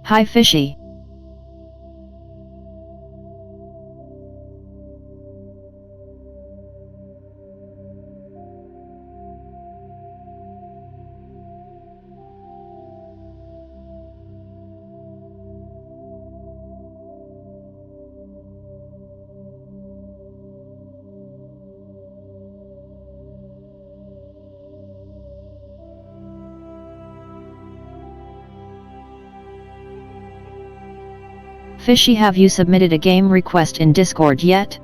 Hi fishy. Fishy, have you submitted a game request in Discord yet?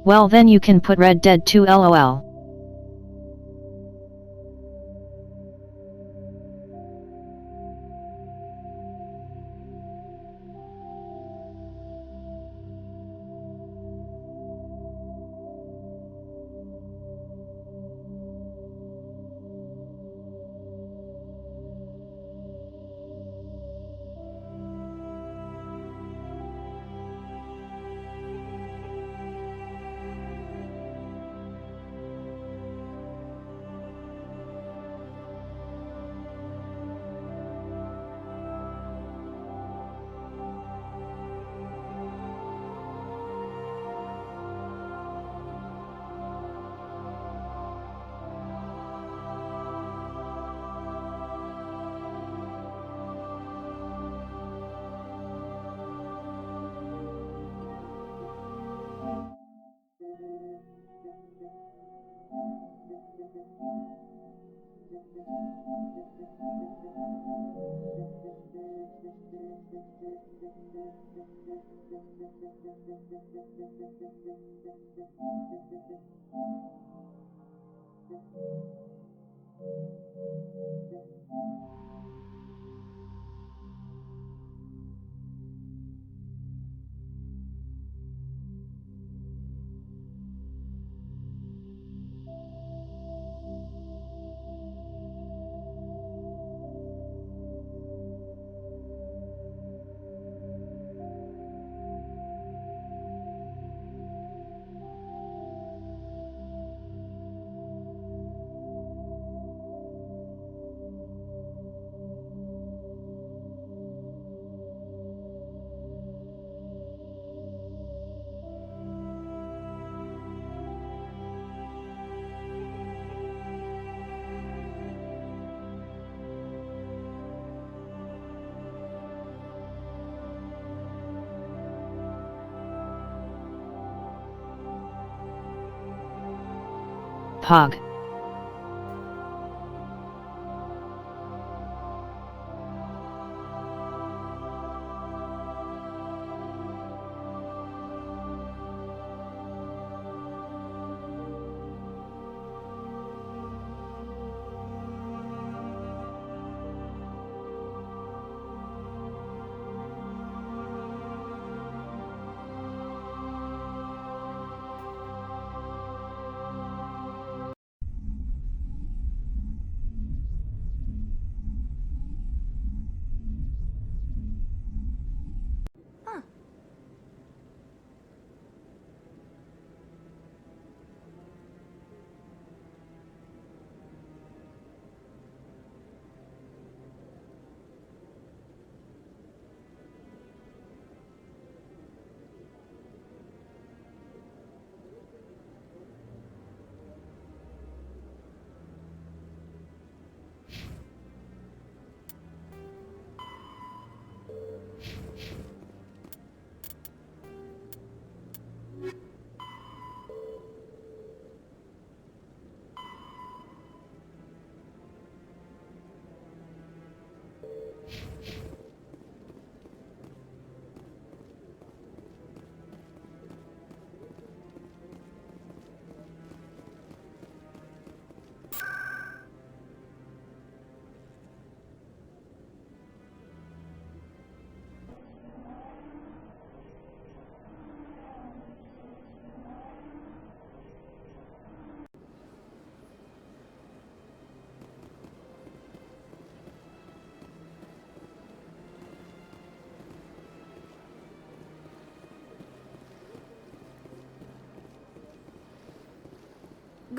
Well then you can put Red Dead 2 LOL. Pog.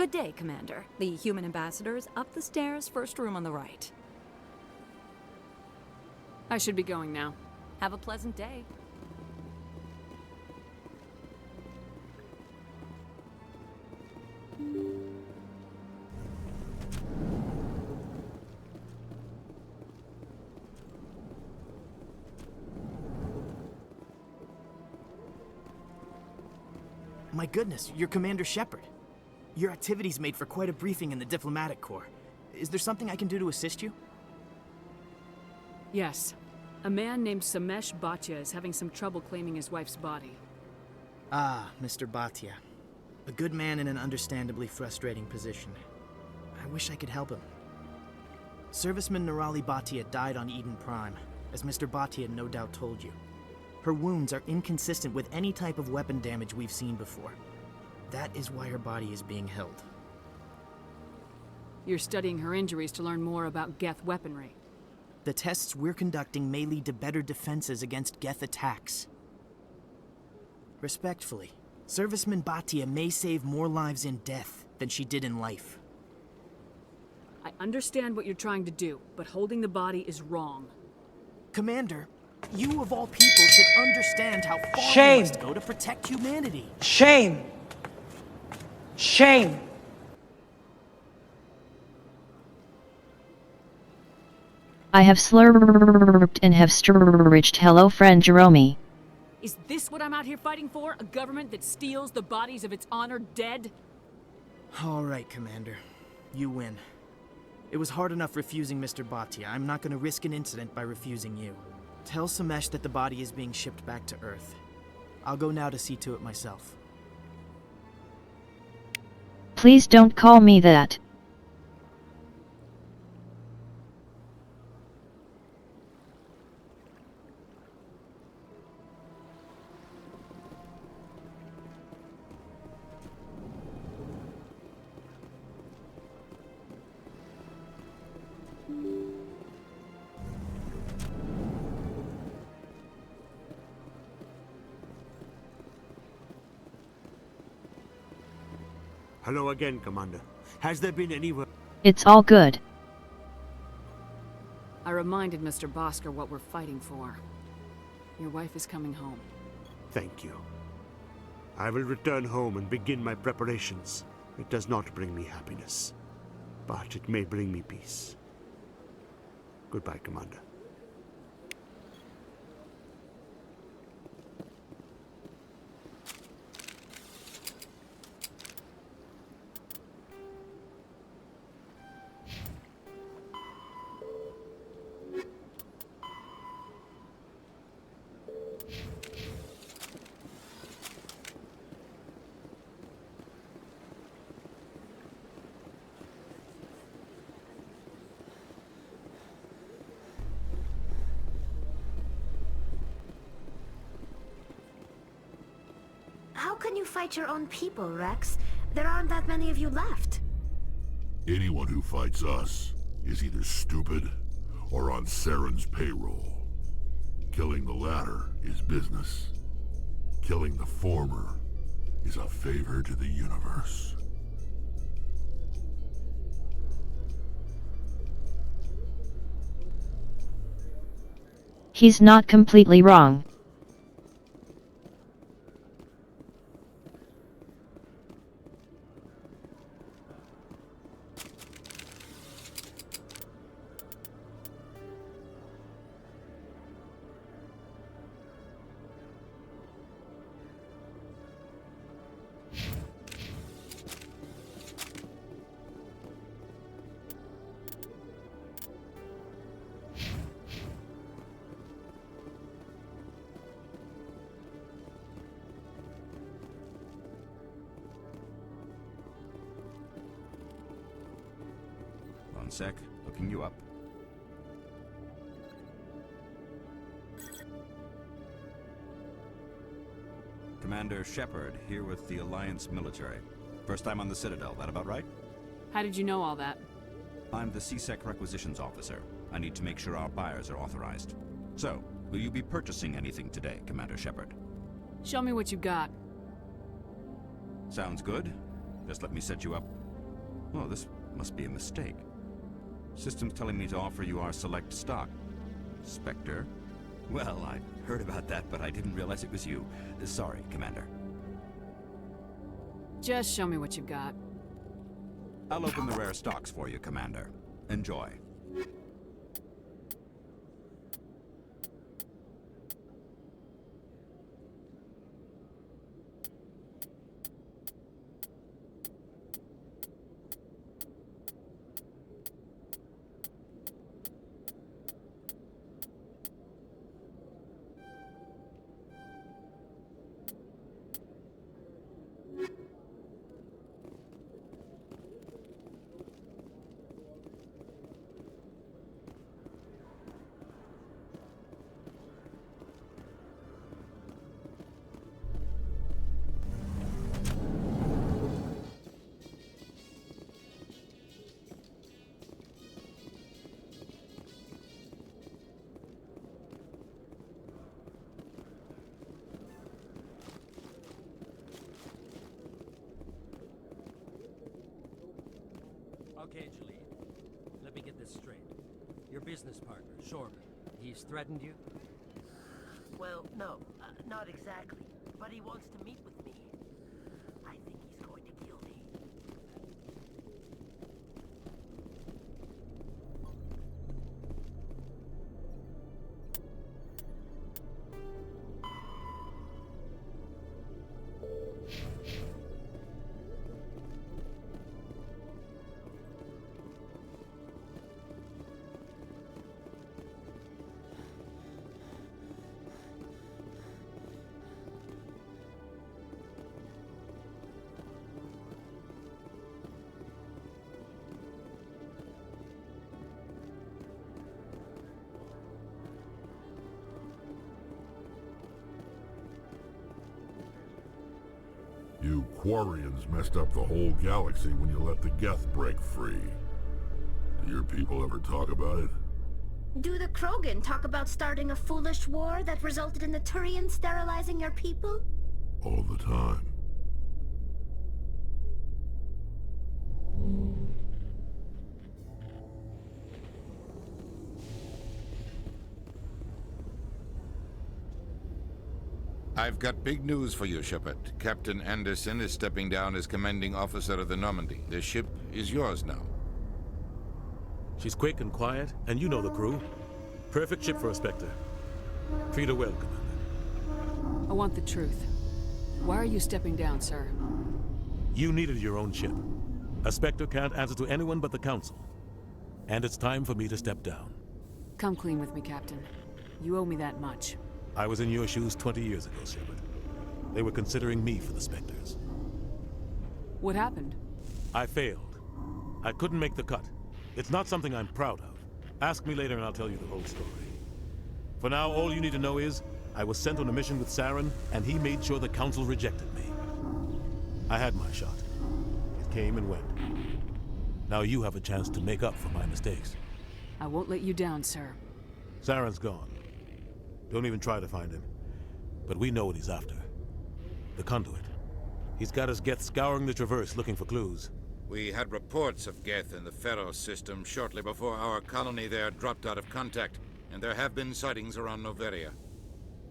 Good day, Commander. The human ambassador is up the stairs, first room on the right. I should be going now. Have a pleasant day. My goodness, you're Commander Shepard. Your activities made for quite a briefing in the diplomatic corps. Is there something I can do to assist you? Yes. A man named Samesh Bhatia is having some trouble claiming his wife's body. Ah, Mr. Bhatia. A good man in an understandably frustrating position. I wish I could help him. Serviceman Nirali Bhatia died on Eden Prime, as Mr. Bhatia no doubt told you. Her wounds are inconsistent with any type of weapon damage we've seen before. That is why her body is being held. You're studying her injuries to learn more about Geth weaponry. The tests we're conducting may lead to better defenses against Geth attacks. Respectfully, Serviceman Bhatia may save more lives in death than she did in life. I understand what you're trying to do, but holding the body is wrong. Commander, you of all people should understand how far Shame. you must go to protect humanity. Shame! Shame! I have slurped and have stretched. Hello, friend Jerome. Is this what I'm out here fighting for? A government that steals the bodies of its honored dead? All right, Commander. You win. It was hard enough refusing Mr. Bhatia. I'm not going to risk an incident by refusing you. Tell Samesh that the body is being shipped back to Earth. I'll go now to see to it myself. Please don't call me that. Hello again, Commander. Has there been any... It's all good. I reminded Mr. Bosker what we're fighting for. Your wife is coming home. Thank you. I will return home and begin my preparations. It does not bring me happiness, but it may bring me peace. Goodbye, Commander. How can you fight your own people, Rex? There aren't that many of you left. Anyone who fights us is either stupid or on Saren's payroll. Killing the latter is business. Killing the former is a favor to the universe. He's not completely wrong. One sec, looking you up. Commander Shepard, here with the Alliance military. First time on the Citadel, that about right? How did you know all that? I'm the CSEC requisitions officer. I need to make sure our buyers are authorized. So, will you be purchasing anything today, Commander Shepard? Show me what you got. Sounds good. Just let me set you up. Oh, this must be a mistake. System's telling me to offer you our select stock. Spectre? Well, I heard about that, but I didn't realize it was you. Sorry, Commander. Just show me what you've got. I'll open the rare stocks for you, Commander. Enjoy. Okay, Jaleel. Let me get this straight. Your business partner, Shorman, he's threatened you? Well, no, not exactly. But he wants to meet with me. I think he's going to kill me. You Quarians messed up the whole galaxy when you let the Geth break free. Do your people ever talk about it? Do the Krogan talk about starting a foolish war that resulted in the Turians sterilizing your people? All the time. I've got big news for you, Shepard. Captain Anderson is stepping down as commanding officer of the Normandy. The ship is yours now. She's quick and quiet, and you know the crew. Perfect ship for a Spectre. Treat her well, Commander. I want the truth. Why are you stepping down, sir? You needed your own ship. A Spectre can't answer to anyone but the Council. And it's time for me to step down. Come clean with me, Captain. You owe me that much. I was in your shoes 20 years ago, Shepard. They were considering me for the Spectres. What happened? I failed. I couldn't make the cut. It's not something I'm proud of. Ask me later and I'll tell you the whole story. For now, all you need to know is, I was sent on a mission with Saren, and he made sure the Council rejected me. I had my shot. It came and went. Now you have a chance to make up for my mistakes. I won't let you down, sir. Saren's gone. Don't even try to find him. But we know what he's after. The conduit. He's got us Geth scouring the Traverse looking for clues. We had reports of Geth in the Pharaoh system shortly before our colony there dropped out of contact, and there have been sightings around Noveria.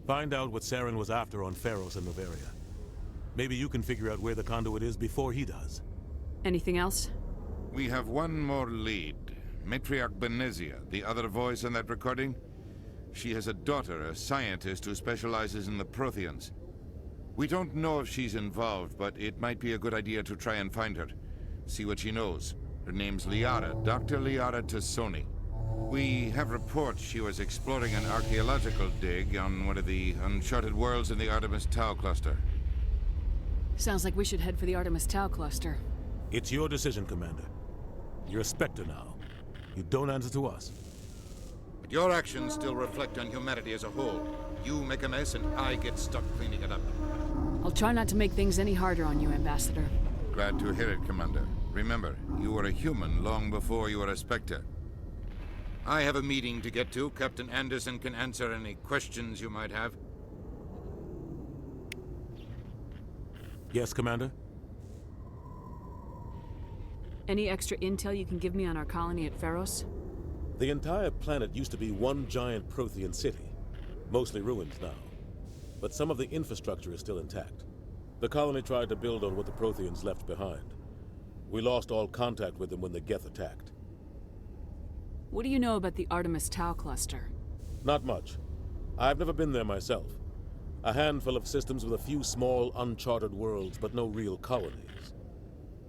Find out what Saren was after on Pharos and Noveria. Maybe you can figure out where the conduit is before he does. Anything else? We have one more lead. Matriarch Benezia, the other voice in that recording. She has a daughter, a scientist who specializes in the Protheans. We don't know if she's involved, but it might be a good idea to try and find her. See what she knows. Her name's Liara, Dr. Liara Tassoni. We have reports she was exploring an archaeological dig on one of the uncharted worlds in the Artemis Tau cluster. Sounds like we should head for the Artemis Tau cluster. It's your decision, Commander. You're a Spectre now. You don't answer to us. But your actions still reflect on humanity as a whole. You make a mess and I get stuck cleaning it up. I'll try not to make things any harder on you, Ambassador. Glad to hear it, Commander. Remember, you were a human long before you were a Spectre. I have a meeting to get to. Captain Anderson can answer any questions you might have. Yes, Commander? Any extra intel you can give me on our colony at Pharos? The entire planet used to be one giant Prothean city, mostly ruins now. But some of the infrastructure is still intact. The colony tried to build on what the Protheans left behind. We lost all contact with them when the Geth attacked. What do you know about the Artemis Tau cluster? Not much. I've never been there myself. A handful of systems with a few small, uncharted worlds, but no real colonies.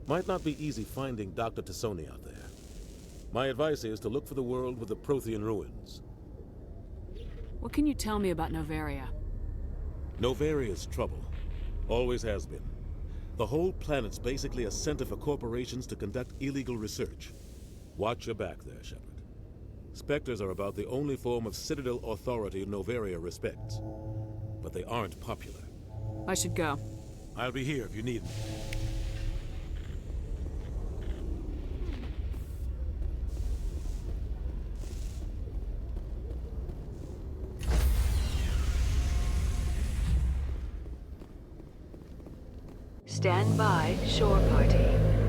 Might not be easy finding Dr. Tassoni out there. My advice is to look for the world with the Prothean ruins. What can you tell me about Novaria? Novaria's trouble. Always has been. The whole planet's basically a center for corporations to conduct illegal research. Watch your back there, Shepard. Spectres are about the only form of Citadel authority Novaria respects. But they aren't popular. I should go. I'll be here if you need me. Stand by, shore party.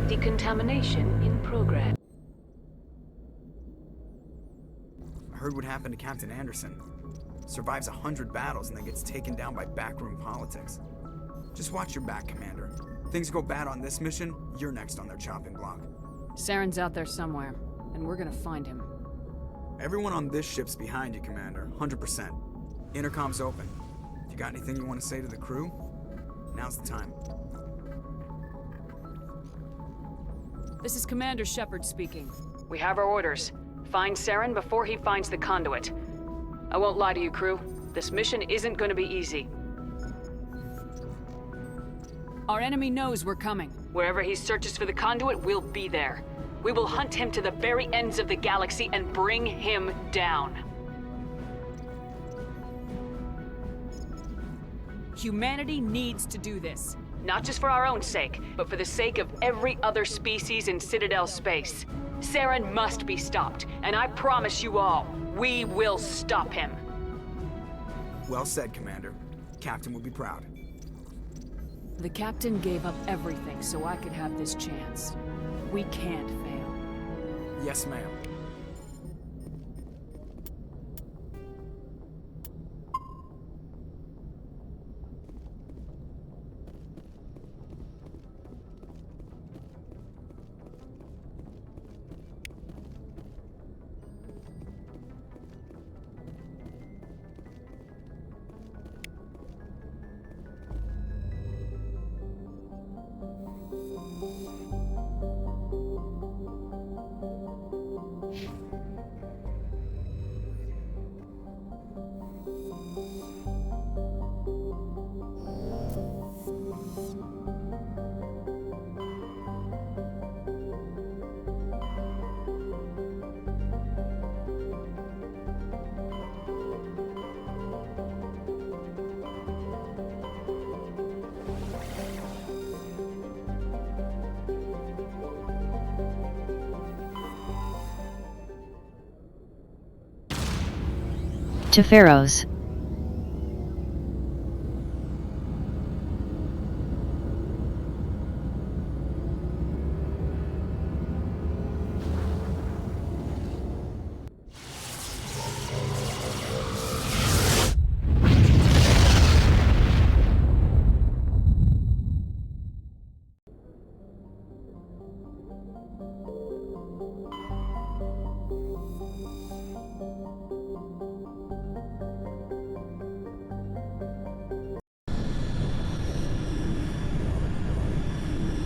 Decontamination in progress. I heard what happened to Captain Anderson. Survives 100 battles and then gets taken down by backroom politics. Just watch your back, Commander. Things go bad on this mission, you're next on their chopping block. Saren's out there somewhere, and we're gonna find him. Everyone on this ship's behind you, Commander. 100%. Intercom's open. If you got anything you want to say to the crew, now's the time. This is Commander Shepard speaking. We have our orders. Find Saren before he finds the conduit. I won't lie to you, crew. This mission isn't going to be easy. Our enemy knows we're coming. Wherever he searches for the conduit, we'll be there. We will hunt him to the very ends of the galaxy and bring him down. Humanity needs to do this. Not just for our own sake, but for the sake of every other species in Citadel space. Saren must be stopped, and I promise you all, we will stop him. Well said, Commander. Captain would be proud. The captain gave up everything so I could have this chance. We can't fail. Yes, ma'am. To Pharos.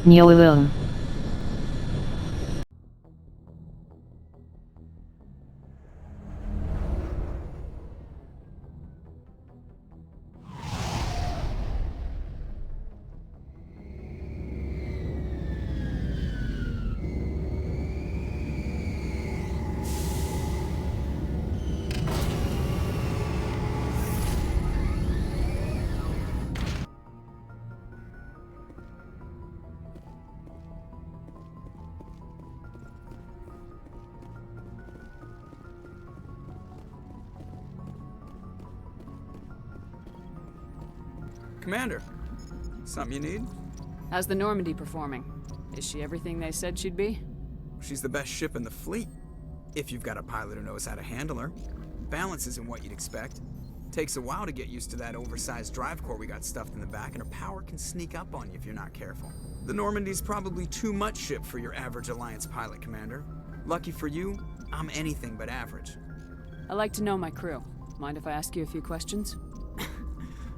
Nyoulum. Commander, something you need? How's the Normandy performing? Is she everything they said she'd be? She's the best ship in the fleet, if you've got a pilot who knows how to handle her. Balance isn't what you'd expect. Takes a while to get used to that oversized drive core we got stuffed in the back, and her power can sneak up on you if you're not careful. The Normandy's probably too much ship for your average Alliance pilot, Commander. Lucky for you, I'm anything but average. I like to know my crew. Mind if I ask you a few questions?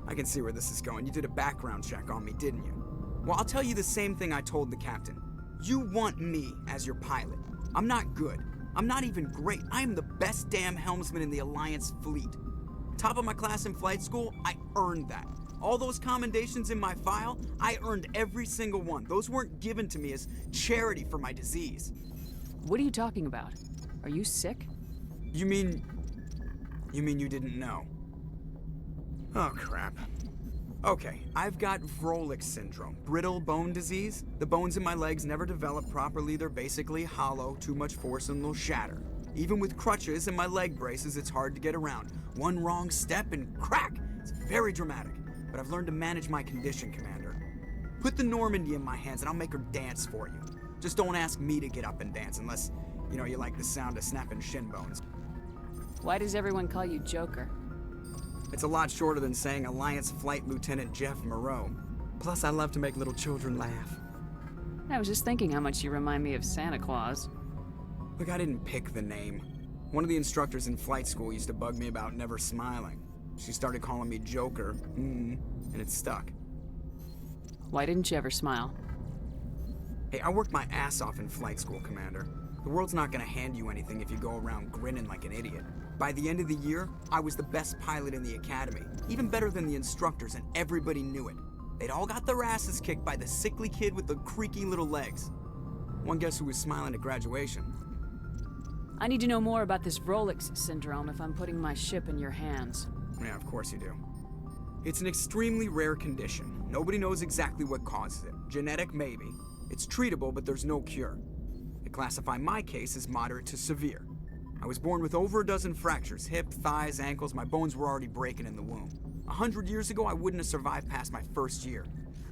I can see where this is going. You did a background check on me, didn't you? Well, I'll tell you the same thing I told the captain. You want me as your pilot. I'm not good. I'm not even great. I am the best damn helmsman in the Alliance fleet. Top of my class in flight school, I earned that. All those commendations in my file, I earned every single one. Those weren't given to me as charity for my disease. What are you talking about? Are you sick? You mean you didn't know? Oh, crap. Okay, I've got Vrolik syndrome, brittle bone disease. The bones in my legs never develop properly. They're basically hollow, too much force and they'll shatter. Even with crutches and my leg braces, it's hard to get around. One wrong step and crack! It's very dramatic, but I've learned to manage my condition, Commander. Put the Normandy in my hands and I'll make her dance for you. Just don't ask me to get up and dance unless, you like the sound of snapping shin bones. Why does everyone call you Joker? It's a lot shorter than saying Alliance Flight Lieutenant Jeff Moreau. Plus, I love to make little children laugh. I was just thinking how much you remind me of Santa Claus. Look, I didn't pick the name. One of the instructors in flight school used to bug me about never smiling. She started calling me Joker, and it stuck. Why didn't you ever smile? Hey, I worked my ass off in flight school, Commander. The world's not gonna hand you anything if you go around grinning like an idiot. By the end of the year, I was the best pilot in the academy, even better than the instructors, and everybody knew it. They'd all got their asses kicked by the sickly kid with the creaky little legs. One guess who was smiling at graduation? I need to know more about this Vrolik syndrome if I'm putting my ship in your hands. Yeah, of course you do. It's an extremely rare condition. Nobody knows exactly what causes it. Genetic, maybe. It's treatable, but there's no cure. They classify my case as moderate to severe. I was born with over a dozen fractures, hip, thighs, ankles. My bones were already breaking in the womb. 100 years ago, I wouldn't have survived past my first year.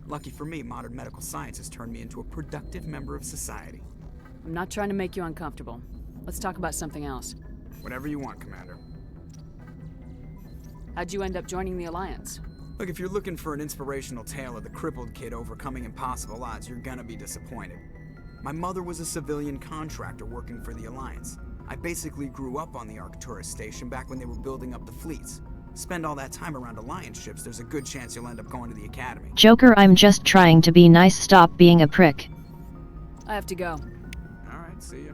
Lucky for me, modern medical science has turned me into a productive member of society. I'm not trying to make you uncomfortable. Let's talk about something else. Whatever you want, Commander. How'd you end up joining the Alliance? Look, if you're looking for an inspirational tale of the crippled kid overcoming impossible odds, you're gonna be disappointed. My mother was a civilian contractor working for the Alliance. I basically grew up on the Arcturus station back when they were building up the fleets. Spend all that time around Alliance ships, there's a good chance you'll end up going to the Academy. Joker, I'm just trying to be nice. Stop being a prick. I have to go. Alright, see ya.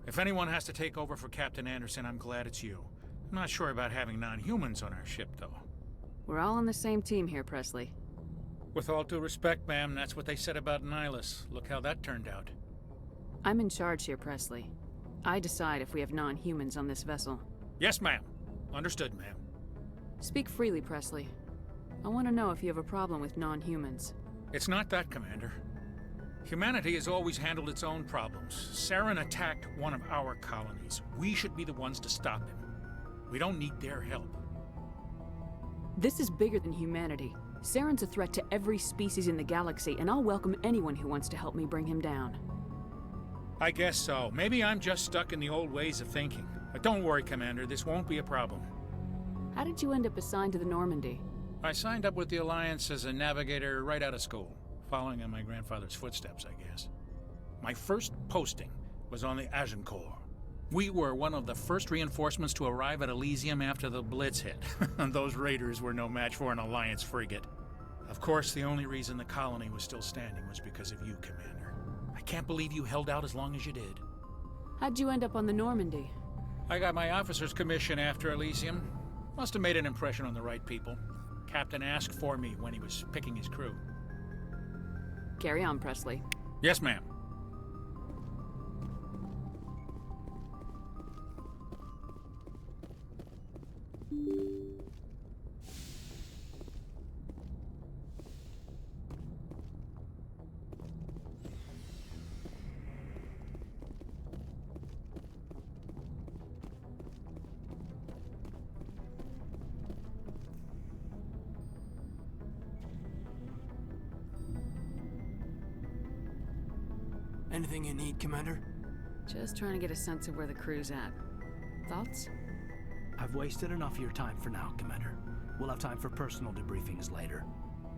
If anyone has to take over for Captain Anderson, I'm glad it's you. I'm not sure about having non-humans on our ship, though. We're all on the same team here, Presley. With all due respect, ma'am, that's what they said about Nihilus. Look how that turned out. I'm in charge here, Presley. I decide if we have non-humans on this vessel. Yes, ma'am. Understood, ma'am. Speak freely, Presley. I want to know if you have a problem with non-humans. It's not that, Commander. Humanity has always handled its own problems. Saren attacked one of our colonies. We should be the ones to stop him. We don't need their help. This is bigger than humanity. Saren's a threat to every species in the galaxy, and I'll welcome anyone who wants to help me bring him down. I guess so. Maybe I'm just stuck in the old ways of thinking. But don't worry, Commander. This won't be a problem. How did you end up assigned to the Normandy? I signed up with the Alliance as a navigator right out of school. Following in my grandfather's footsteps, I guess. My first posting was on the Agincourt. We were one of the first reinforcements to arrive at Elysium after the Blitz hit. Those raiders were no match for an Alliance frigate. Of course, the only reason the colony was still standing was because of you, Commander. I can't believe you held out as long as you did. How'd you end up on the Normandy? I got my officer's commission after Elysium. Must have made an impression on the right people. Captain asked for me when he was picking his crew. Carry on, Presley. Yes, ma'am. Anything you need, Commander? Just trying to get a sense of where the crew's at. Thoughts? I've wasted enough of your time for now, Commander. We'll have time for personal debriefings later.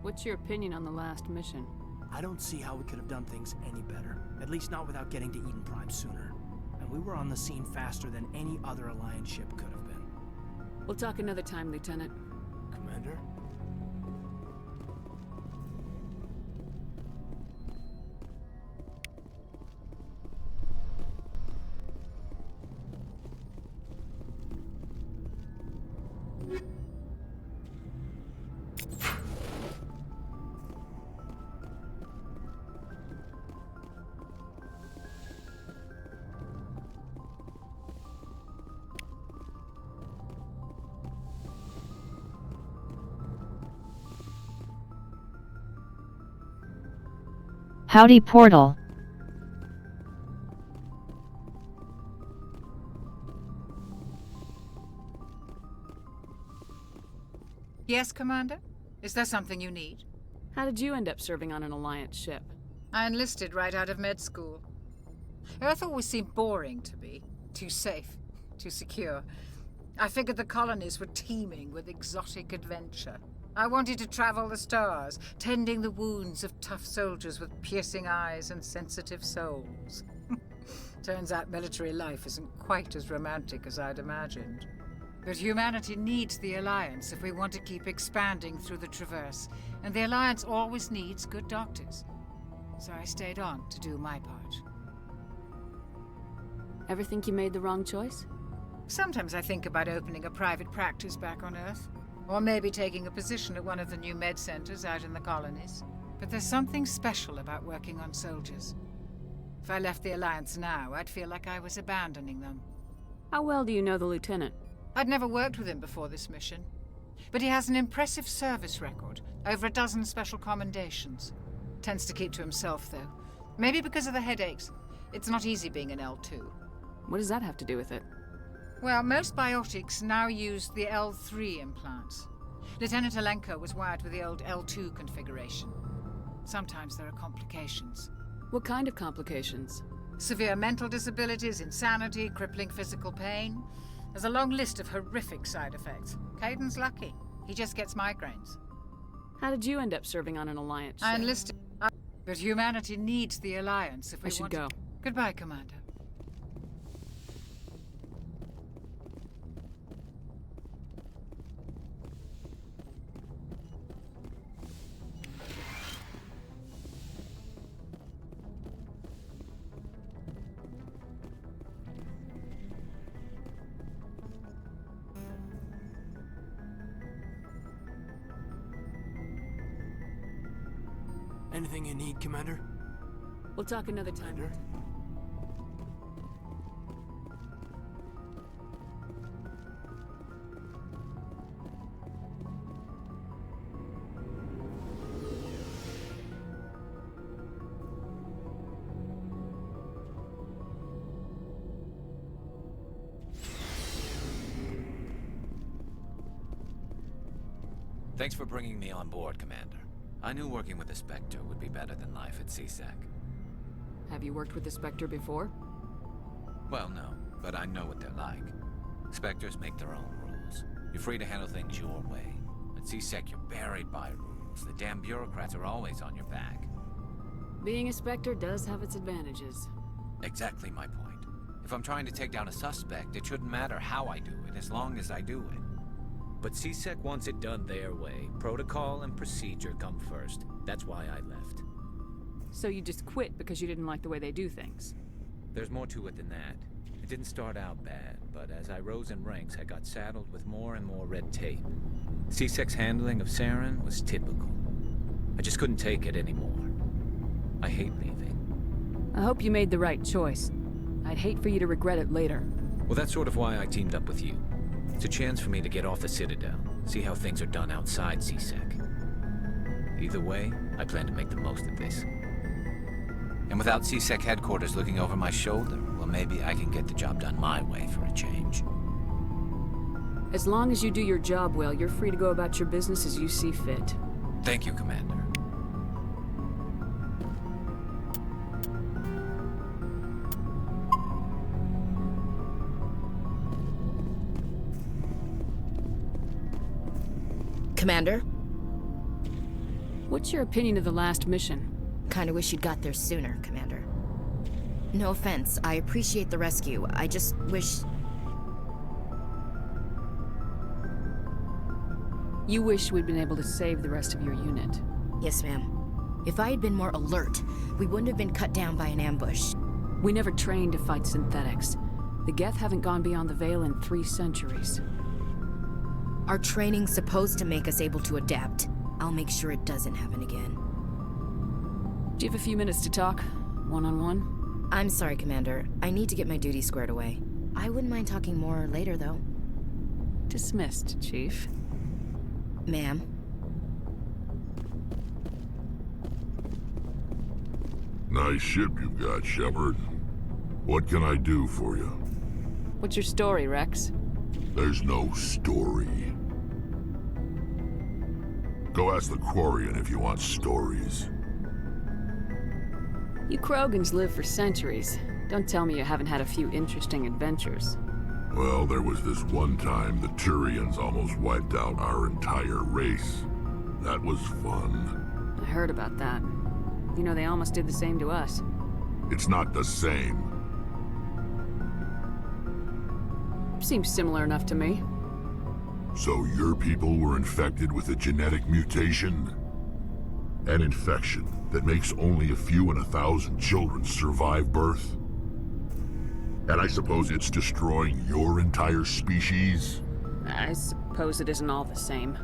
What's your opinion on the last mission? I don't see how we could have done things any better. At least not without getting to Eden Prime sooner. And we were on the scene faster than any other Alliance ship could have been. We'll talk another time, Lieutenant. Commander? Howdy Portal. Yes, Commander? Is there something you need? How did you end up serving on an Alliance ship? I enlisted right out of med school. Earth always seemed boring to me. Too safe, too secure. I figured the colonies were teeming with exotic adventure. I wanted to travel the stars, tending the wounds of tough soldiers with piercing eyes and sensitive souls. Turns out military life isn't quite as romantic as I'd imagined. But humanity needs the Alliance if we want to keep expanding through the Traverse, and the Alliance always needs good doctors. So I stayed on to do my part. Ever think you made the wrong choice? Sometimes I think about opening a private practice back on Earth. Or maybe taking a position at one of the new med centers out in the colonies. But there's something special about working on soldiers. If I left the Alliance now, I'd feel like I was abandoning them. How well do you know the Lieutenant? I'd never worked with him before this mission. But he has an impressive service record, over a dozen special commendations. Tends to keep to himself, though. Maybe because of the headaches. It's not easy being an L2. What does that have to do with it? Well, most biotics now use the L3 implants. Lieutenant Alenko was wired with the old L2 configuration. Sometimes there are complications. What kind of complications? Severe mental disabilities, insanity, crippling physical pain. There's a long list of horrific side effects. Caden's lucky. He just gets migraines. How did you end up serving on an Alliance ship? I enlisted. But humanity needs the Alliance if we I should go. Goodbye, Commander. Anything you need, Commander? We'll talk another time. Commander? Thanks for bringing me on board, Commander. I knew working with the Spectre would be better than life at CSEC. Have you worked with the Spectre before? Well, no, but I know what they're like. Spectres make their own rules. You're free to handle things your way. At CSEC, you're buried by rules. The damn bureaucrats are always on your back. Being a Spectre does have its advantages. Exactly my point. If I'm trying to take down a suspect, it shouldn't matter how I do it, as long as I do it. But CSEC wants it done their way. Protocol and procedure come first. That's why I left. So you just quit because you didn't like the way they do things? There's more to it than that. It didn't start out bad, but as I rose in ranks, I got saddled with more and more red tape. C-Sec's handling of Saren was typical. I just couldn't take it anymore. I hate leaving. I hope you made the right choice. I'd hate for you to regret it later. Well, that's sort of why I teamed up with you. It's a chance for me to get off the Citadel, see how things are done outside C-Sec. Either way, I plan to make the most of this. And without C-Sec headquarters looking over my shoulder, well, maybe I can get the job done my way for a change. As long as you do your job well, you're free to go about your business as you see fit. Thank you, Commander. Commander? What's your opinion of the last mission? Kinda wish you'd got there sooner, Commander. No offense, I appreciate the rescue. I just wish... You wish we'd been able to save the rest of your unit. Yes, ma'am. If I had been more alert, we wouldn't have been cut down by an ambush. We never trained to fight synthetics. The Geth haven't gone beyond the Veil in 3 centuries. Our training's supposed to make us able to adapt. I'll make sure it doesn't happen again. Do you have a few minutes to talk? One-on-one? I'm sorry, Commander. I need to get my duty squared away. I wouldn't mind talking more later, though. Dismissed, Chief. Ma'am. Nice ship you've got, Shepard. What can I do for you? What's your story, Rex? There's no story. Go ask the Quarian if you want stories. You Krogans live for centuries. Don't tell me you haven't had a few interesting adventures. Well, there was this one time the Turians almost wiped out our entire race. That was fun. I heard about that. You know, they almost did the same to us. It's not the same. Seems similar enough to me. So your people were infected with a genetic mutation? An infection that makes only a few in 1,000 children survive birth? And I suppose it's destroying your entire species? I suppose it isn't all the same.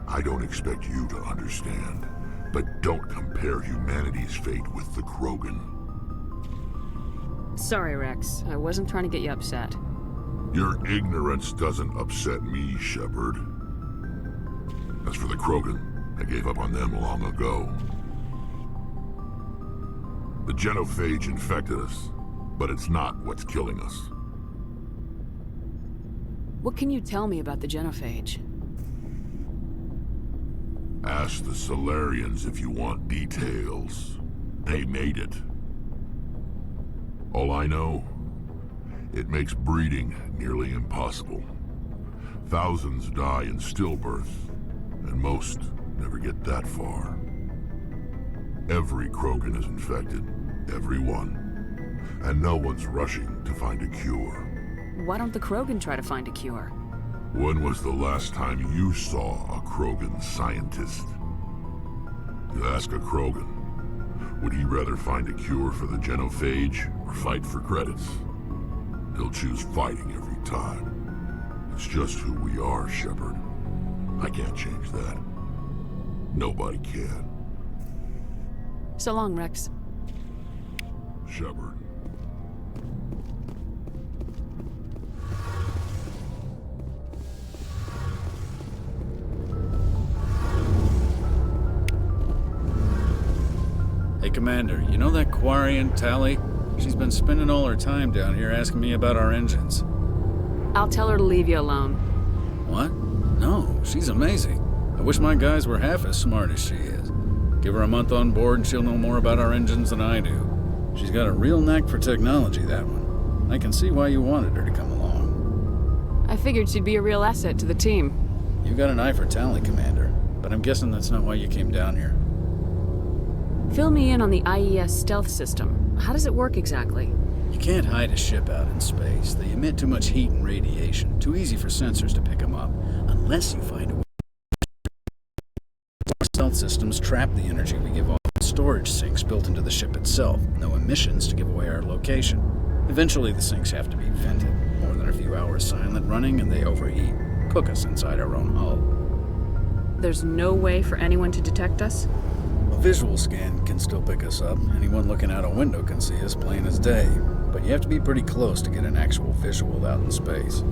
I don't expect you to understand, but don't compare humanity's fate with the Krogan. Sorry, Rex. I wasn't trying to get you upset. Your ignorance doesn't upset me, Shepard. As for the Krogan, I gave up on them long ago. The genophage infected us, but it's not what's killing us. What can you tell me about the genophage? Ask the Solarians if you want details. They made it. All I know, it makes breeding nearly impossible. Thousands die in stillbirth, and most never get that far. Every Krogan is infected, every one. And no one's rushing to find a cure. Why don't the Krogan try to find a cure? When was the last time you saw a Krogan scientist? You ask a Krogan, would he rather find a cure for the genophage or fight for credits? He'll choose fighting every time. It's just who we are, Shepard. I can't change that. Nobody can. So long, Rex. Shepard. Hey, Commander, you know that Quarian, Tally? She's been spending all her time down here asking me about our engines. I'll tell her to leave you alone. What? No, she's amazing. I wish my guys were half as smart as she is. Give her a month on board and she'll know more about our engines than I do. She's got a real knack for technology, that one. I can see why you wanted her to come along. I figured she'd be a real asset to the team. You got an eye for Tally, Commander, but I'm guessing that's not why you came down here. Fill me in on the IES stealth system. How does it work exactly? You can't hide a ship out in space. They emit too much heat and radiation. Too easy for sensors to pick them up. Unless you find a way. Stealth systems trap the energy we give off in storage sinks built into the ship itself. No emissions to give away our location. Eventually the sinks have to be vented. More than a few hours silent running and they overheat. Cook us inside our own hull. There's no way for anyone to detect us? A visual scan can still pick us up. Anyone looking out a window can see us plain as day. But you have to be pretty close to get an actual visual out in space.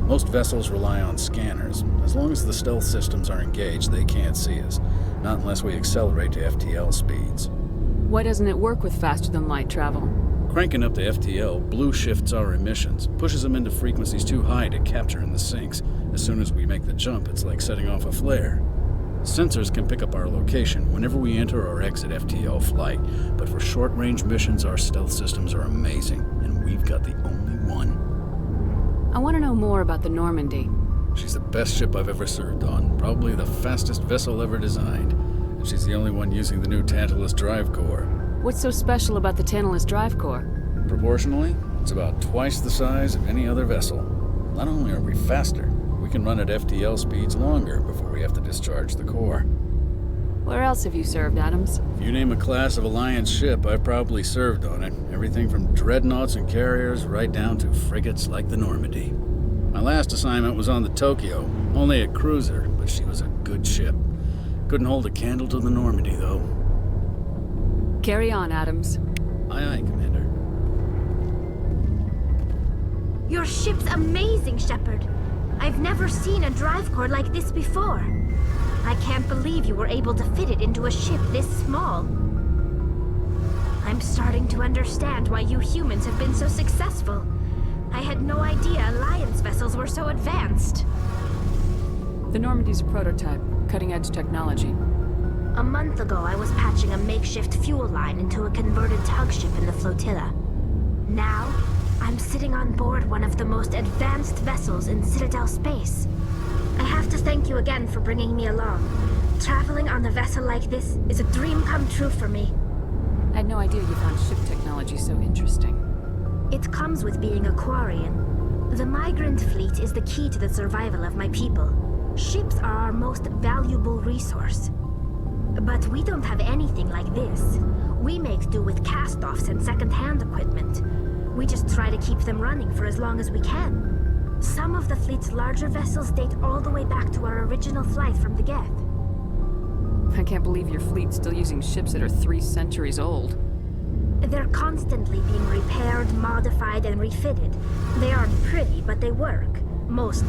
Most vessels rely on scanners. As long as the stealth systems are engaged, they can't see us. Not unless we accelerate to FTL speeds. Why doesn't it work with faster-than-light travel? Cranking up to FTL blue shifts our emissions, pushes them into frequencies too high to capture in the sinks. As soon as we make the jump, it's like setting off a flare. Sensors can pick up our location whenever we enter or exit FTL flight, but for short-range missions, our stealth systems are amazing, and we've got the only one. I want to know more about the Normandy. She's the best ship I've ever served on, probably the fastest vessel ever designed, and she's the only one using the new Tantalus drive core. What's so special about the Tantalus drive core? Proportionally, it's about twice the size of any other vessel. Not only are we faster, we can run at FTL speeds longer before we have to discharge the core. Where else have you served, Adams? If you name a class of Alliance ship, I've probably served on it. Everything from dreadnoughts and carriers right down to frigates like the Normandy. My last assignment was on the Tokyo, only a cruiser, but she was a good ship. Couldn't hold a candle to the Normandy, though. Carry on, Adams. Aye, aye, Commander. Your ship's amazing, Shepard. I've never seen a drive core like this before. I can't believe you were able to fit it into a ship this small. I'm starting to understand why you humans have been so successful. I had no idea Alliance vessels were so advanced. The Normandy's a prototype, cutting-edge technology. A month ago, I was patching a makeshift fuel line into a converted tug ship in the flotilla. Now, I'm sitting on board one of the most advanced vessels in Citadel space. I have to thank you again for bringing me along. Traveling on a vessel like this is a dream come true for me. I had no idea you found ship technology so interesting. It comes with being a Quarian. The migrant fleet is the key to the survival of my people. Ships are our most valuable resource. But we don't have anything like this. We make do with cast-offs and second-hand equipment. We just try to keep them running for as long as we can. Some of the fleet's larger vessels date all the way back to our original flight from the Geth. I can't believe your fleet's still using ships that are 3 centuries old. They're constantly being repaired, modified, and refitted. They aren't pretty, but they work. Mostly.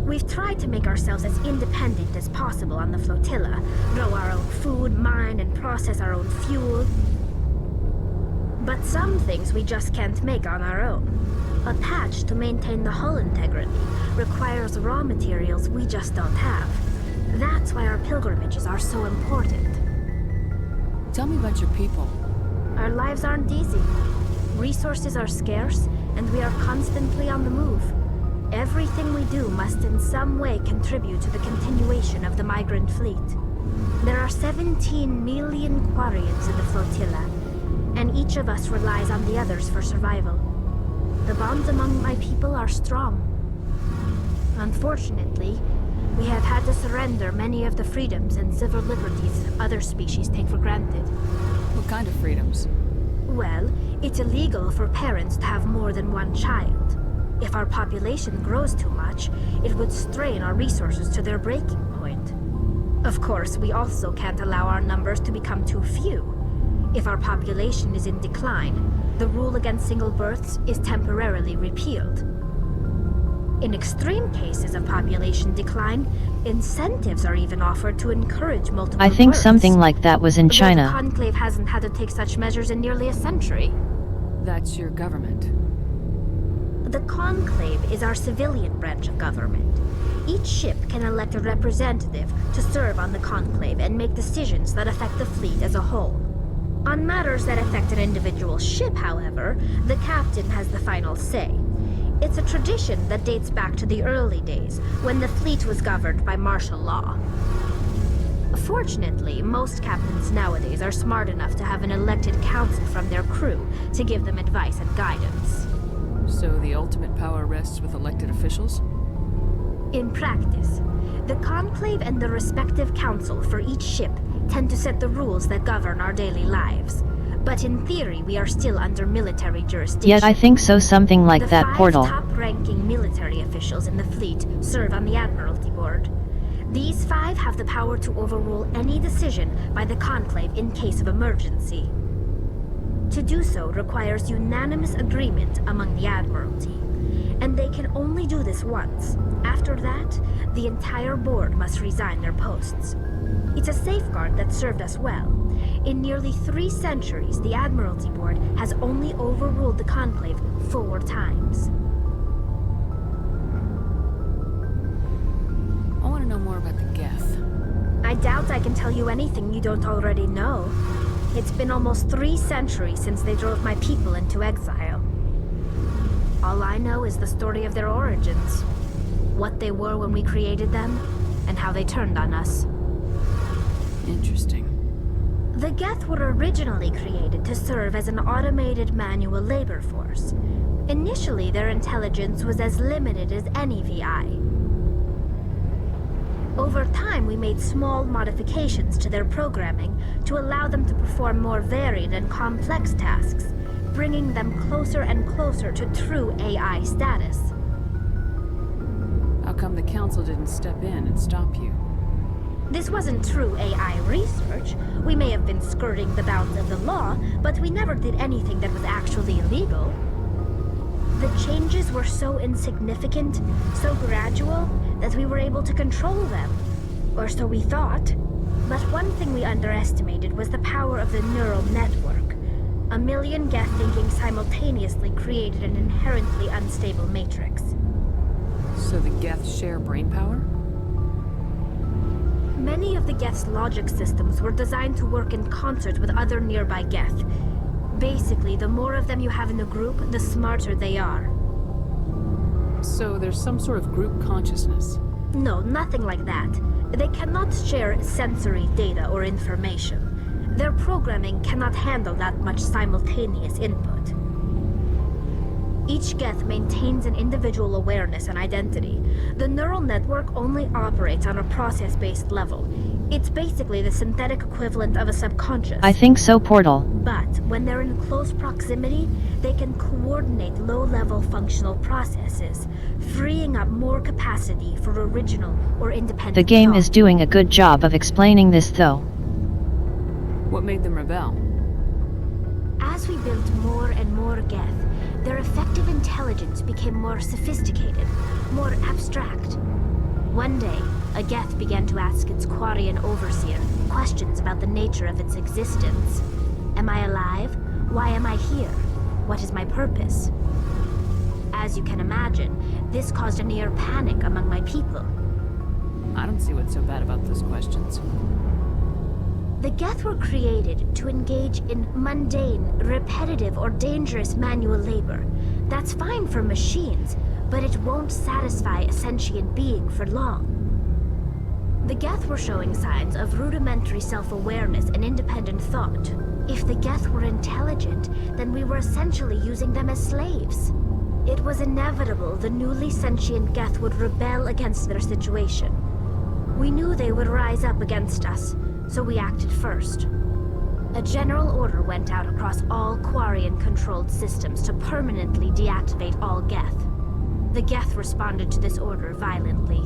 We've tried to make ourselves as independent as possible on the flotilla. Grow our own food, mine, and process our own fuel. But some things we just can't make on our own. A patch to maintain the hull integrity requires raw materials we just don't have. That's why our pilgrimages are so important. Tell me about your people. Our lives aren't easy. Resources are scarce, and we are constantly on the move. Everything we do must in some way contribute to the continuation of the migrant fleet. There are 17 million Quarians in the flotilla, and each of us relies on the others for survival. The bonds among my people are strong. Unfortunately, we have had to surrender many of the freedoms and civil liberties other species take for granted. What kind of freedoms? Well, it's illegal for parents to have more than one child. If our population grows too much, it would strain our resources to their breaking point. Of course, we also can't allow our numbers to become too few. If our population is in decline, the rule against single births is temporarily repealed. In extreme cases of population decline, incentives are even offered to encourage multiple I think births. something like that was in Though China. the Conclave hasn't had to take such measures in nearly a century. That's your government. The Conclave is our civilian branch of government. Each ship can elect a representative to serve on the Conclave and make decisions that affect the fleet as a whole. On matters that affect an individual ship, however, the captain has the final say. It's a tradition that dates back to the early days, when the fleet was governed by martial law. Fortunately, most captains nowadays are smart enough to have an elected council from their crew to give them advice and guidance. So the ultimate power rests with elected officials? In practice, the Conclave and the respective council for each ship tend to set the rules that govern our daily lives. But in theory, we are still under military jurisdiction. Yet I think so, something like that portal. The 5 top-ranking military officials in the fleet serve on the Admiralty Board. These 5 have the power to overrule any decision by the Conclave in case of emergency. To do so requires unanimous agreement among the Admiralty, and they can only do this once. After that, the entire board must resign their posts. It's a safeguard that served us well. In nearly 3 centuries, the Admiralty Board has only overruled the Conclave 4 times. I want to know more about the Geth. I doubt I can tell you anything you don't already know. It's been almost 3 centuries since they drove my people into exile. All I know is the story of their origins, what they were when we created them, and how they turned on us. Interesting. The Geth were originally created to serve as an automated manual labor force. Initially, their intelligence was as limited as any VI. Over time, we made small modifications to their programming to allow them to perform more varied and complex tasks, bringing them closer and closer to true AI status. How come the Council didn't step in and stop you? This wasn't true AI research. We may have been skirting the bounds of the law, but we never did anything that was actually illegal. The changes were so insignificant, so gradual, that we were able to control them. Or so we thought. But one thing we underestimated was the power of the neural network. 1 million Geth thinking simultaneously created an inherently unstable matrix. So the Geth share brainpower? Many of the Geth's logic systems were designed to work in concert with other nearby Geth. Basically, the more of them you have in a group, the smarter they are. So there's some sort of group consciousness? No, nothing like that. They cannot share sensory data or information. Their programming cannot handle that much simultaneous input. Each Geth maintains an individual awareness and identity. The neural network only operates on a process-based level. It's basically the synthetic equivalent of a subconscious. I think so, portal. But when they're in close proximity, they can coordinate low-level functional processes, freeing up more capacity for original or independent The game thought. is doing a good job of explaining this, though. What made them rebel? As we built more and more Geth, their effective intelligence became more sophisticated, more abstract. One day, a Geth began to ask its Quarian overseer questions about the nature of its existence. Am I alive? Why am I here? What is my purpose? As you can imagine, this caused a near panic among my people. I don't see what's so bad about those questions. The Geth were created to engage in mundane, repetitive, or dangerous manual labor. That's fine for machines, but it won't satisfy a sentient being for long. The Geth were showing signs of rudimentary self-awareness and independent thought. If the Geth were intelligent, then we were essentially using them as slaves. It was inevitable the newly sentient Geth would rebel against their situation. We knew they would rise up against us, so we acted first. A general order went out across all Quarian-controlled systems to permanently deactivate all Geth. The Geth responded to this order violently.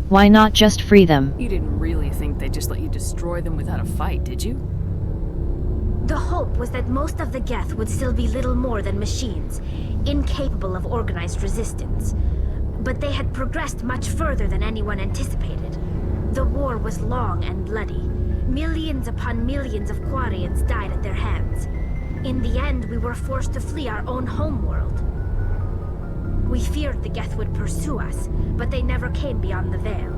Why not just free them? You didn't really think they'd just let you destroy them without a fight, did you? The hope was that most of the Geth would still be little more than machines, incapable of organized resistance. But they had progressed much further than anyone anticipated. The war was long and bloody. Millions upon millions of Quarians died at their hands. In the end, we were forced to flee our own homeworld. We feared the Geth would pursue us, but they never came beyond the Veil.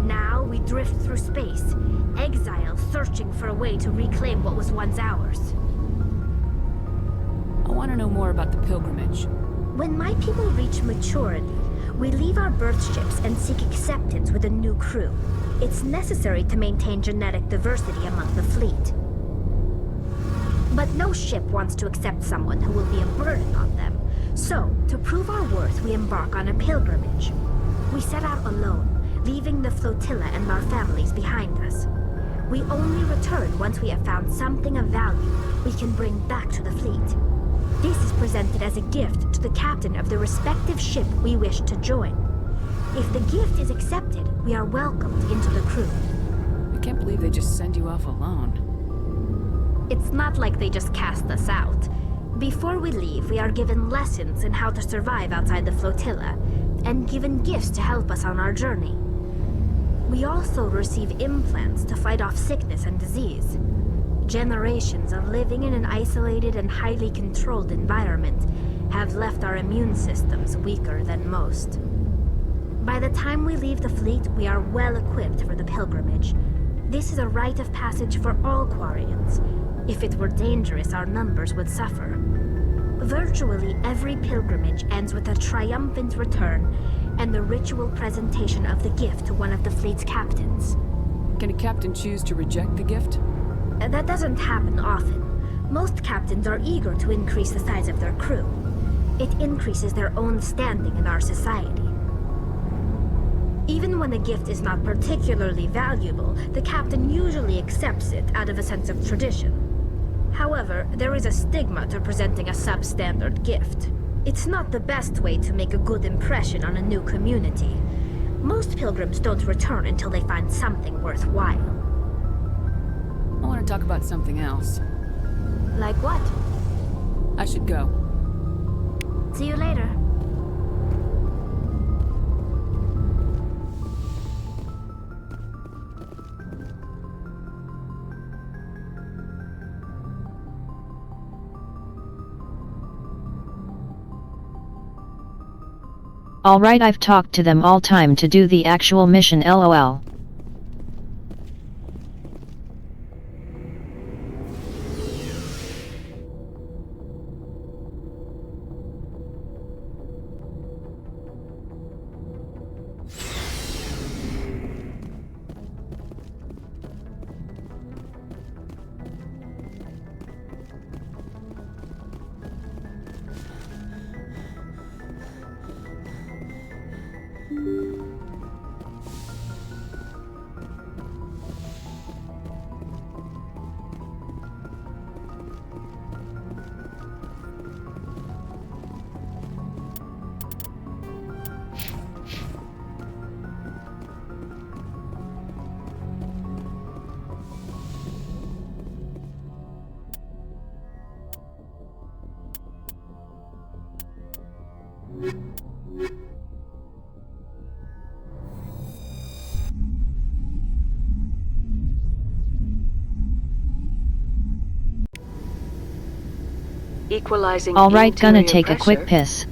Now we drift through space, exile, searching for a way to reclaim what was once ours. I want to know more about the pilgrimage. When my people reach maturity, we leave our birth ships and seek acceptance with a new crew. It's necessary to maintain genetic diversity among the fleet. But no ship wants to accept someone who will be a burden on them. So, to prove our worth, we embark on a pilgrimage. We set out alone, leaving the flotilla and our families behind us. We only return once we have found something of value we can bring back to the fleet. This is presented as a gift to the captain of the respective ship we wish to join. If the gift is accepted, we are welcomed into the crew. I can't believe they just send you off alone. It's not like they just cast us out. Before we leave, we are given lessons in how to survive outside the flotilla, and given gifts to help us on our journey. We also receive implants to fight off sickness and disease. Generations of living in an isolated and highly controlled environment have left our immune systems weaker than most. By the time we leave the fleet, we are well equipped for the pilgrimage. This is a rite of passage for all Quarians. If it were dangerous, our numbers would suffer. Virtually every pilgrimage ends with a triumphant return and the ritual presentation of the gift to one of the fleet's captains. Can a captain choose to reject the gift? That doesn't happen often. Most captains are eager to increase the size of their crew. It increases their own standing in our society. Even when a gift is not particularly valuable, the captain usually accepts it out of a sense of tradition. However, there is a stigma to presenting a substandard gift. It's not the best way to make a good impression on a new community. Most pilgrims don't return until they find something worthwhile. I want to talk about something else. Like what? I should go. See you later. Alright, I've talked to them all time to do the actual mission, lol. Equalizing Alright, gonna interior take a quick pressure. piss.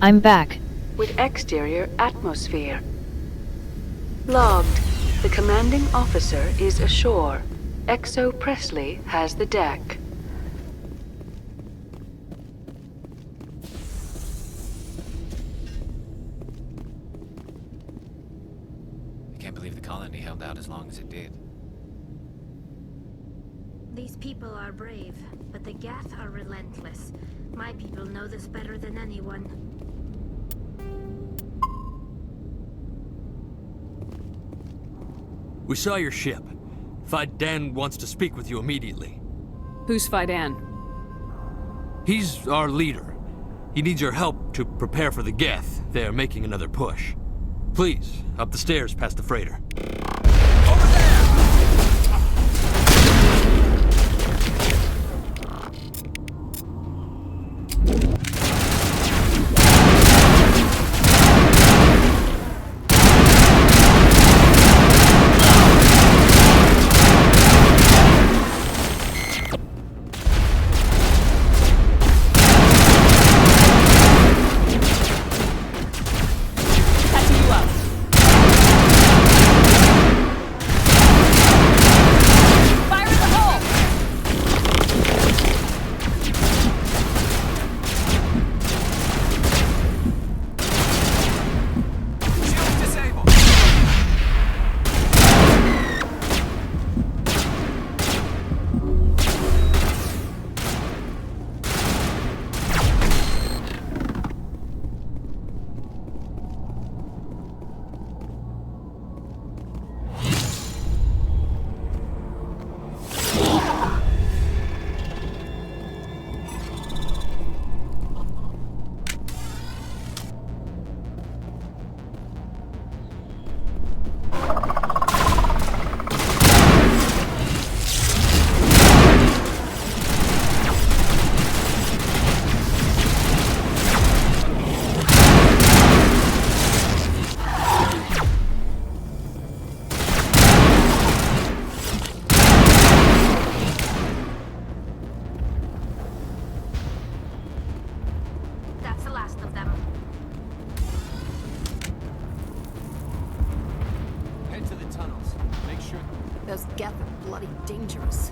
I'm back. With exterior atmosphere. Logged. The commanding officer is ashore. Exo Presley has the deck. I can't believe the colony held out as long as it did. These people are brave, but the Geth are relentless. My people know this better than anyone. We saw your ship. Fidan wants to speak with you immediately. Who's Fidan? He's our leader. He needs your help to prepare for the Geth. They are making another push. Please, up the stairs past the freighter. Those Geth are bloody dangerous.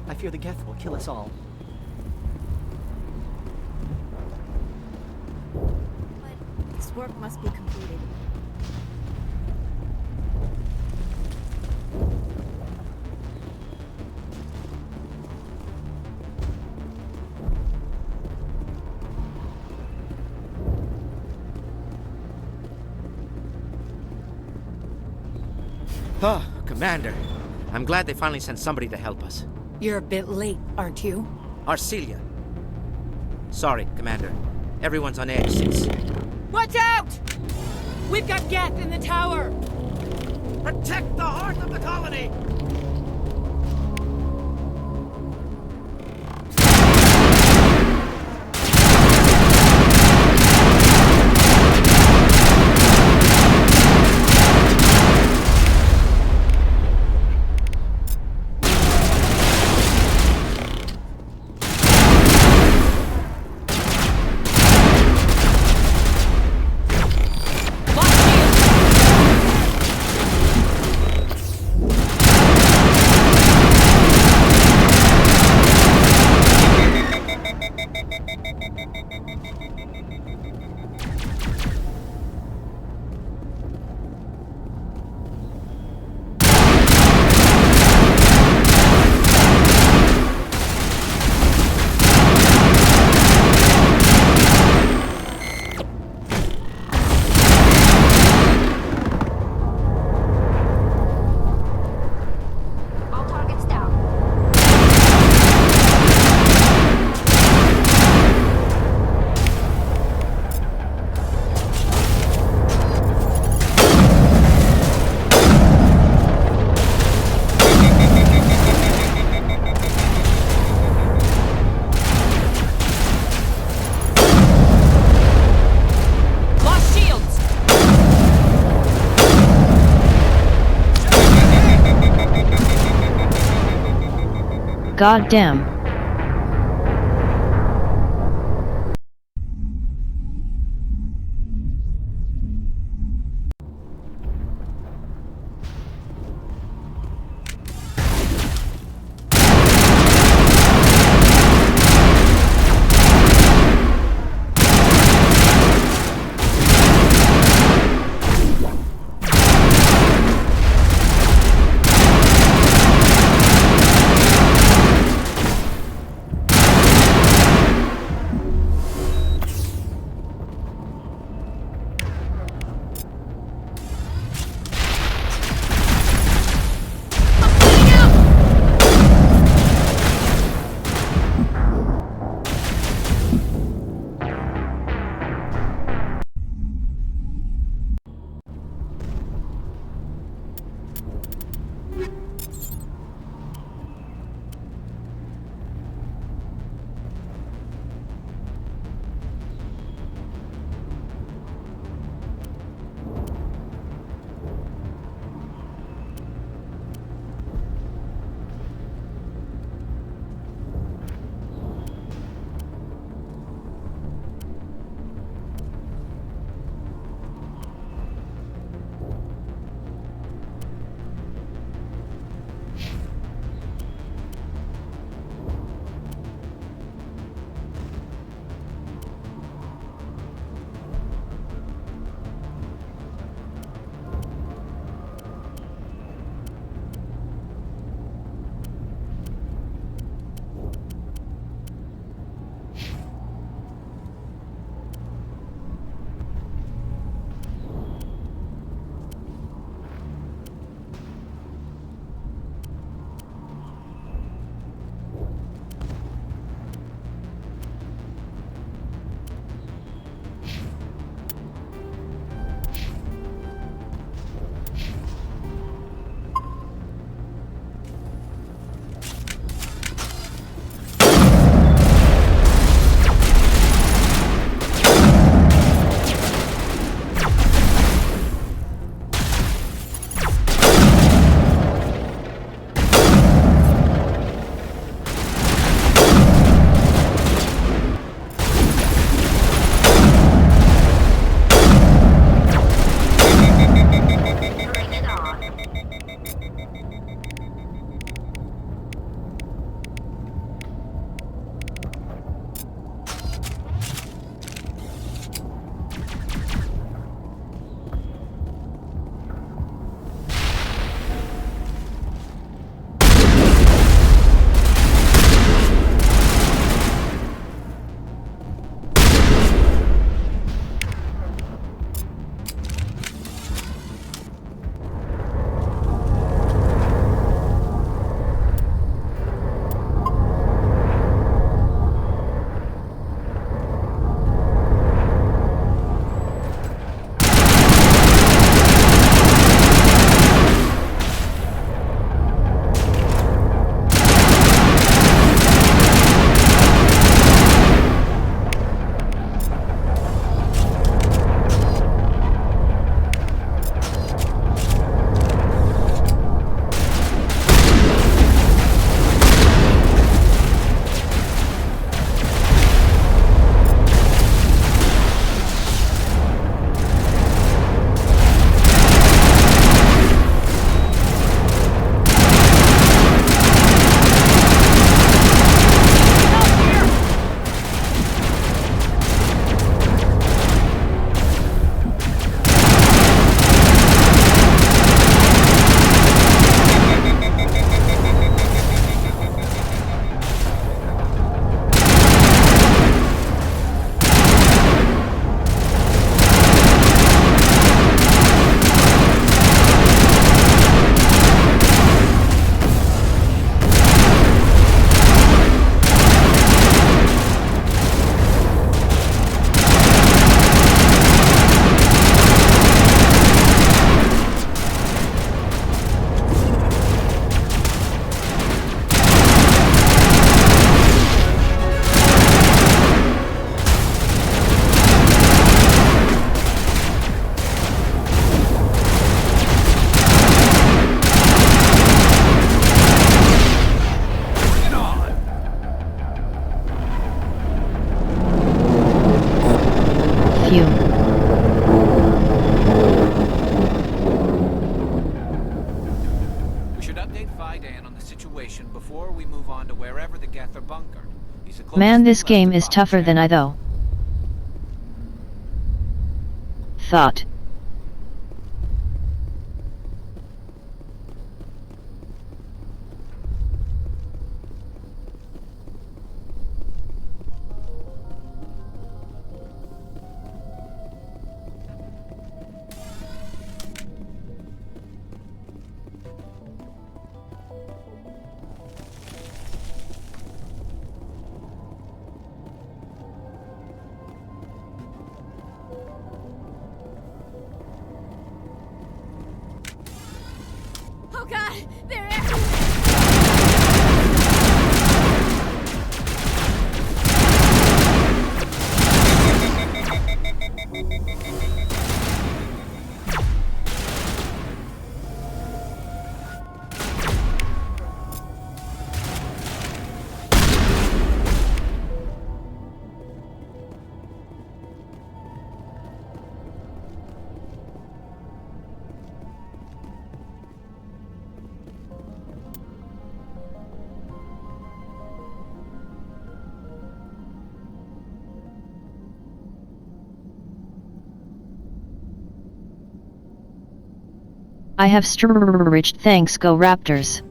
I fear the Geth will kill us all. But this work must be completed. Oh, Commander. I'm glad they finally sent somebody to help us. You're a bit late, aren't you? Arcelia. Sorry, Commander. Everyone's on edge since... Watch out! We've got Geth in the tower! Protect the heart of the colony! Goddamn. Man, this game is tougher than I thought. Oh god, they're I have stretched. Thanks, go Raptors.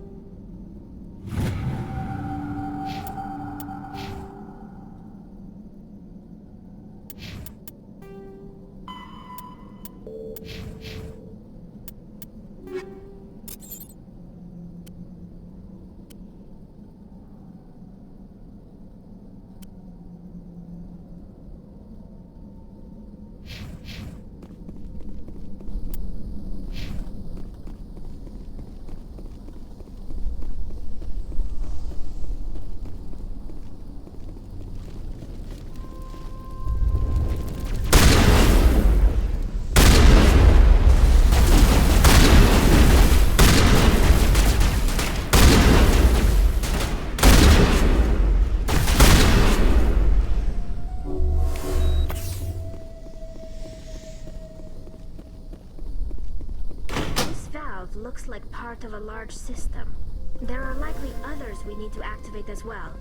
Looks like part of a large system. There are likely others we need to activate as well.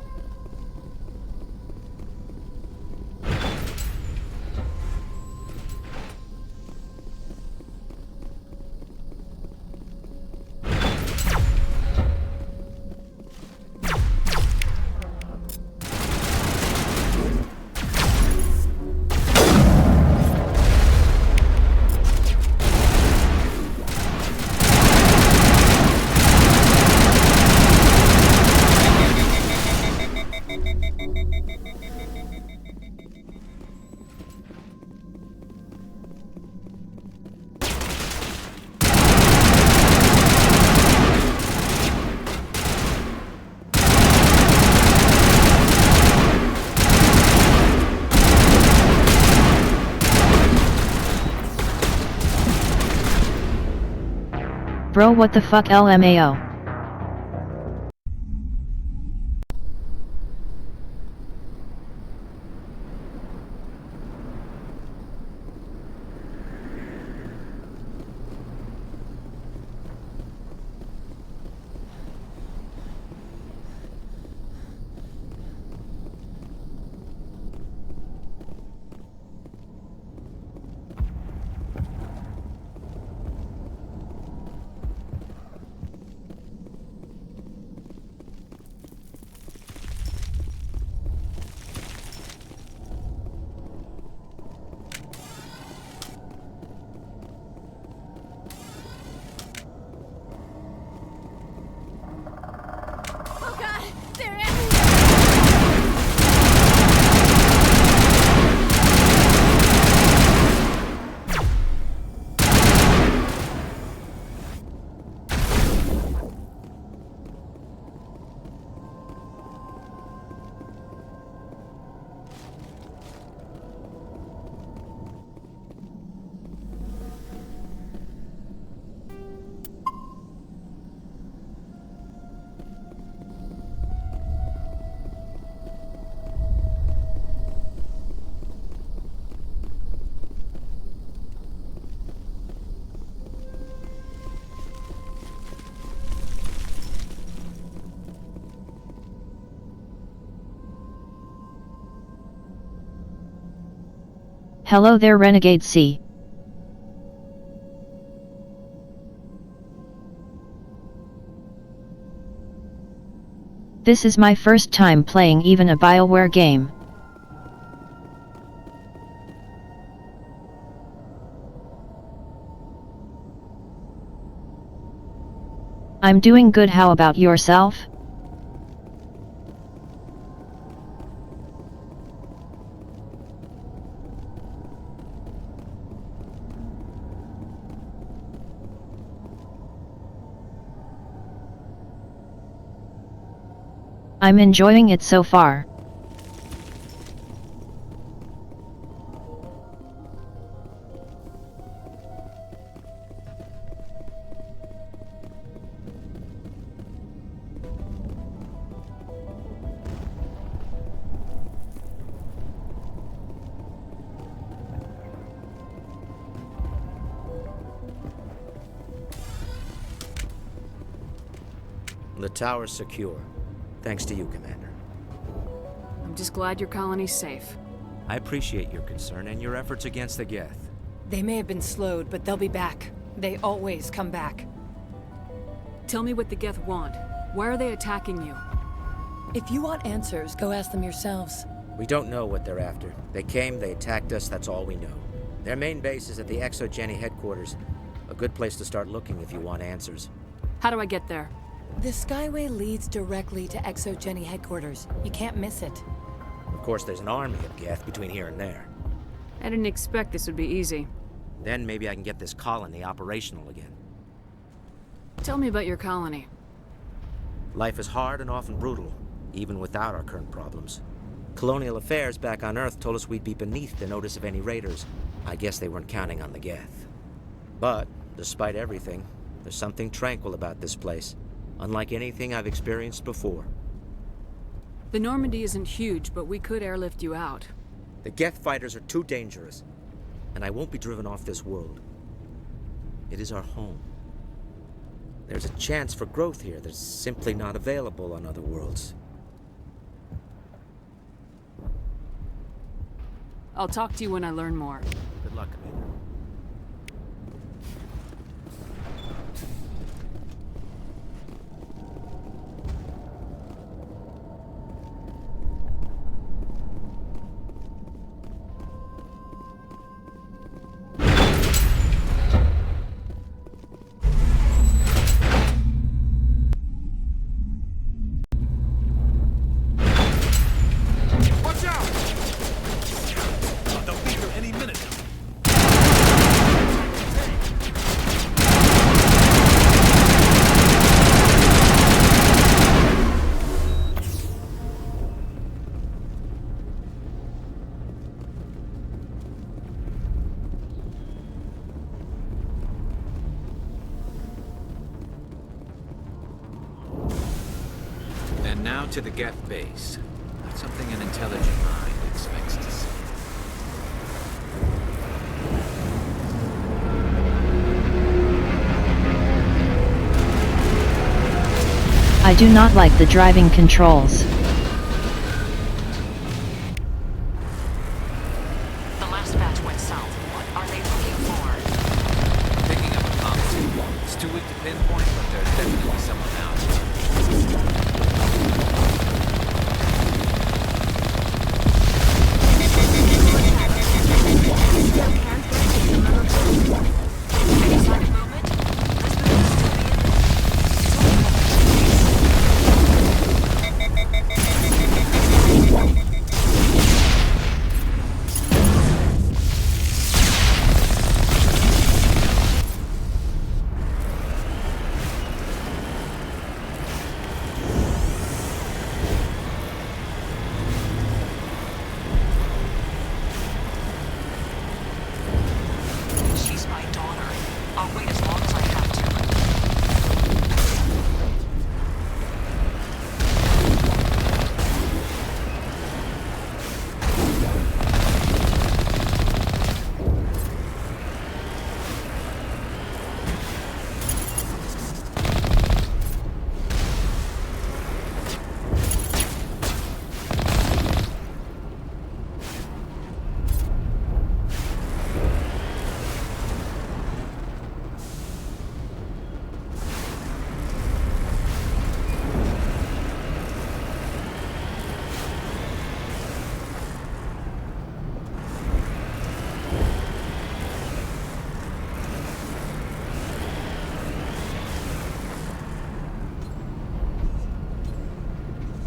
Bro, what the fuck, LMAO? Hello there, Renegade C. This is my first time playing even a BioWare game. I'm doing good. How about yourself? I'm enjoying it so far. The tower's secure. Thanks to you, Commander. I'm just glad your colony's safe. I appreciate your concern and your efforts against the Geth. They may have been slowed, but they'll be back. They always come back. Tell me what the Geth want. Why are they attacking you? If you want answers, go ask them yourselves. We don't know what they're after. They came, they attacked us, that's all we know. Their main base is at the Exogeny headquarters. A good place to start looking if you want answers. How do I get there? The Skyway leads directly to Exogeny headquarters. You can't miss it. Of course, there's an army of Geth between here and there. I didn't expect this would be easy. Then maybe I can get this colony operational again. Tell me about your colony. Life is hard and often brutal, even without our current problems. Colonial affairs back on Earth told us we'd be beneath the notice of any raiders. I guess they weren't counting on the Geth. But, despite everything, there's something tranquil about this place. Unlike anything I've experienced before. The Normandy isn't huge, but we could airlift you out. The Geth fighters are too dangerous, and I won't be driven off this world. It is our home. There's a chance for growth here that's simply not available on other worlds. I'll talk to you when I learn more. Good luck, Commander. And now to the Geth base. Not something an intelligent mind expects to see. I do not like the driving controls. The last batch went south. What are they looking for? Picking up a common. It's too weak to pinpoint, but there's definitely someone out.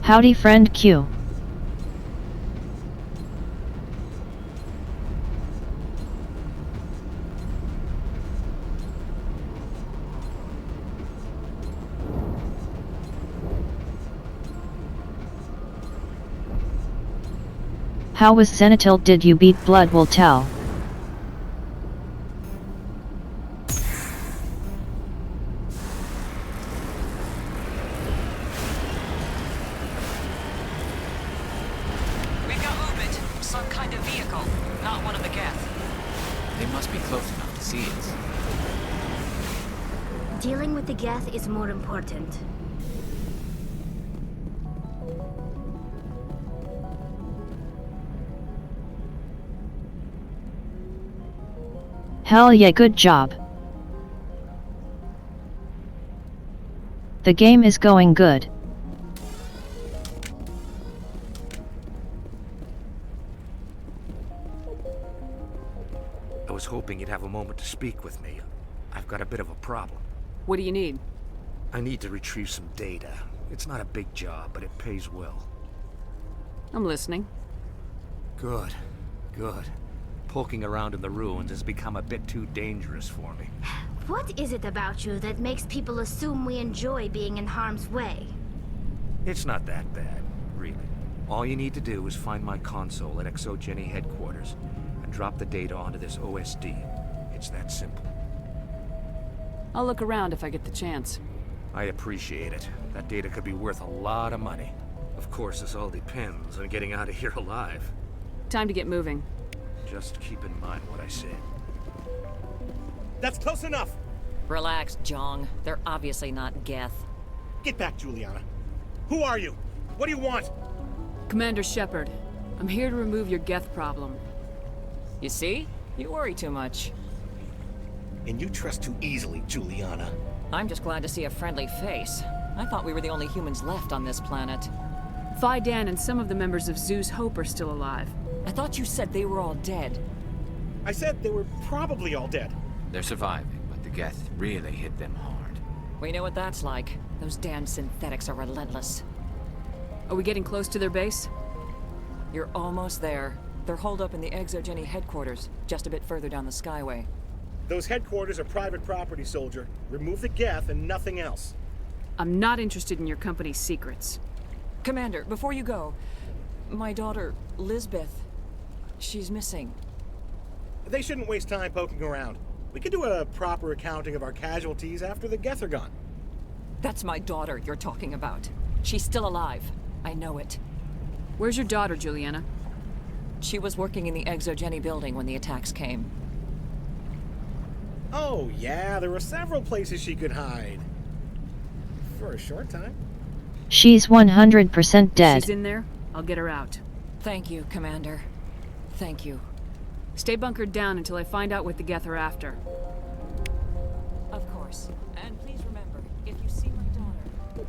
Howdy friend Q. How was Zenitil? Did you beat Blood will tell? We've got movement. Some kind of vehicle. Not one of the Geth. They must be close enough to see us. Dealing with the Geth is more important. Hell yeah, good job. The game is going good. I was hoping you'd have a moment to speak with me. I've got a bit of a problem. What do you need? I need to retrieve some data. It's not a big job, but it pays well. I'm listening. Good. Good. Poking around in the ruins has become a bit too dangerous for me. What is it about you that makes people assume we enjoy being in harm's way? It's not that bad, really. All you need to do is find my console at Exogeny headquarters and drop the data onto this OSD. It's that simple. I'll look around if I get the chance. I appreciate it. That data could be worth a lot of money. Of course, this all depends on getting out of here alive. Time to get moving. Just keep in mind what I said. That's close enough! Relax, Jong. They're obviously not Geth. Get back, Juliana. Who are you? What do you want? Commander Shepard, I'm here to remove your Geth problem. You see? You worry too much. And you trust too easily, Juliana. I'm just glad to see a friendly face. I thought we were the only humans left on this planet. Phi Dan and some of the members of Zoo's Hope are still alive. I thought you said they were all dead. I said they were probably all dead. They're surviving, but the Geth really hit them hard. We know what that's like. Those damn synthetics are relentless. Are we getting close to their base? You're almost there. They're holed up in the Exogeny headquarters, just a bit further down the Skyway. Those headquarters are private property, soldier. Remove the Geth and nothing else. I'm not interested in your company's secrets. Commander, before you go, my daughter, Lisbeth, she's missing. They shouldn't waste time poking around. We could do a proper accounting of our casualties after the Geth are gone. That's my daughter you're talking about. She's still alive. I know it. Where's your daughter, Juliana? She was working in the Exogeny building when the attacks came. Oh, yeah, there were several places she could hide. For a short time. She's 100% dead. She's in there. I'll get her out. Thank you, Commander. Thank you. Stay bunkered down until I find out what the Geth are after. Of course. And please remember, if you see my daughter...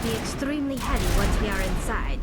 be extremely heavy once we are inside.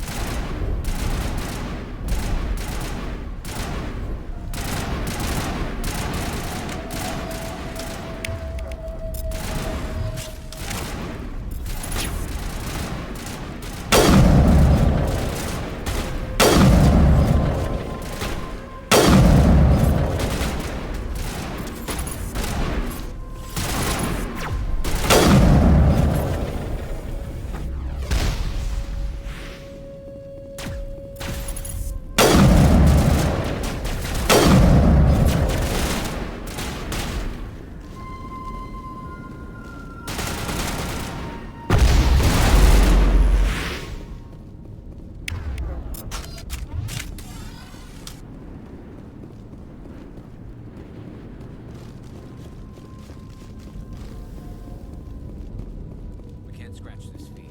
We can't scratch this field.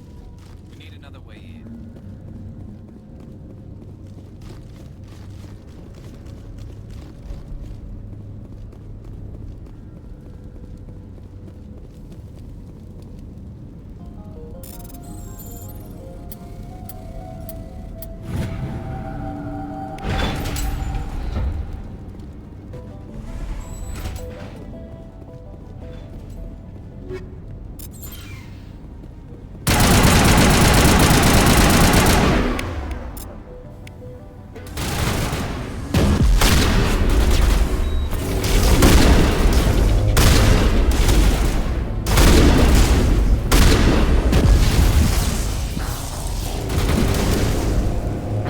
We need another way in.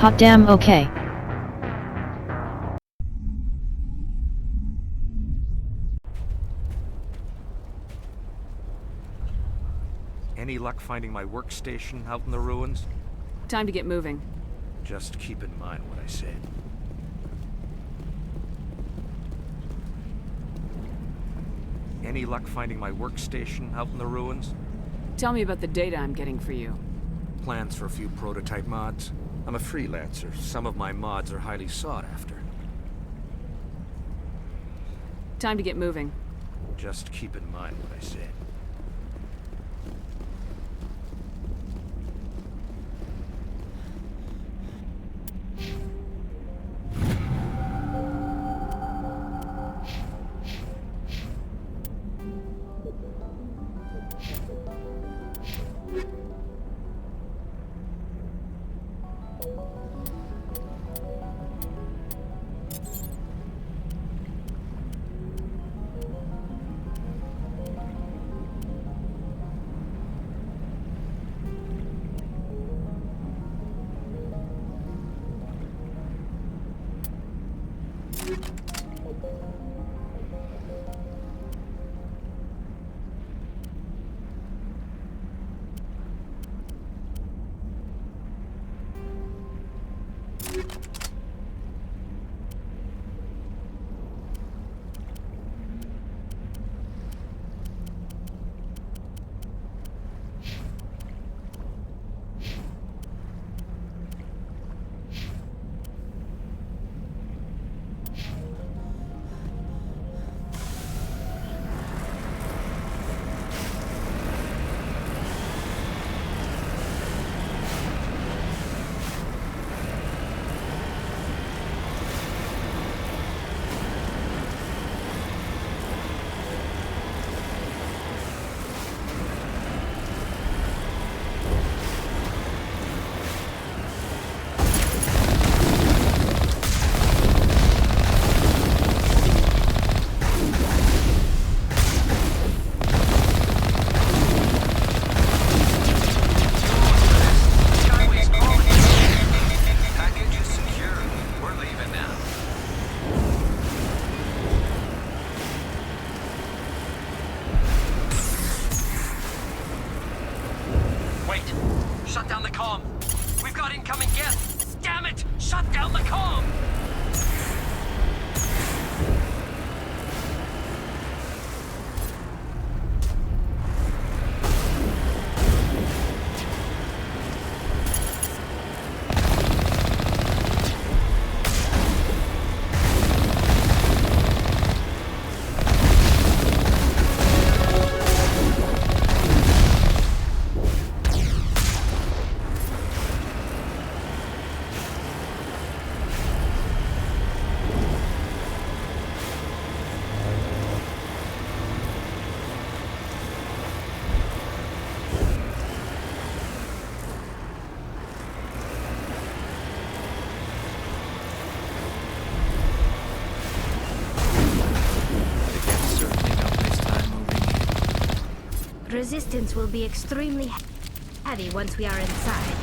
Hot damn okay. Any luck finding my workstation out in the ruins? Time to get moving. Just keep in mind what I said. Any luck finding my workstation out in the ruins? Tell me about the data I'm getting for you. Plans for a few prototype mods. I'm a freelancer. Some of my mods are highly sought after. Time to get moving. Just keep in mind what I said. Shut down the comm! We've got incoming guests! Damn it! Shut down the comm! Resistance will be extremely heavy once we are inside.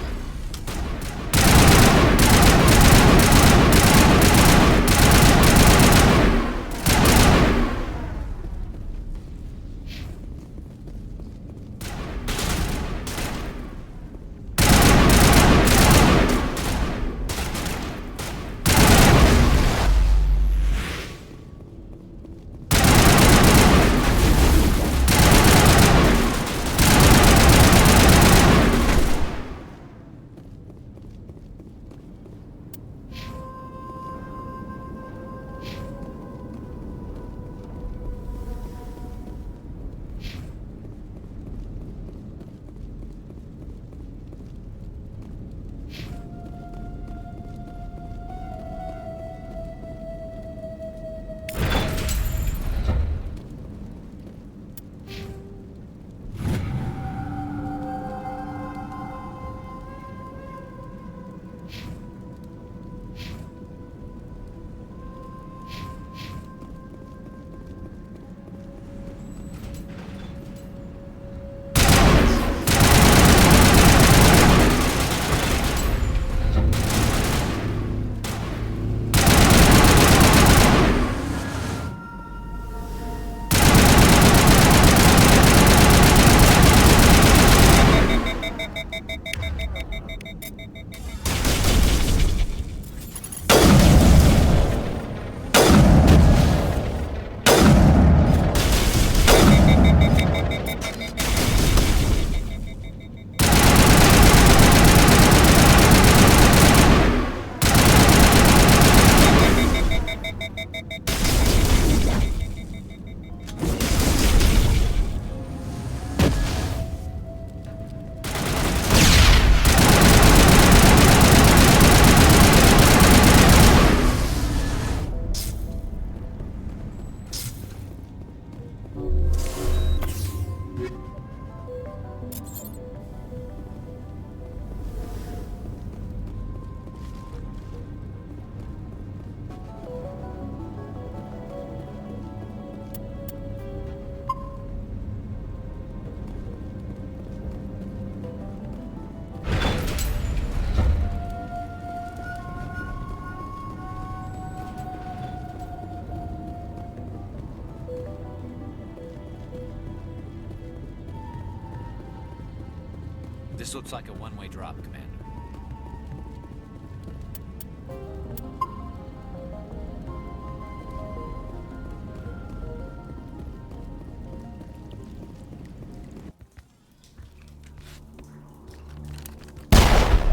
This looks like a one-way drop, Commander.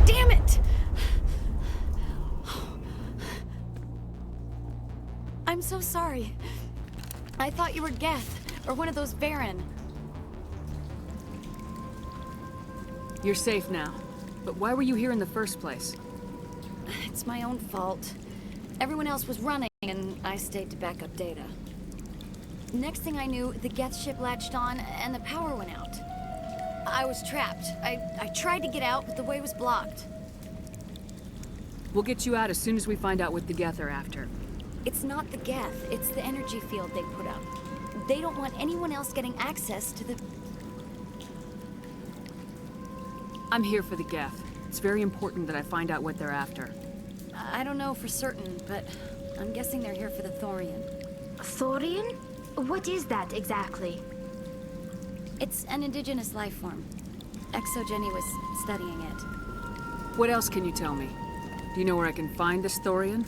Damn it! I'm so sorry. I thought you were Geth, or one of those Baron. You're safe now. But why were you here in the first place? It's my own fault. Everyone else was running, and I stayed to back up data. Next thing I knew, the Geth ship latched on, and the power went out. I was trapped. I tried to get out, but the way was blocked. We'll get you out as soon as we find out what the Geth are after. It's not the Geth, it's the energy field they put up. They don't want anyone else getting access to the... I'm here for the Geth. It's very important that I find out what they're after. I don't know for certain, but I'm guessing they're here for the Thorian. Thorian? What is that exactly? It's an indigenous life form. Exogeny was studying it. What else can you tell me? Do you know where I can find this Thorian?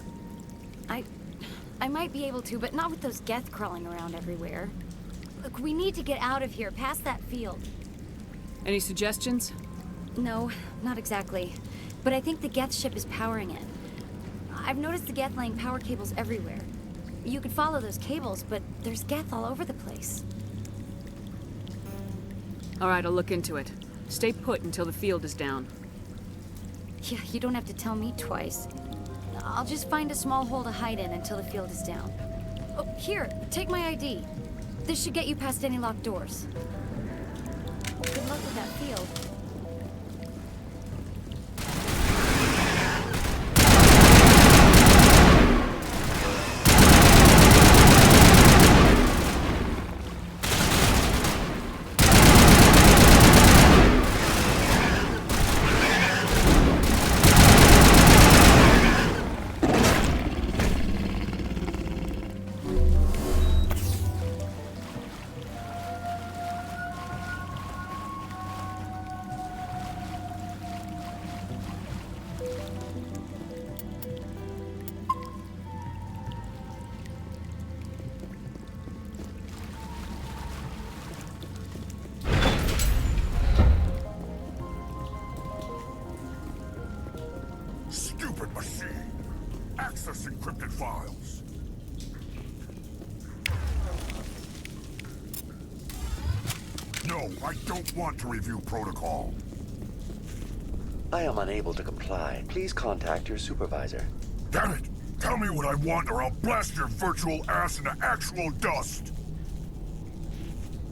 I might be able to, but not with those Geth crawling around everywhere. Look, we need to get out of here, past that field. Any suggestions? No, not exactly. But I think the Geth ship is powering it. I've noticed the Geth laying power cables everywhere. You could follow those cables, but there's Geth all over the place. All right, I'll look into it. Stay put until the field is down. Yeah, you don't have to tell me twice. I'll just find a small hole to hide in until the field is down. Oh, here, take my ID. This should get you past any locked doors. Good luck with that field. No, I don't want to review protocol. I am unable to comply. Please contact your supervisor. Damn it! Tell me what I want or I'll blast your virtual ass into actual dust!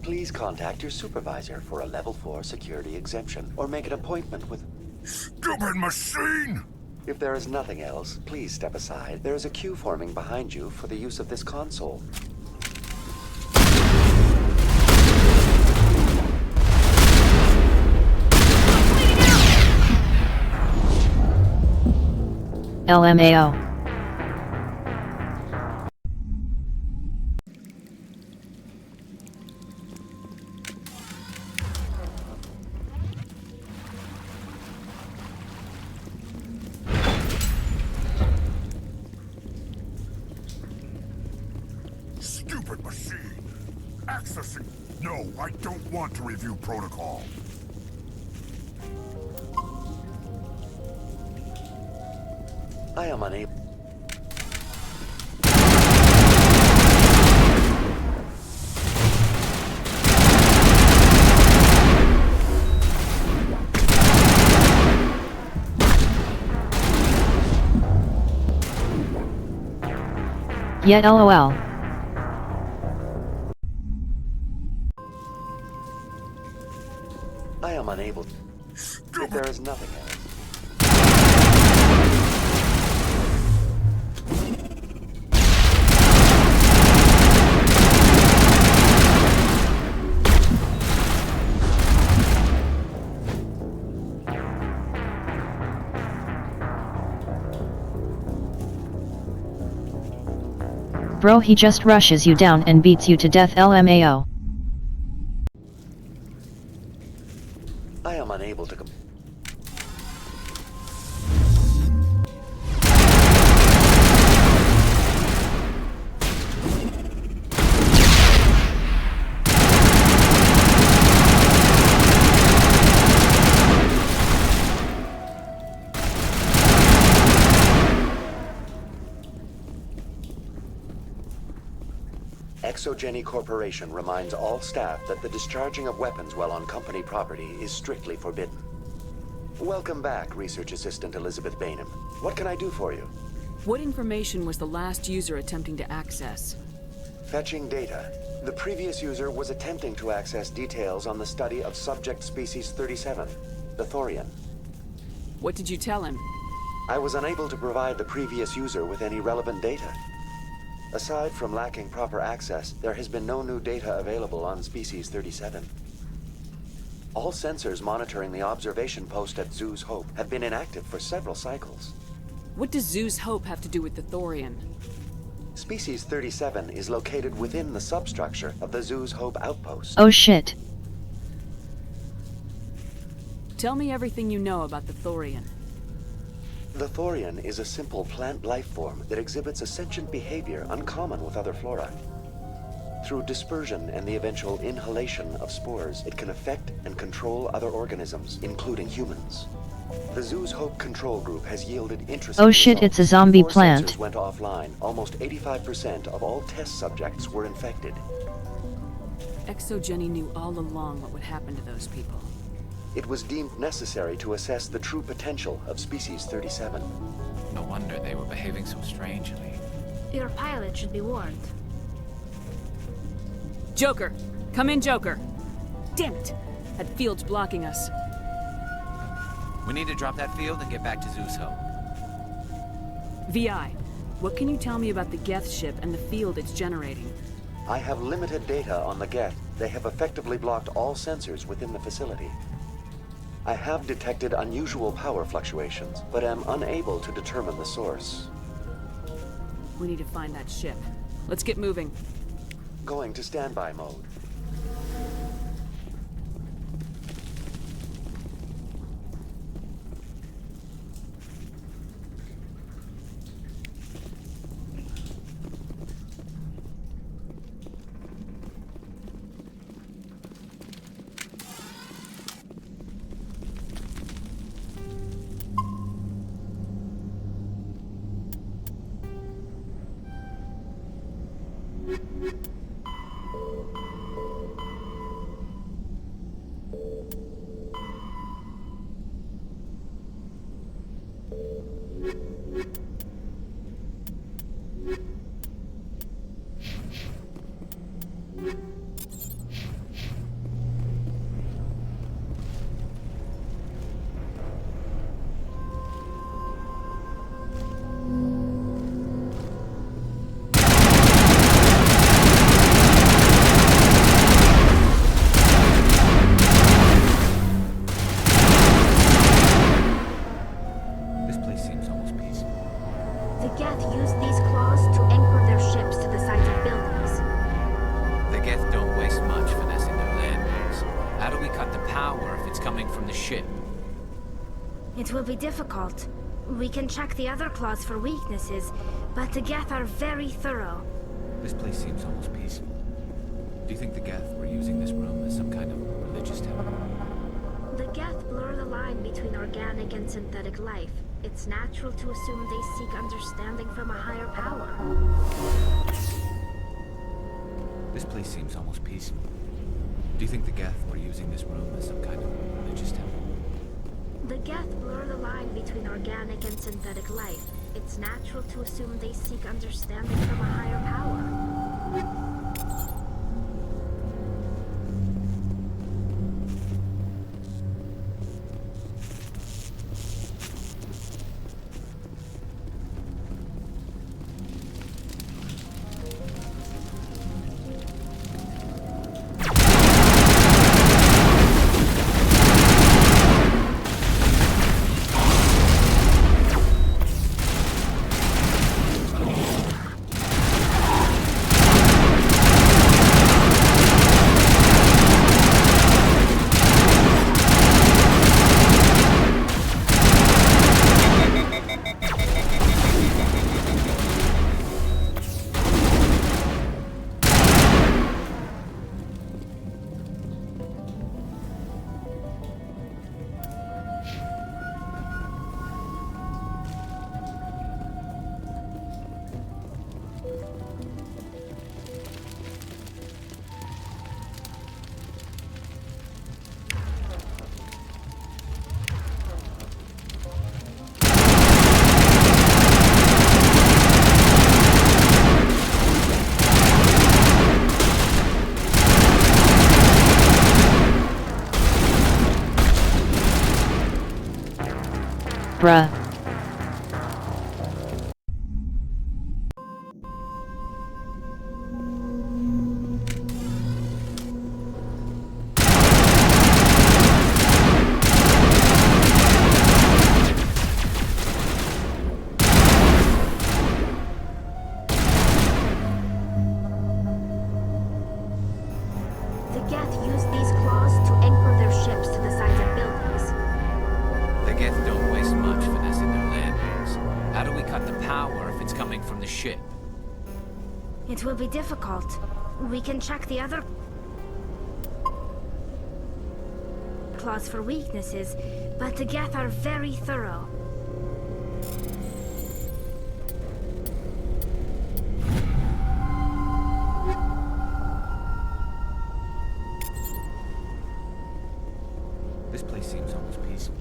Please contact your supervisor for a level 4 security exemption, or make an appointment with... Stupid machine! If there is nothing else, please step aside. There is a queue forming behind you for the use of this console. LMAO. Stupid machine! Accessing... No, I don't want to review protocol. I am unable... Yet LOL. I am unable... If there is nothing else... Bro, he just rushes you down and beats you to death. LMAO. I am unable to... Exogeny Corporation reminds all staff that the discharging of weapons while on company property is strictly forbidden. Welcome back, Research Assistant Elizabeth Bainham. What can I do for you? What information was the last user attempting to access? Fetching data. The previous user was attempting to access details on the study of subject species 37, the Thorian. What did you tell him? I was unable to provide the previous user with any relevant data. Aside from lacking proper access, there has been no new data available on species 37. All sensors monitoring the observation post at Zoo's Hope have been inactive for several cycles. What does Zoo's Hope have to do with the Thorian? Species 37 is located within the substructure of the Zoo's Hope outpost. Oh shit. Tell me everything you know about the Thorian. The Thorian is a simple plant life form that exhibits a sentient behavior uncommon with other flora. Through dispersion and the eventual inhalation of spores, it can affect and control other organisms, including humans. The Zoo's Hope control group has yielded interesting Oh shit, results. it's a zombie Before plant. sensors went offline, almost 85% of all test subjects were infected. Exogeny knew all along what would happen to those people. It was deemed necessary to assess the true potential of species 37. No wonder they were behaving so strangely. Your pilot should be warned. Joker! Come in, Joker! Damn it! That field's blocking us. We need to drop that field and get back to Zeus Hope. VI, what can you tell me about the Geth ship and the field it's generating? I have limited data on the Geth. They have effectively blocked all sensors within the facility. I have detected unusual power fluctuations, but am unable to determine the source. We need to find that ship. Let's get moving. Going to standby mode. How do we cut the power if it's coming from the ship? It will be difficult. We can check the other claws for weaknesses, but the Geth are very thorough. This place seems almost peaceful. Do you think the Geth were using this room as some kind of religious temple? The Geth blur the line between organic and synthetic life. It's natural to assume they seek understanding from a higher power. This place seems almost peaceful. Do you think the Geth were using this room as some kind of religious temple? The Geth blur the line between organic and synthetic life. It's natural to assume they seek understanding from a higher power. Bruh. The Geth use these claws to anchor their ships to the sides of buildings. The Geth don't waste much finessing their landings. How do we cut the power if it's coming from the ship? It will be difficult. We can check the other claws for weaknesses, but the Geth are very thorough. This place seems almost peaceful.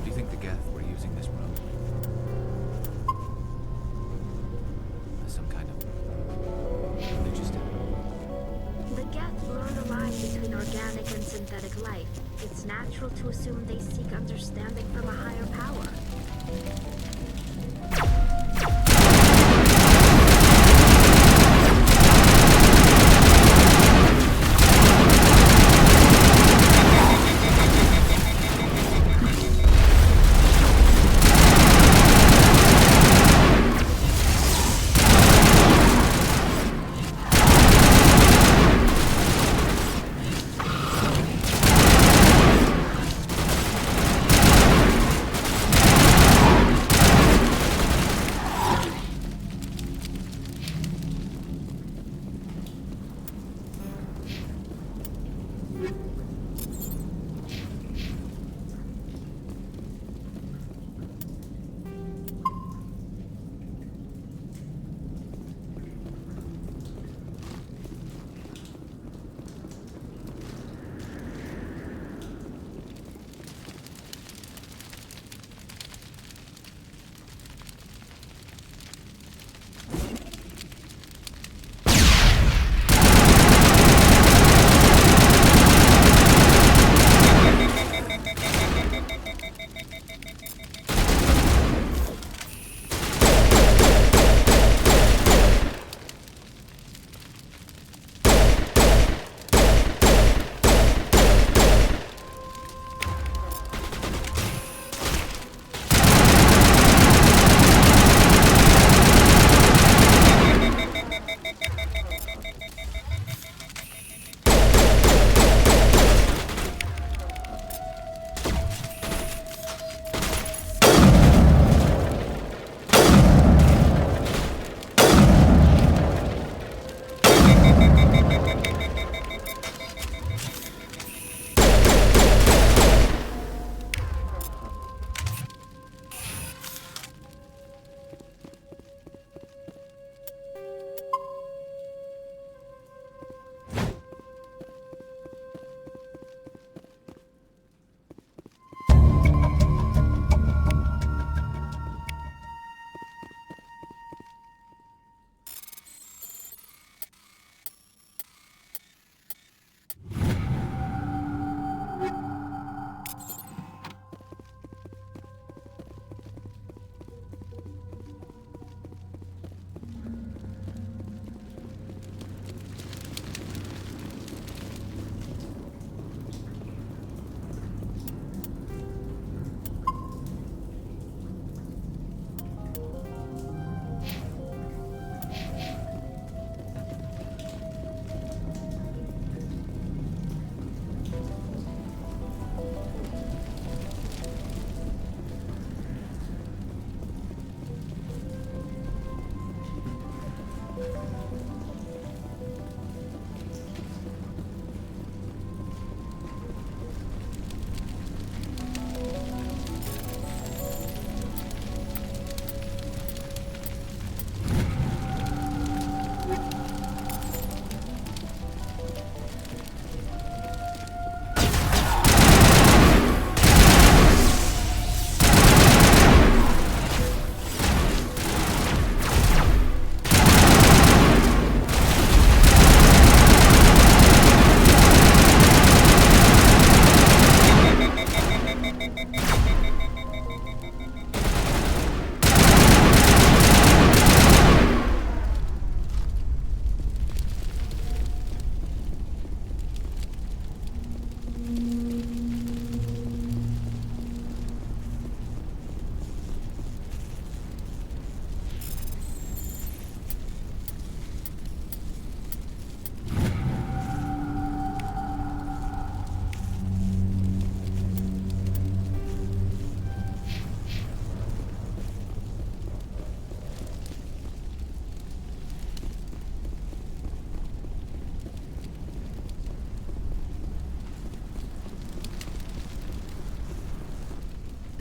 Do you think the Geth were using this room as some kind of religious temple? The Geth blur the line between organic and synthetic life. It's natural to assume they seek understanding from a higher power.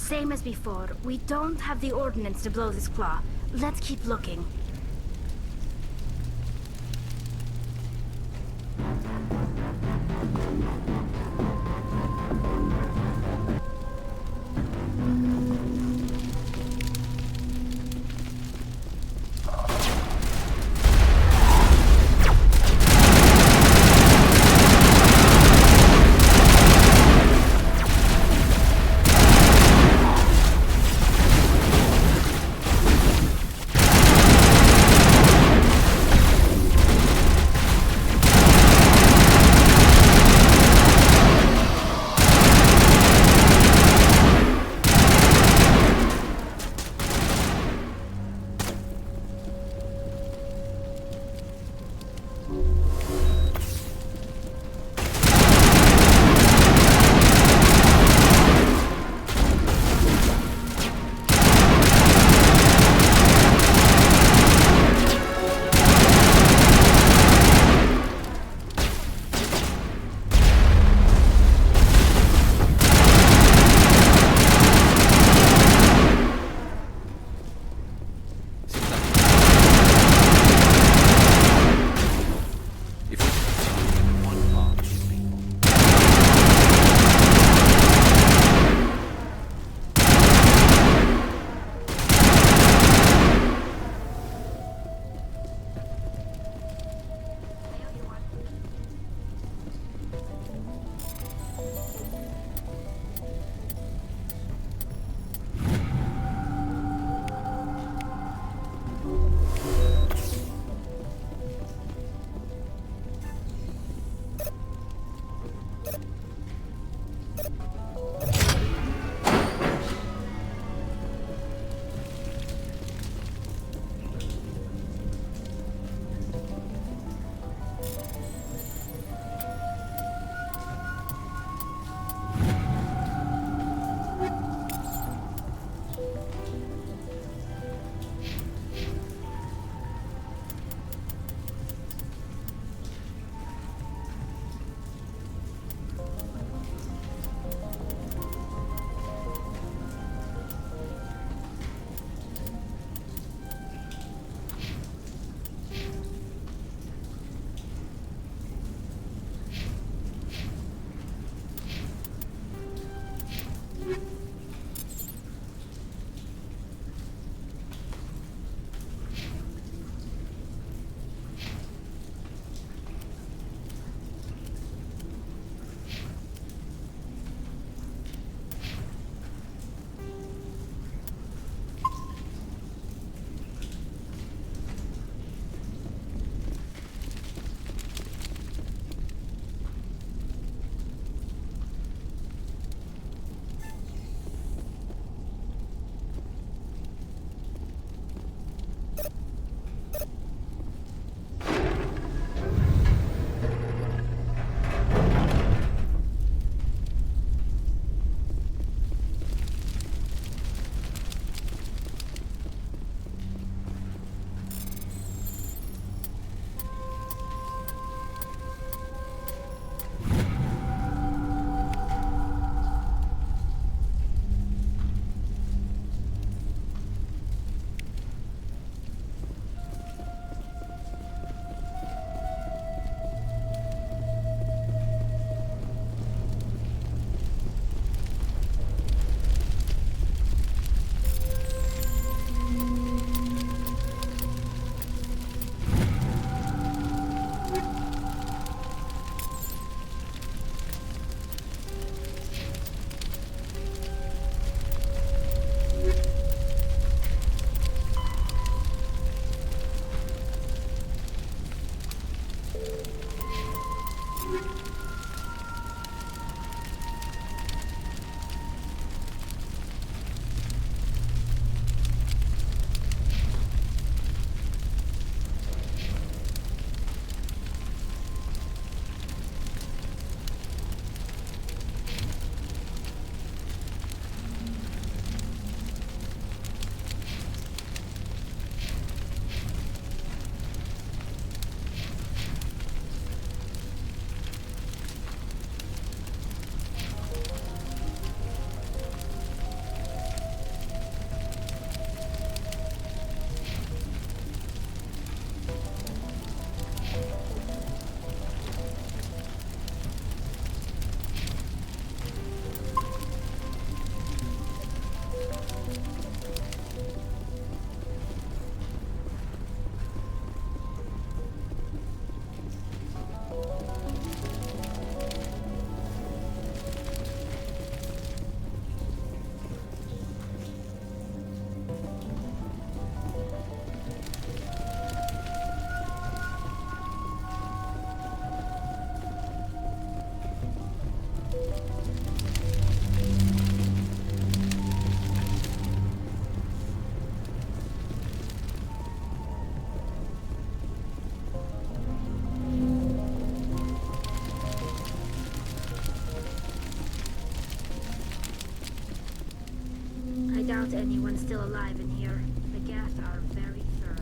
Same as before, we don't have the ordnance to blow this claw. Let's keep looking. doubt anyone's still alive in here. The Geth are very thorough.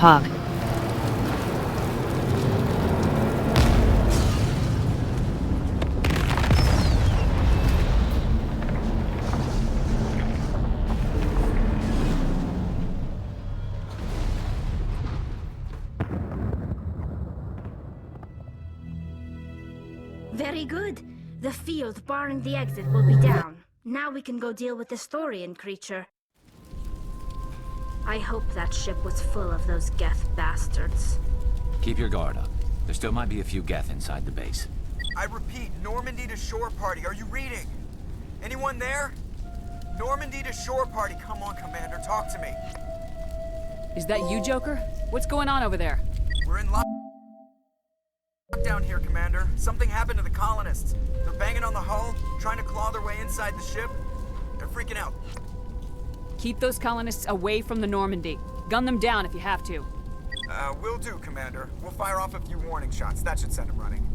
Hog. Very good. The field barring the exit will be down. Now we can go deal with the Storian creature. I hope that ship was full of those Geth bastards. Keep your guard up. There still might be a few Geth inside the base. I repeat, Normandy to shore party. Are you reading? Anyone there? Normandy to shore party. Come on, Commander. Talk to me. Is that you, Joker? What's going on over there? We're in lockdown here, Commander. Something happened to the colonists. They're banging on the hull, trying to claw their way inside the ship. They're freaking out. Keep those colonists away from the Normandy. Gun them down if you have to. Will do, Commander. We'll fire off a few warning shots. That should send them running.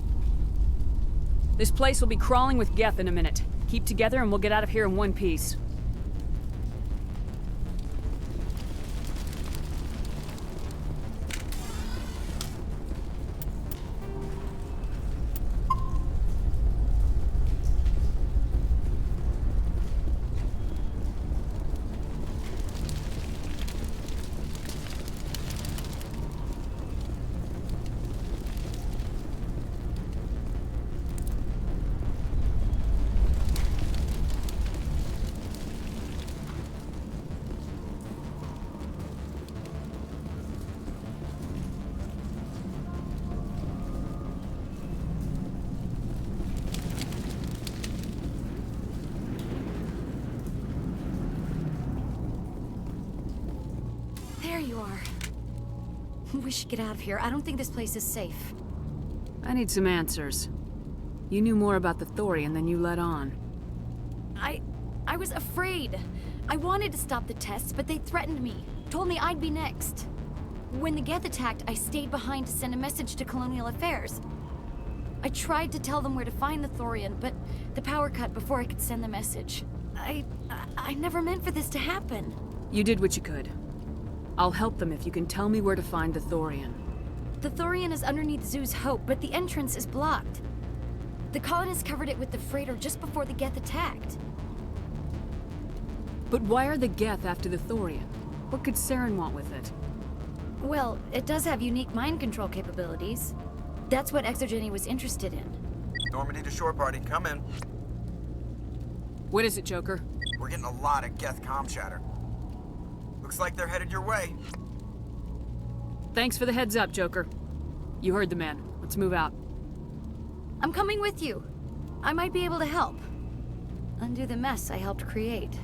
This place will be crawling with Geth in a minute. Keep together and we'll get out of here in one piece. you are. We should get out of here. I don't think this place is safe. I need some answers. You knew more about the Thorian than you let on. I was afraid. I wanted to stop the tests, but they threatened me. Told me I'd be next. When the Geth attacked, I stayed behind to send a message to Colonial Affairs. I tried to tell them where to find the Thorian, but the power cut before I could send the message. I never meant for this to happen. You did what you could. I'll help them if you can tell me where to find the Thorian. The Thorian is underneath Zoo's Hope, but the entrance is blocked. The colonists covered it with the freighter just before the Geth attacked. But why are the Geth after the Thorian? What could Saren want with it? Well, it does have unique mind control capabilities. That's what Exogeny was interested in. Normandy to shore party, come in. What is it, Joker? We're getting a lot of Geth comm chatter. Looks like they're headed your way. Thanks for the heads up, Joker. You heard the man. Let's move out. I'm coming with you. I might be able to help. Undo the mess I helped create.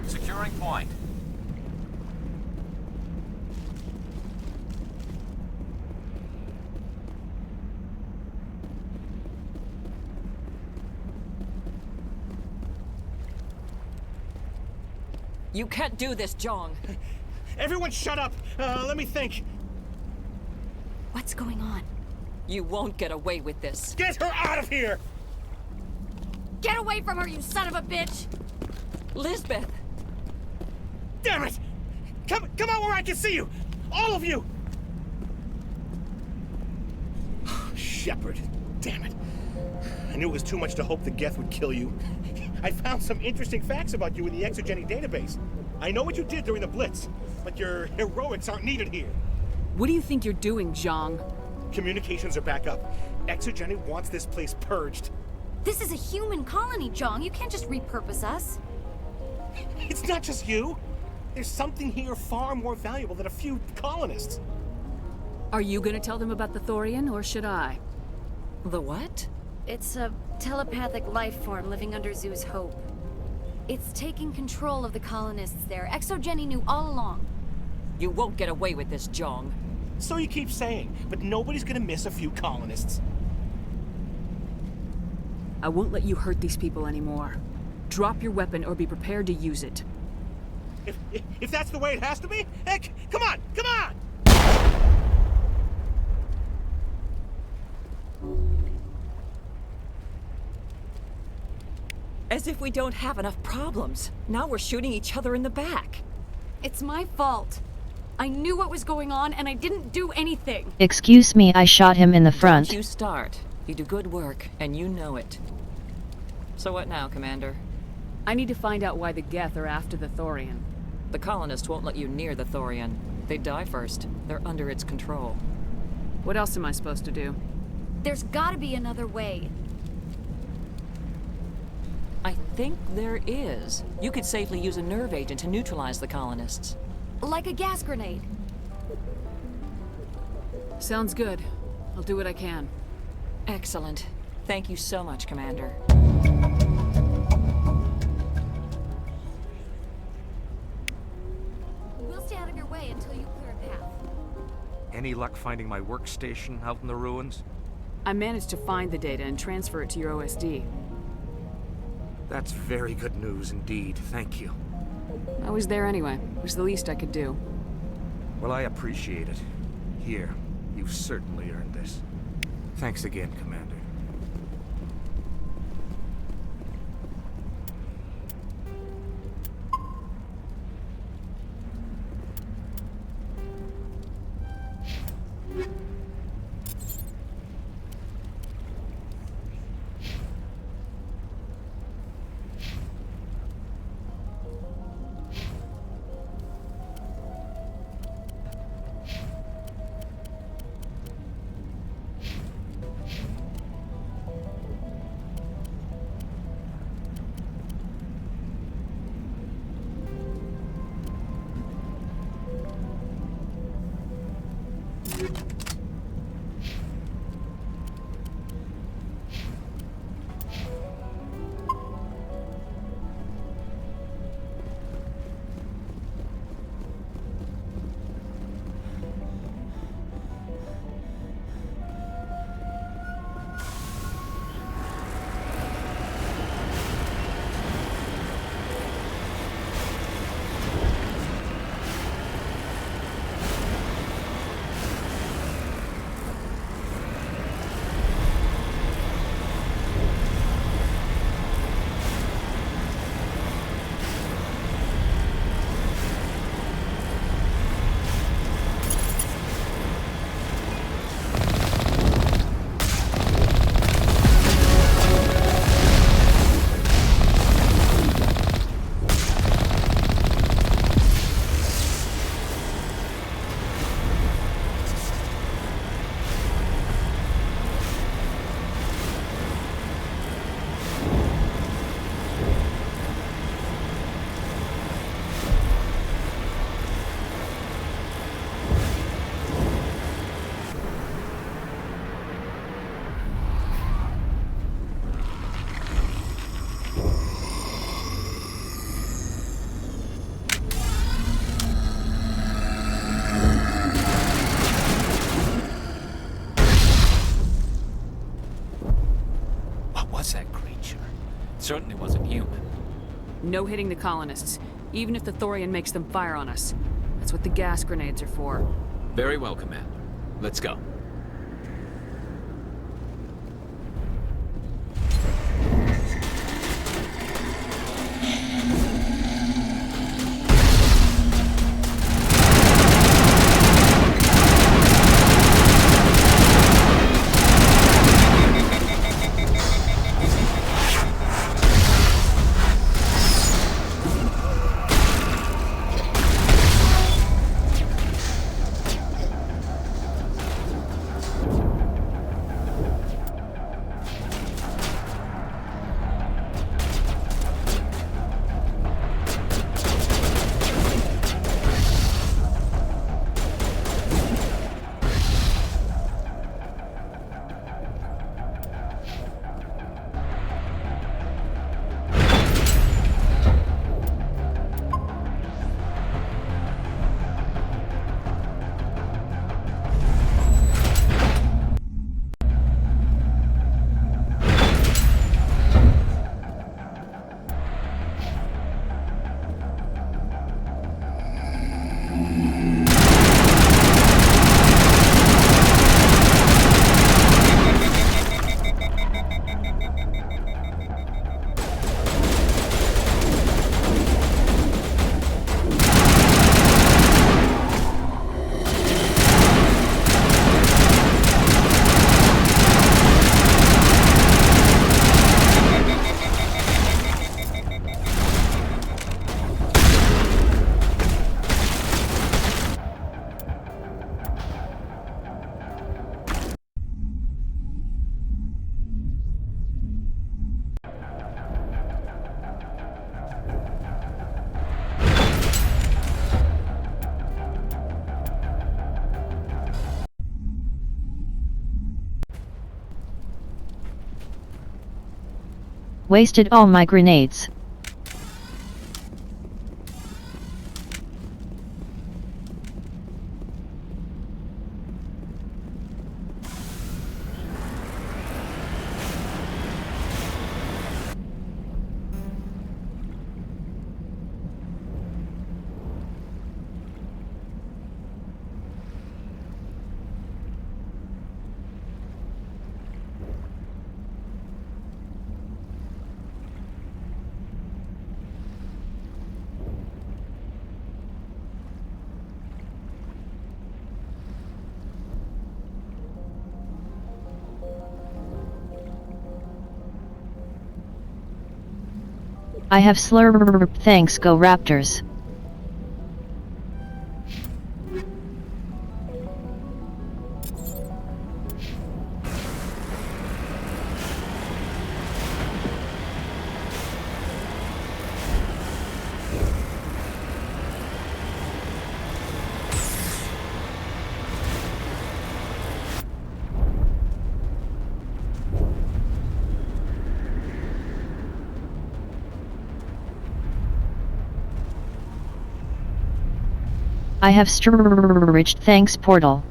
Securing point. You can't do this, Jong. Everyone shut up! Let me think. What's going on? You won't get away with this. Get her out of here! Get away from her, you son of a bitch! Lisbeth! Damn it! Come out where I can see you! All of you! Shepard, damn it. I knew it was too much to hope the Geth would kill you. I found some interesting facts about you in the Exogeny database. I know what you did during the Blitz, but your heroics aren't needed here. What do you think you're doing, Jong? Communications are back up. Exogeny wants this place purged. This is a human colony, Jong. You can't just repurpose us. It's not just you. There's something here far more valuable than a few colonists. Are you gonna tell them about the Thorian, or should I? The what? It's a telepathic life form living under Zoo's Hope. It's taking control of the colonists there. Exogeny knew all along. You won't get away with this, Jong. So you keep saying, but nobody's gonna miss a few colonists. I won't let you hurt these people anymore. Drop your weapon or be prepared to use it. If that's the way it has to be, heck, come on, come on! As if we don't have enough problems. Now we're shooting each other in the back. It's my fault. I knew what was going on and I didn't do anything. Excuse me, I shot him in the front. Don't you start. You do good work, and you know it. So what now, Commander? I need to find out why the Geth are after the Thorian. The colonists won't let you near the Thorian. They'd die first. They're under its control. What else am I supposed to do? There's gotta be another way. I think there is. You could safely use a nerve agent to neutralize the colonists. Like a gas grenade. Sounds good. I'll do what I can. Excellent. Thank you so much, Commander. We'll stay out of your way until you clear a path. Any luck finding my workstation out in the ruins? I managed to find the data and transfer it to your OSD. That's very good news indeed. Thank you. I was there anyway. It was the least I could do. Well, I appreciate it. Here, you've certainly earned this. Thanks again, Commander. Certainly wasn't human. No hitting the colonists, even if the Thorian makes them fire on us. That's what the gas grenades are for. Very well, Commander. Let's go. Wasted all my grenades. I have slurp. Thanks, go Raptors. I have reached. Thanks, portal.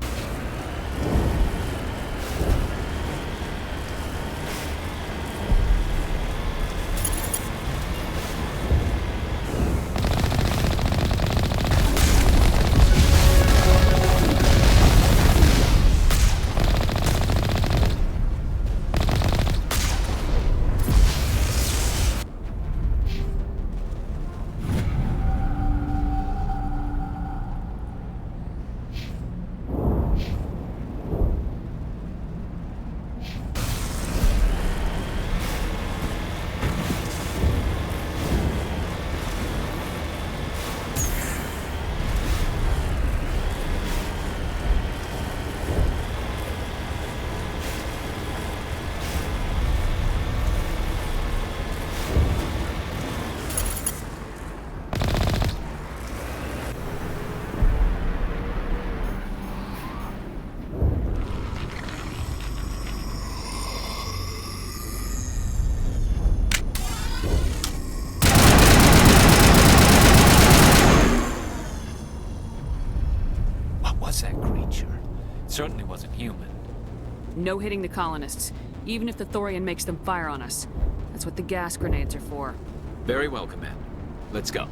Certainly wasn't human. No hitting the colonists, even if the Thorian makes them fire on us. That's what the gas grenades are for. Very well, Commander. Let's go.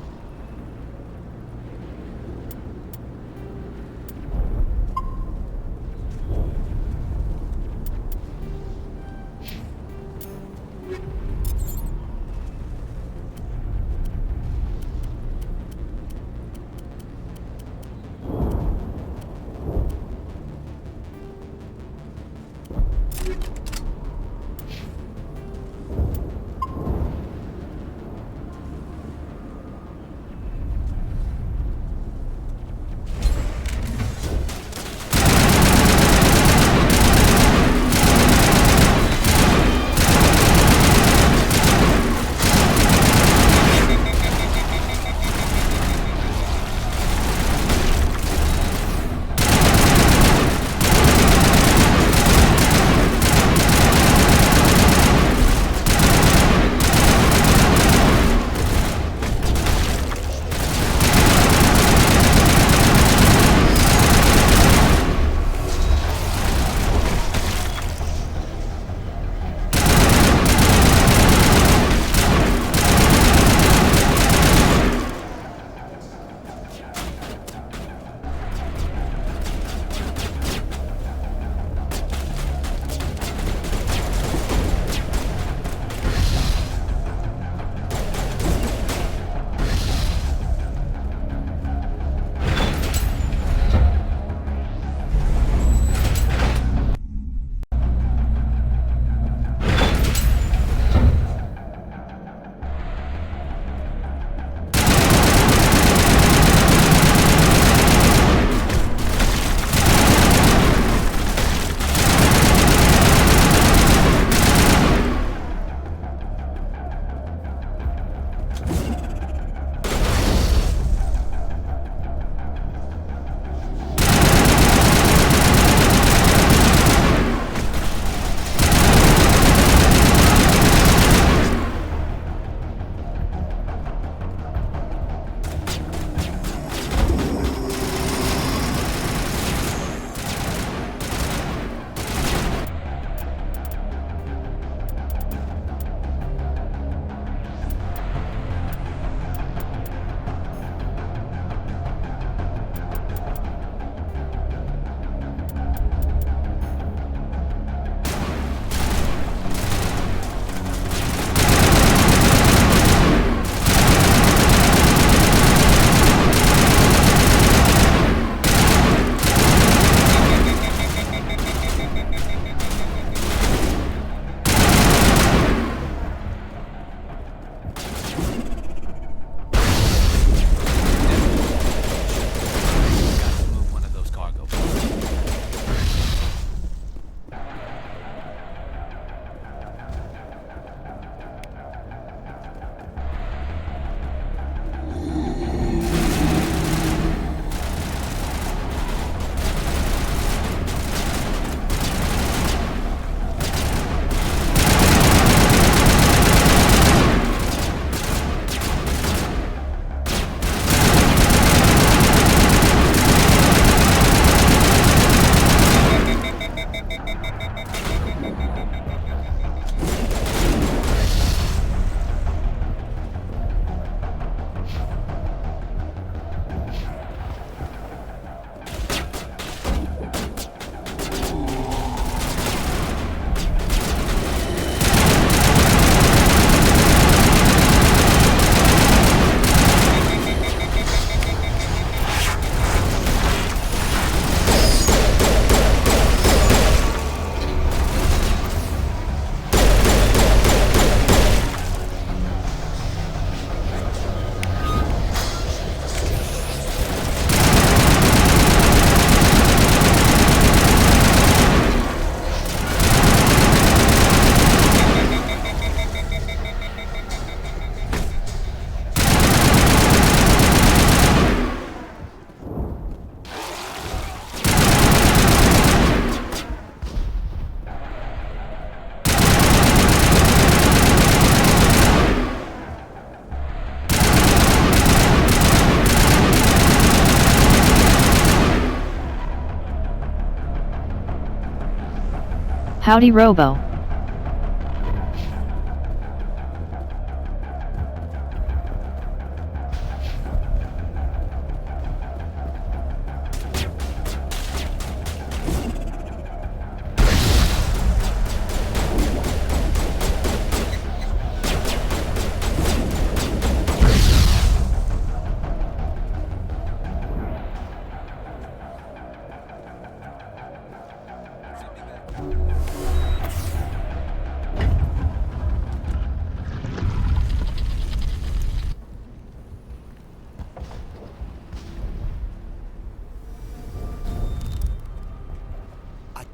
Howdy Robo.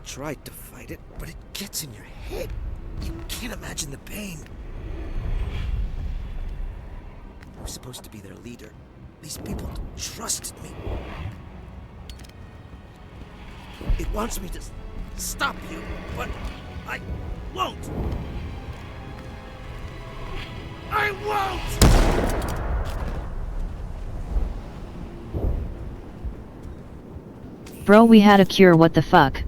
Tried to fight it, but it gets in your head. You can't imagine the pain. I was supposed to be their leader. These people trusted me. It wants me to stop you, but I won't. I won't! Bro, we had a cure, what the fuck?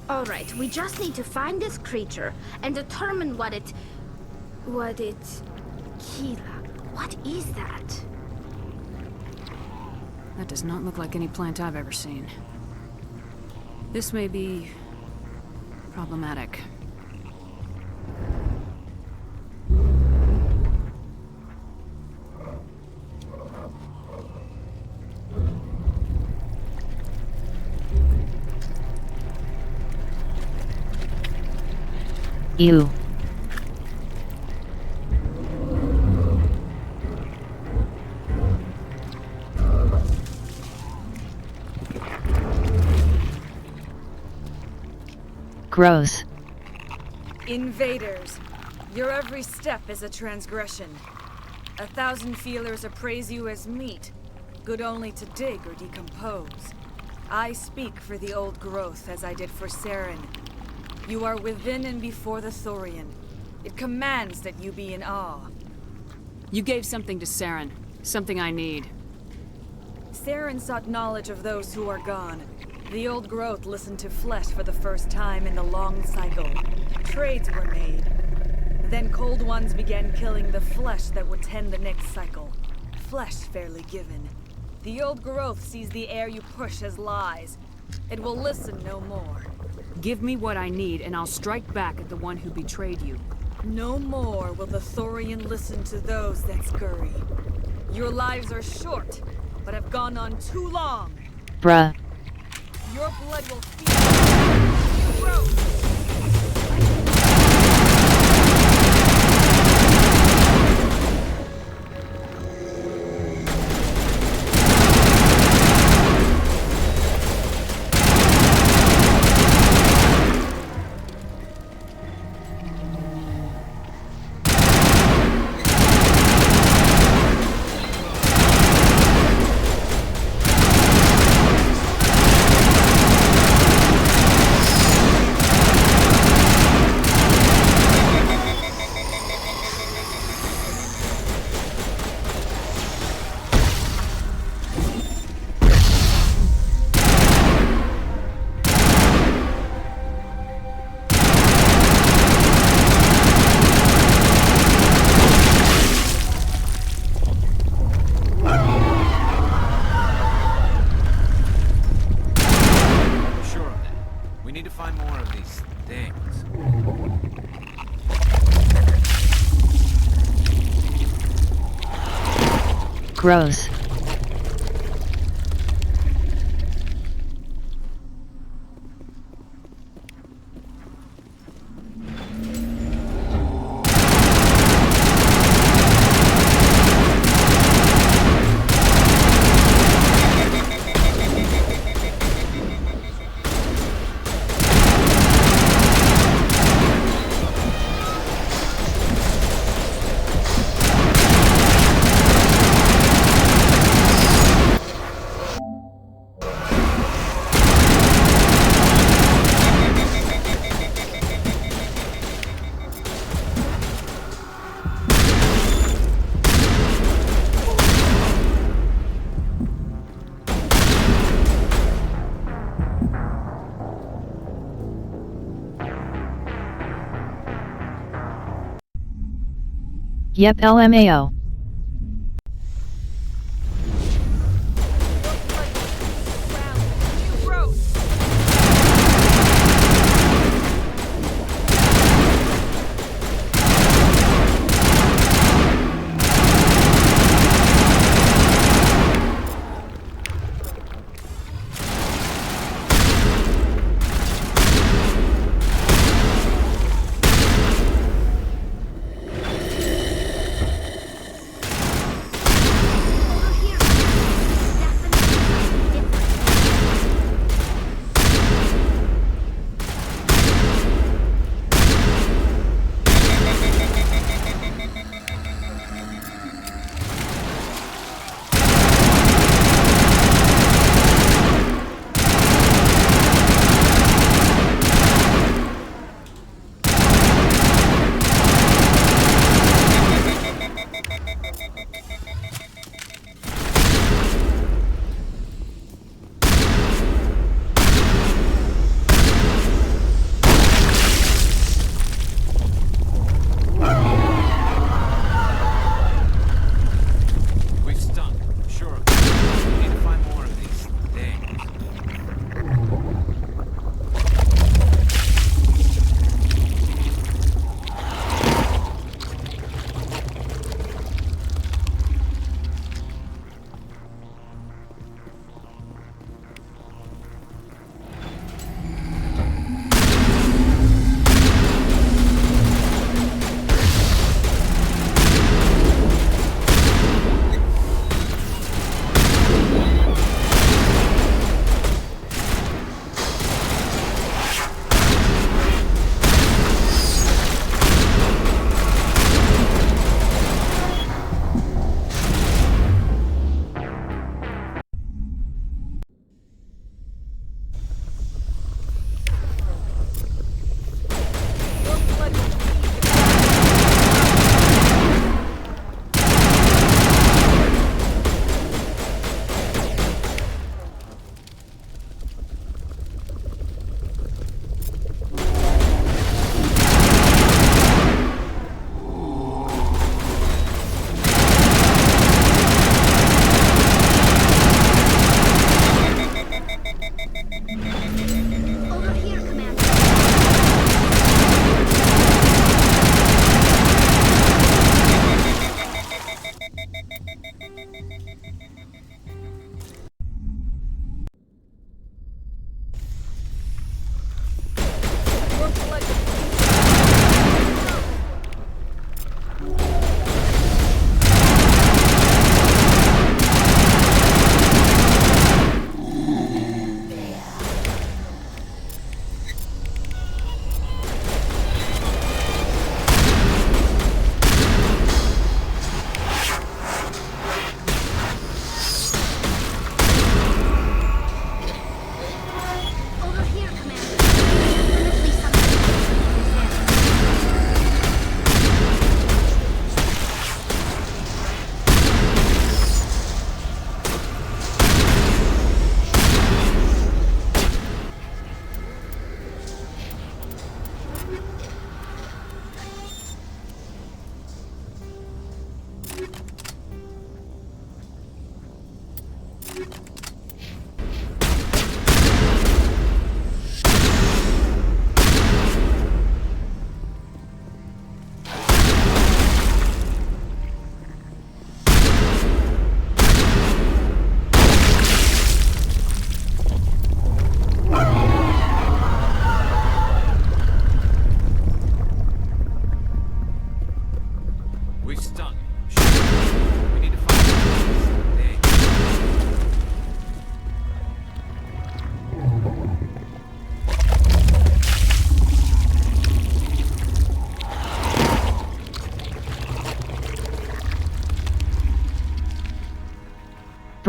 Alright, we just need to find this creature and determine what it... Keela, what is that? That does not look like any plant I've ever seen. This may be... problematic. Ew. Gross. Invaders, your every step is a transgression. 1,000 feelers appraise you as meat, good only to dig or decompose. I speak for the old growth as I did for Saren. You are within and before the Thorian. It commands that you be in awe. You gave something to Saren. Something I need. Saren sought knowledge of those who are gone. The old growth listened to flesh for the first time in the long cycle. Trades were made. Then cold ones began killing the flesh that would tend the next cycle. Flesh fairly given. The old growth sees the air you push as lies. It will listen no more. Give me what I need, and I'll strike back at the one who betrayed you. No more will the Thorian listen to those that scurry. Your lives are short, but have gone on too long. Bruh. Your blood will feed growth. grows. Yep, LMAO.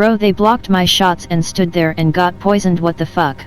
Bro, they blocked my shots and stood there and got poisoned. What the fuck?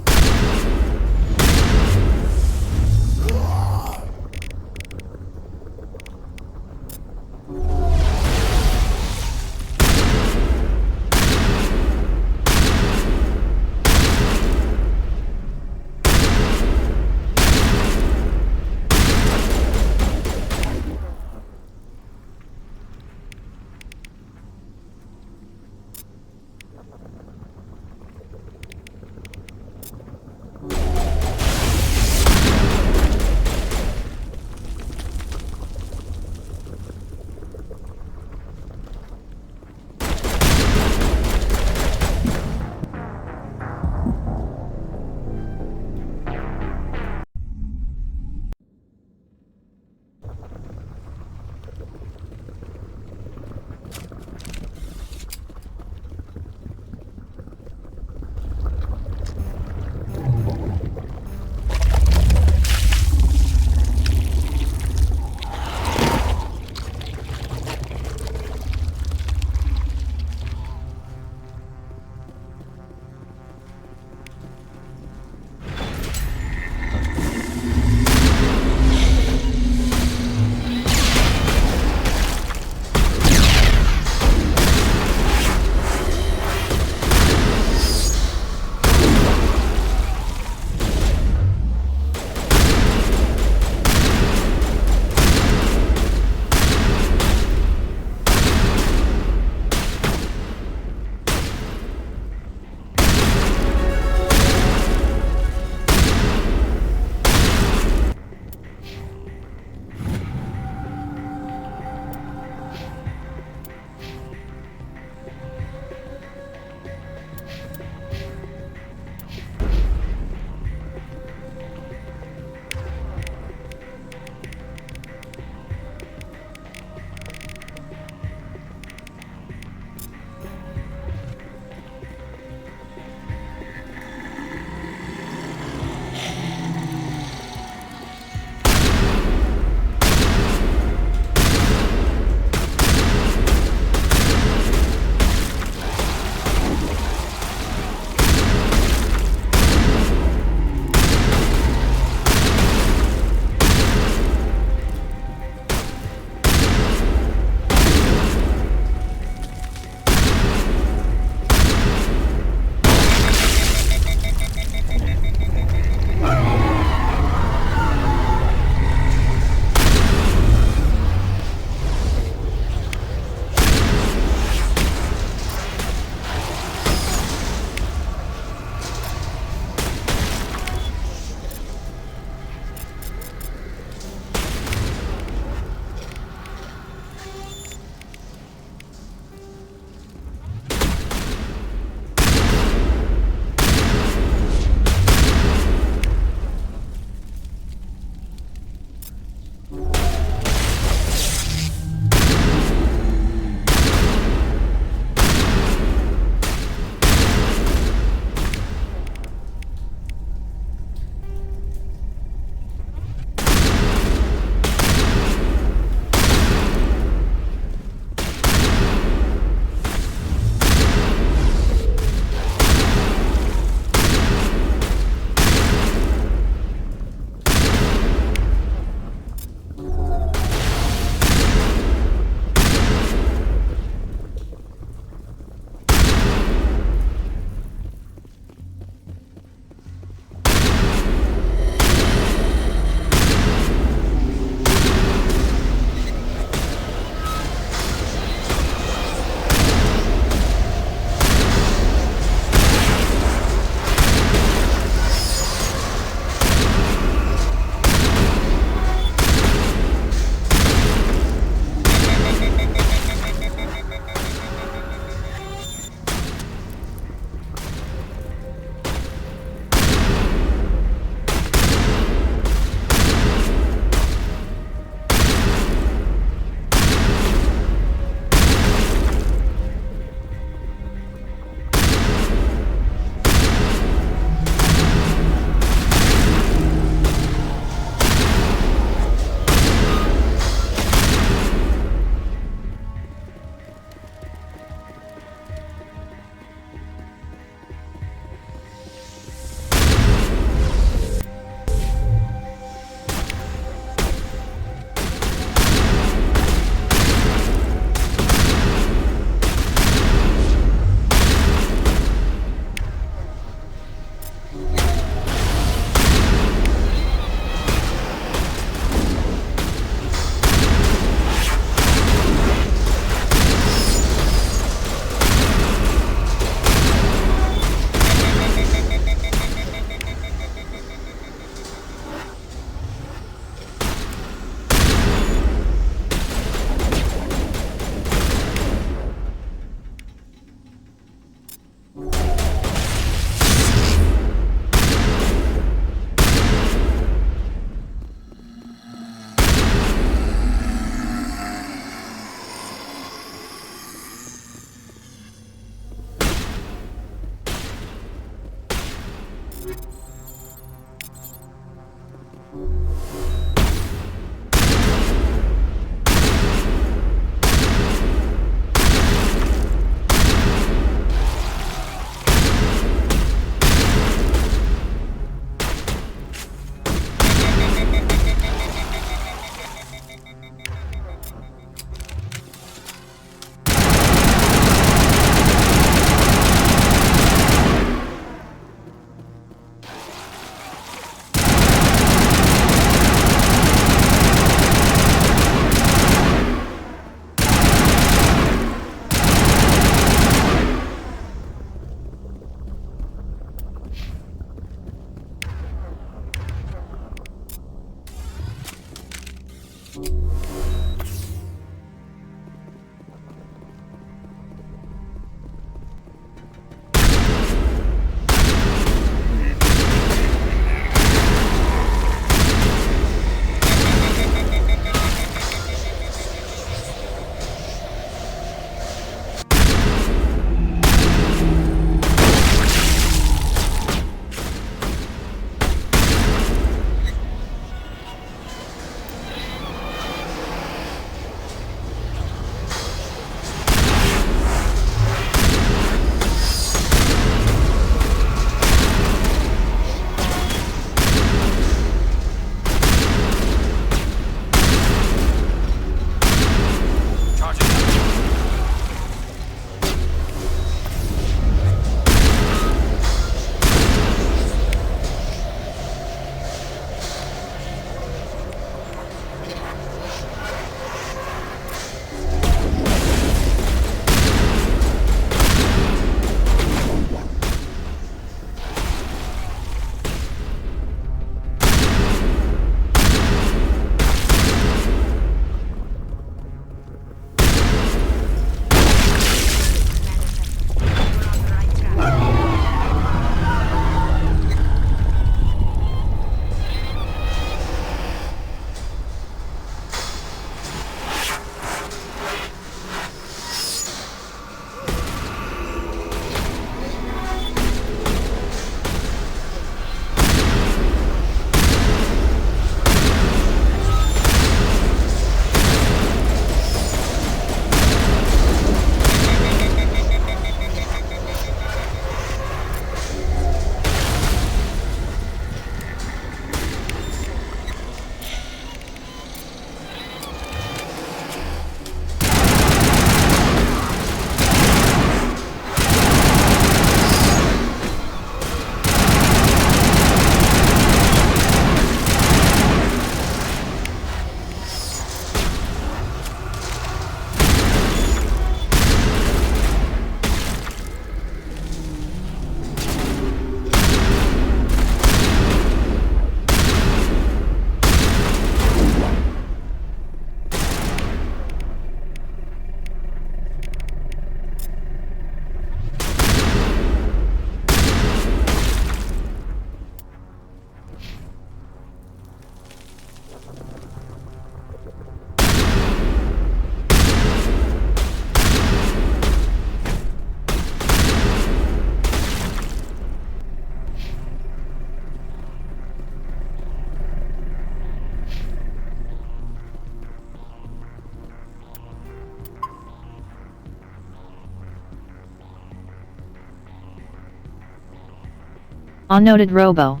Unnoted Robo.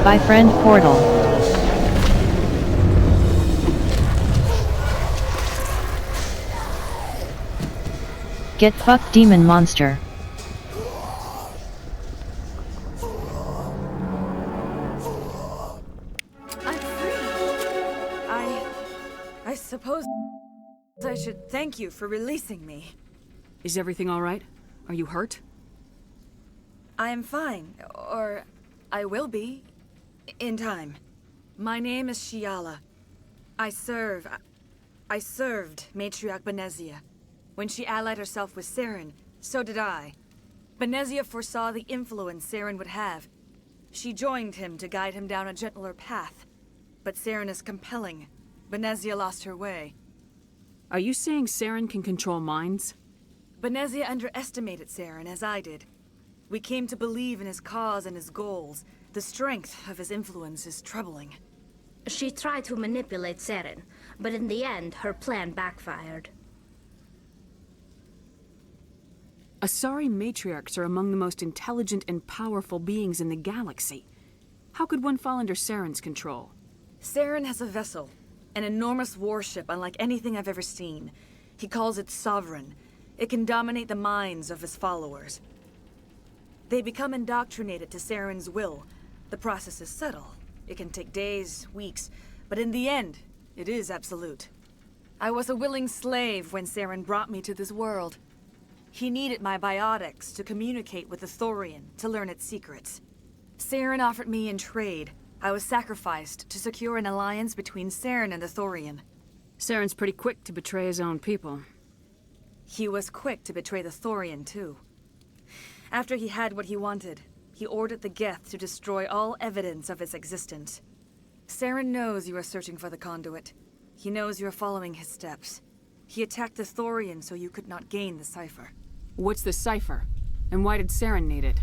By Friend Portal. Get fucked, demon monster. I'm free. I suppose I should thank you for releasing me. Is everything all right? Are you hurt? I am fine, or I will be, in time. My name is Shiala. I served Matriarch Benezia. When she allied herself with Saren, so did I. Benezia foresaw the influence Saren would have. She joined him to guide him down a gentler path. But Saren is compelling. Benezia lost her way. Are you saying Saren can control minds? Benezia underestimated Saren, as I did. We came to believe in his cause and his goals. The strength of his influence is troubling. She tried to manipulate Saren, but in the end, her plan backfired. Asari matriarchs are among the most intelligent and powerful beings in the galaxy. How could one fall under Saren's control? Saren has a vessel, an enormous warship unlike anything I've ever seen. He calls it Sovereign. It can dominate the minds of his followers. They become indoctrinated to Saren's will. The process is subtle. It can take days, weeks, but in the end, it is absolute. I was a willing slave when Saren brought me to this world. He needed my biotics to communicate with the Thorian, to learn its secrets. Saren offered me in trade. I was sacrificed to secure an alliance between Saren and the Thorian. Saren's pretty quick to betray his own people. He was quick to betray the Thorian, too. After he had what he wanted, he ordered the Geth to destroy all evidence of its existence. Saren knows you are searching for the conduit. He knows you are following his steps. He attacked the Thorian so you could not gain the cipher. What's the cipher? And why did Saren need it?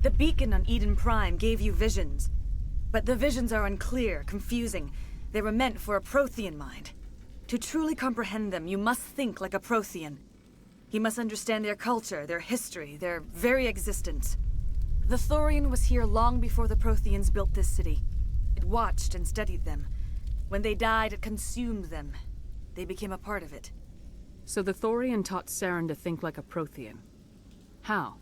The beacon on Eden Prime gave you visions. But the visions are unclear, confusing. They were meant for a Prothean mind. To truly comprehend them, you must think like a Prothean. You must understand their culture, their history, their very existence. The Thorian was here long before the Protheans built this city. It watched and studied them. When they died, it consumed them. They became a part of it. So the Thorian taught Saren to think like a Prothean. How?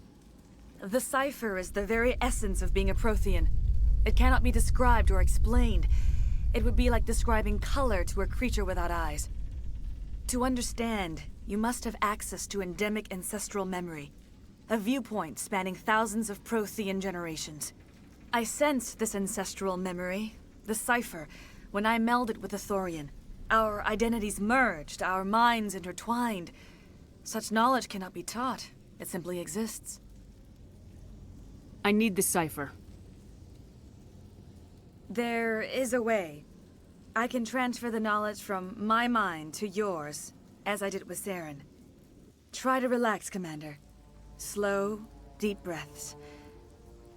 The cipher is the very essence of being a Prothean. It cannot be described or explained. It would be like describing color to a creature without eyes. To understand, you must have access to endemic ancestral memory. A viewpoint spanning thousands of Prothean generations. I sensed this ancestral memory, the cipher, when I melded with the Thorian. Our identities merged, our minds intertwined. Such knowledge cannot be taught. It simply exists. I need the cipher. There is a way. I can transfer the knowledge from my mind to yours, as I did with Saren. Try to relax, Commander. Slow, deep breaths.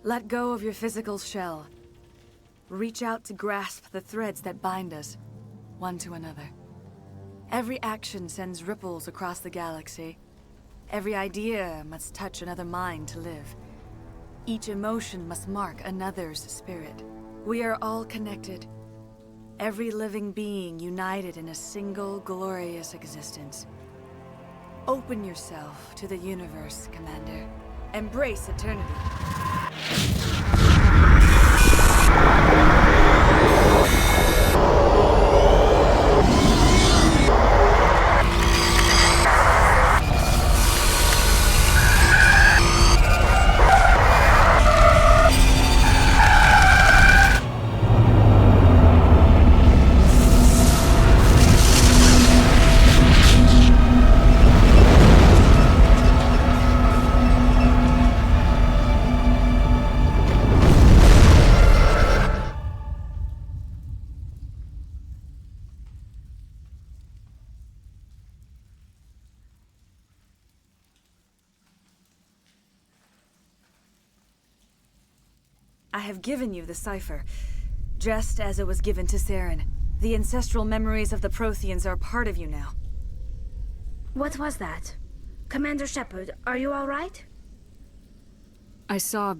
Let go of your physical shell. Reach out to grasp the threads that bind us, one to another. Every action sends ripples across the galaxy. Every idea must touch another mind to live. Each emotion must mark another's spirit. We are all connected. Every living being united in a single glorious existence. Open yourself to the universe, Commander. Embrace eternity. I have given you the cipher, just as it was given to Saren. The ancestral memories of the Protheans are part of you now. What was that? Commander Shepard, are you all right? I saw...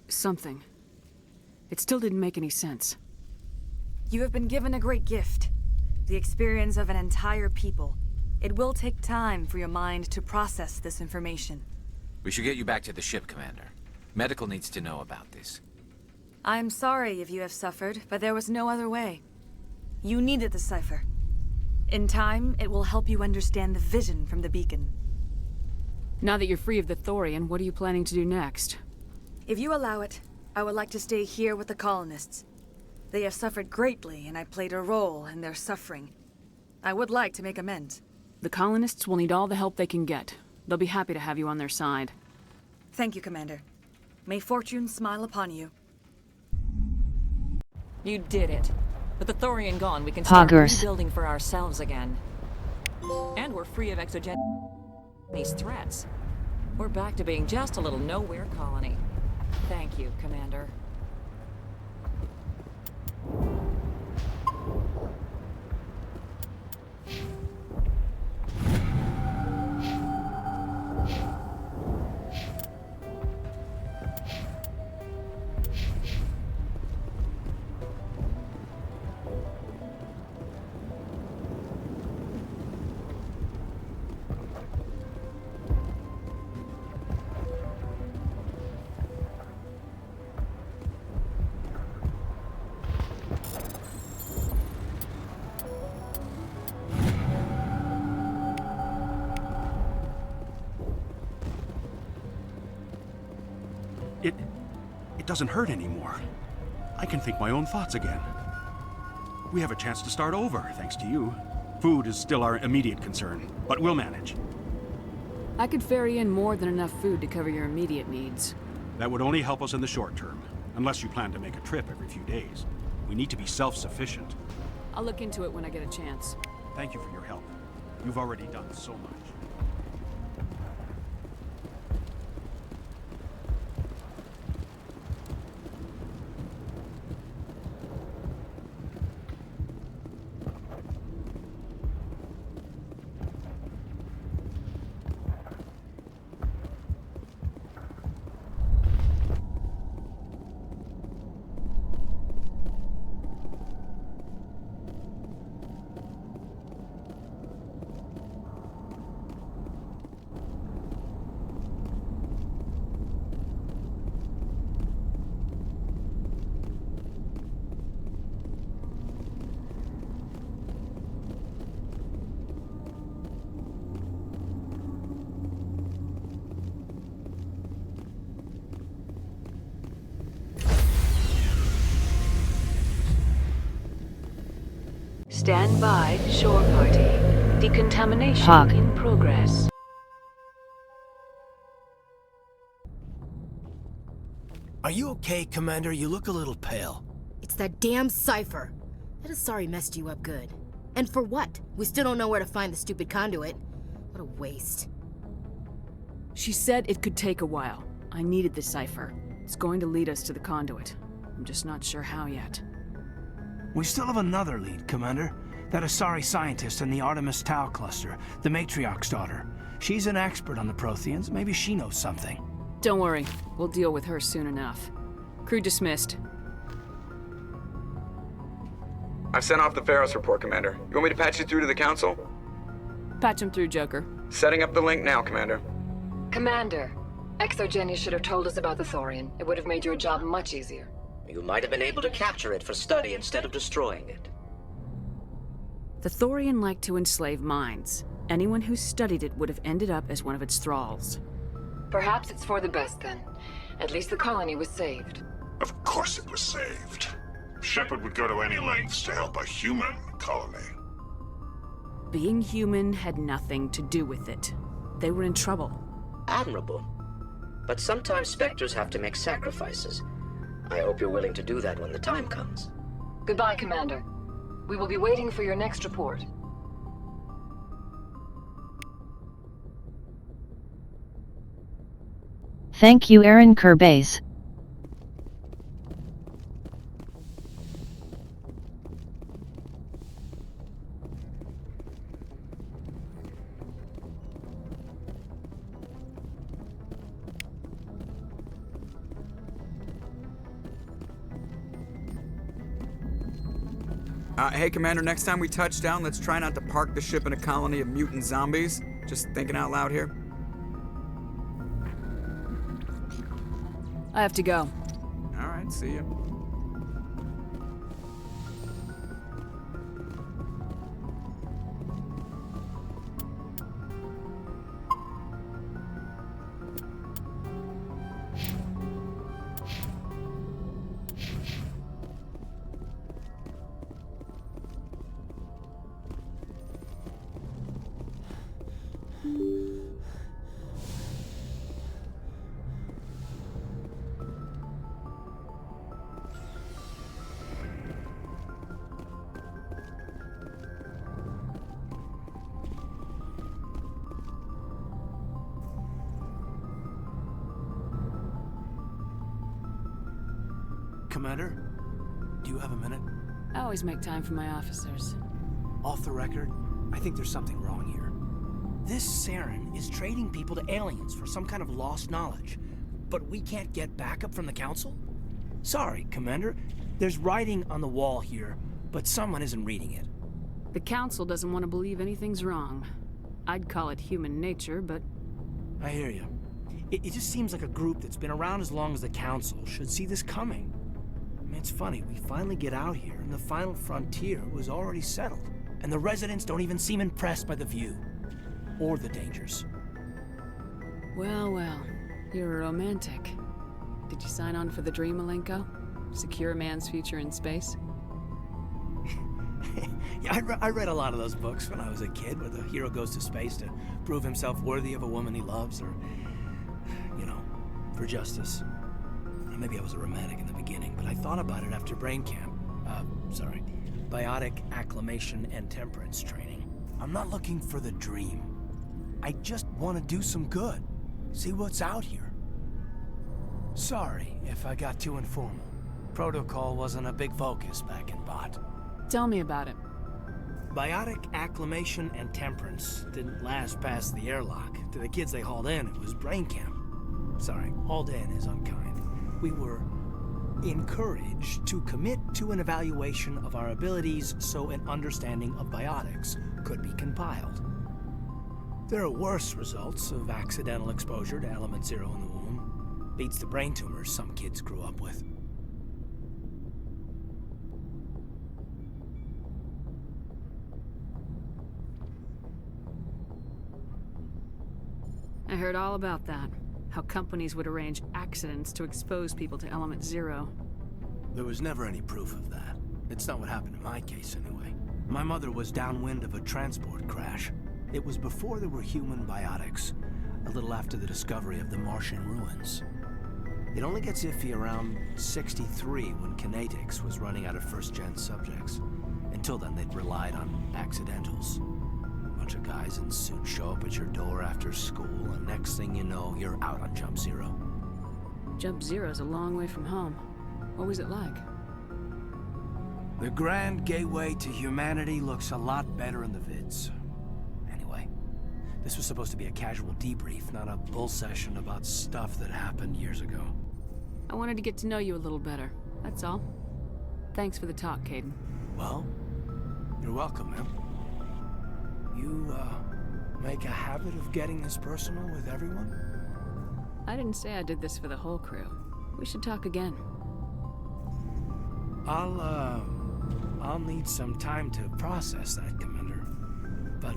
something. It still didn't make any sense. You have been given a great gift. The experience of an entire people. It will take time for your mind to process this information. We should get you back to the ship, Commander. Medical needs to know about this. I'm sorry if you have suffered, but there was no other way. You needed the cipher. In time, it will help you understand the vision from the beacon. Now that you're free of the Thorian, what are you planning to do next? If you allow it, I would like to stay here with the colonists. They have suffered greatly, and I played a role in their suffering. I would like to make amends. The colonists will need all the help they can get. They'll be happy to have you on their side. Thank you, Commander. May fortune smile upon you. You did it. With the Thorian gone, we can start Poggers. rebuilding for ourselves again. And we're free of these threats. We're back to being just a little nowhere colony. Thank you, Commander. It doesn't hurt anymore. I can think my own thoughts again. We have a chance to start over, thanks to you. Food is still our immediate concern, but we'll manage. I could ferry in more than enough food to cover your immediate needs. That would only help us in the short term, unless you plan to make a trip every few days. We need to be self-sufficient. I'll look into it when I get a chance. Thank you for your help. You've already done so much. Stand by, shore party. Decontamination Hog. in progress. Are you okay, Commander? You look a little pale. It's that damn cipher. That Asari messed you up good. And for what? We still don't know where to find the stupid conduit. What a waste. She said it could take a while. I needed the cipher. It's going to lead us to the conduit. I'm just not sure how yet. We still have another lead, Commander. That Asari scientist in the Artemis Tau cluster, the Matriarch's daughter. She's an expert on the Protheans. Maybe she knows something. Don't worry. We'll deal with her soon enough. Crew dismissed. I've sent off the Pharos report, Commander. You want me to patch you through to the Council? Patch him through, Joker. Setting up the link now, Commander. Commander, Exogeny should have told us about the Thorian. It would have made your job much easier. You might have been able to capture it for study instead of destroying it. The Thorian liked to enslave minds. Anyone who studied it would have ended up as one of its thralls. Perhaps it's for the best then. At least the colony was saved. Of course it was saved. Shepard would go to any lengths to help a human colony. Being human had nothing to do with it. They were in trouble. Admirable. But sometimes Spectres have to make sacrifices. I hope you're willing to do that when the time comes. Goodbye, Commander. We will be waiting for your next report. Thank you, Aaron Kerbays. Hey, Commander, next time we touch down, let's try not to park the ship in a colony of mutant zombies. Just thinking out loud here. I have to go. All right, see ya. Commander, do you have a minute? I always make time for my officers. Off the record, I think there's something wrong here. This Saren is trading people to aliens for some kind of lost knowledge, but we can't get backup from the Council? Sorry, Commander. There's writing on the wall here, but someone isn't reading it. The Council doesn't want to believe anything's wrong. I'd call it human nature, but... I hear you. It just seems like a group that's been around as long as the Council should see this coming. I mean, it's funny, we finally get out here, and the final frontier was already settled. And the residents don't even seem impressed by the view. Or the dangers. Well, well. You're a romantic. Did you sign on for the dream, Malenko? Secure a man's future in space? Yeah, I read a lot of those books when I was a kid, where the hero goes to space to prove himself worthy of a woman he loves, or, you know, for justice. Maybe I was a romantic in the beginning, but I thought about it after brain camp. Biotic acclimation and temperance training. I'm not looking for the dream. I just want to do some good. See what's out here. Sorry if I got too informal. Protocol wasn't a big focus back in Bot. Tell me about it. Biotic acclimation and temperance didn't last past the airlock. To the kids they hauled in, it was brain camp. Sorry, hauled in is unkind. We were encouraged to commit to an evaluation of our abilities so an understanding of biotics could be compiled. There are worse results of accidental exposure to element 0 in the womb. Beats the brain tumors some kids grew up with. I heard all about that. How companies would arrange accidents to expose people to element 0. There was never any proof of that. It's not what happened in my case, anyway. My mother was downwind of a transport crash. It was before there were human biotics, a little after the discovery of the Martian ruins. It only gets iffy around 63 when kinetics was running out of first-gen subjects. Until then, they'd relied on accidentals. A bunch of guys in suits show up at your door after school, and next thing you know, you're out on Jump Zero. Jump Zero's a long way from home. What was it like? The grand gateway to humanity looks a lot better in the vids. Anyway, this was supposed to be a casual debrief, not a bull session about stuff that happened years ago. I wanted to get to know you a little better, that's all. Thanks for the talk, Caden. Well, you're welcome, man. You, make a habit of getting this personal with everyone? I didn't say I did this for the whole crew. We should talk again. I'll need some time to process that, Commander. But,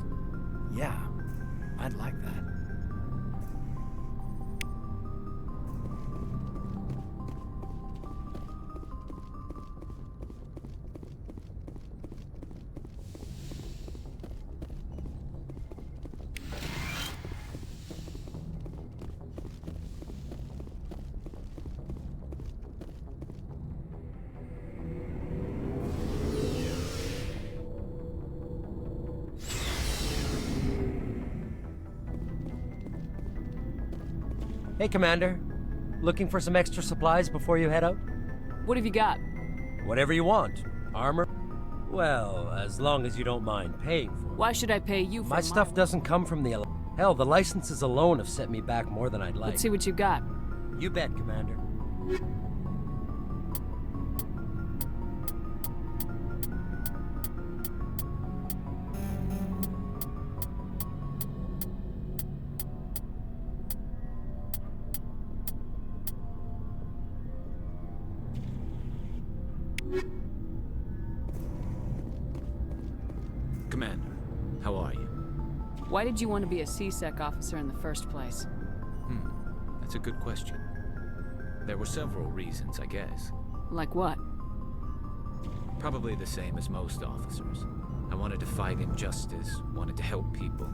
yeah, I'd like that. Hey, Commander. Looking for some extra supplies before you head out? What have you got? Whatever you want. Armor? Well, as long as you don't mind paying for it. Why should I pay you for my stuff doesn't come from the... Hell, the licenses alone have set me back more than I'd like. Let's see what you got. You bet, Commander. Commander, how are you? Why did you want to be a C-Sec officer in the first place? That's a good question. There were several reasons, I guess. Like what? Probably the same as most officers. I wanted to fight injustice, wanted to help people.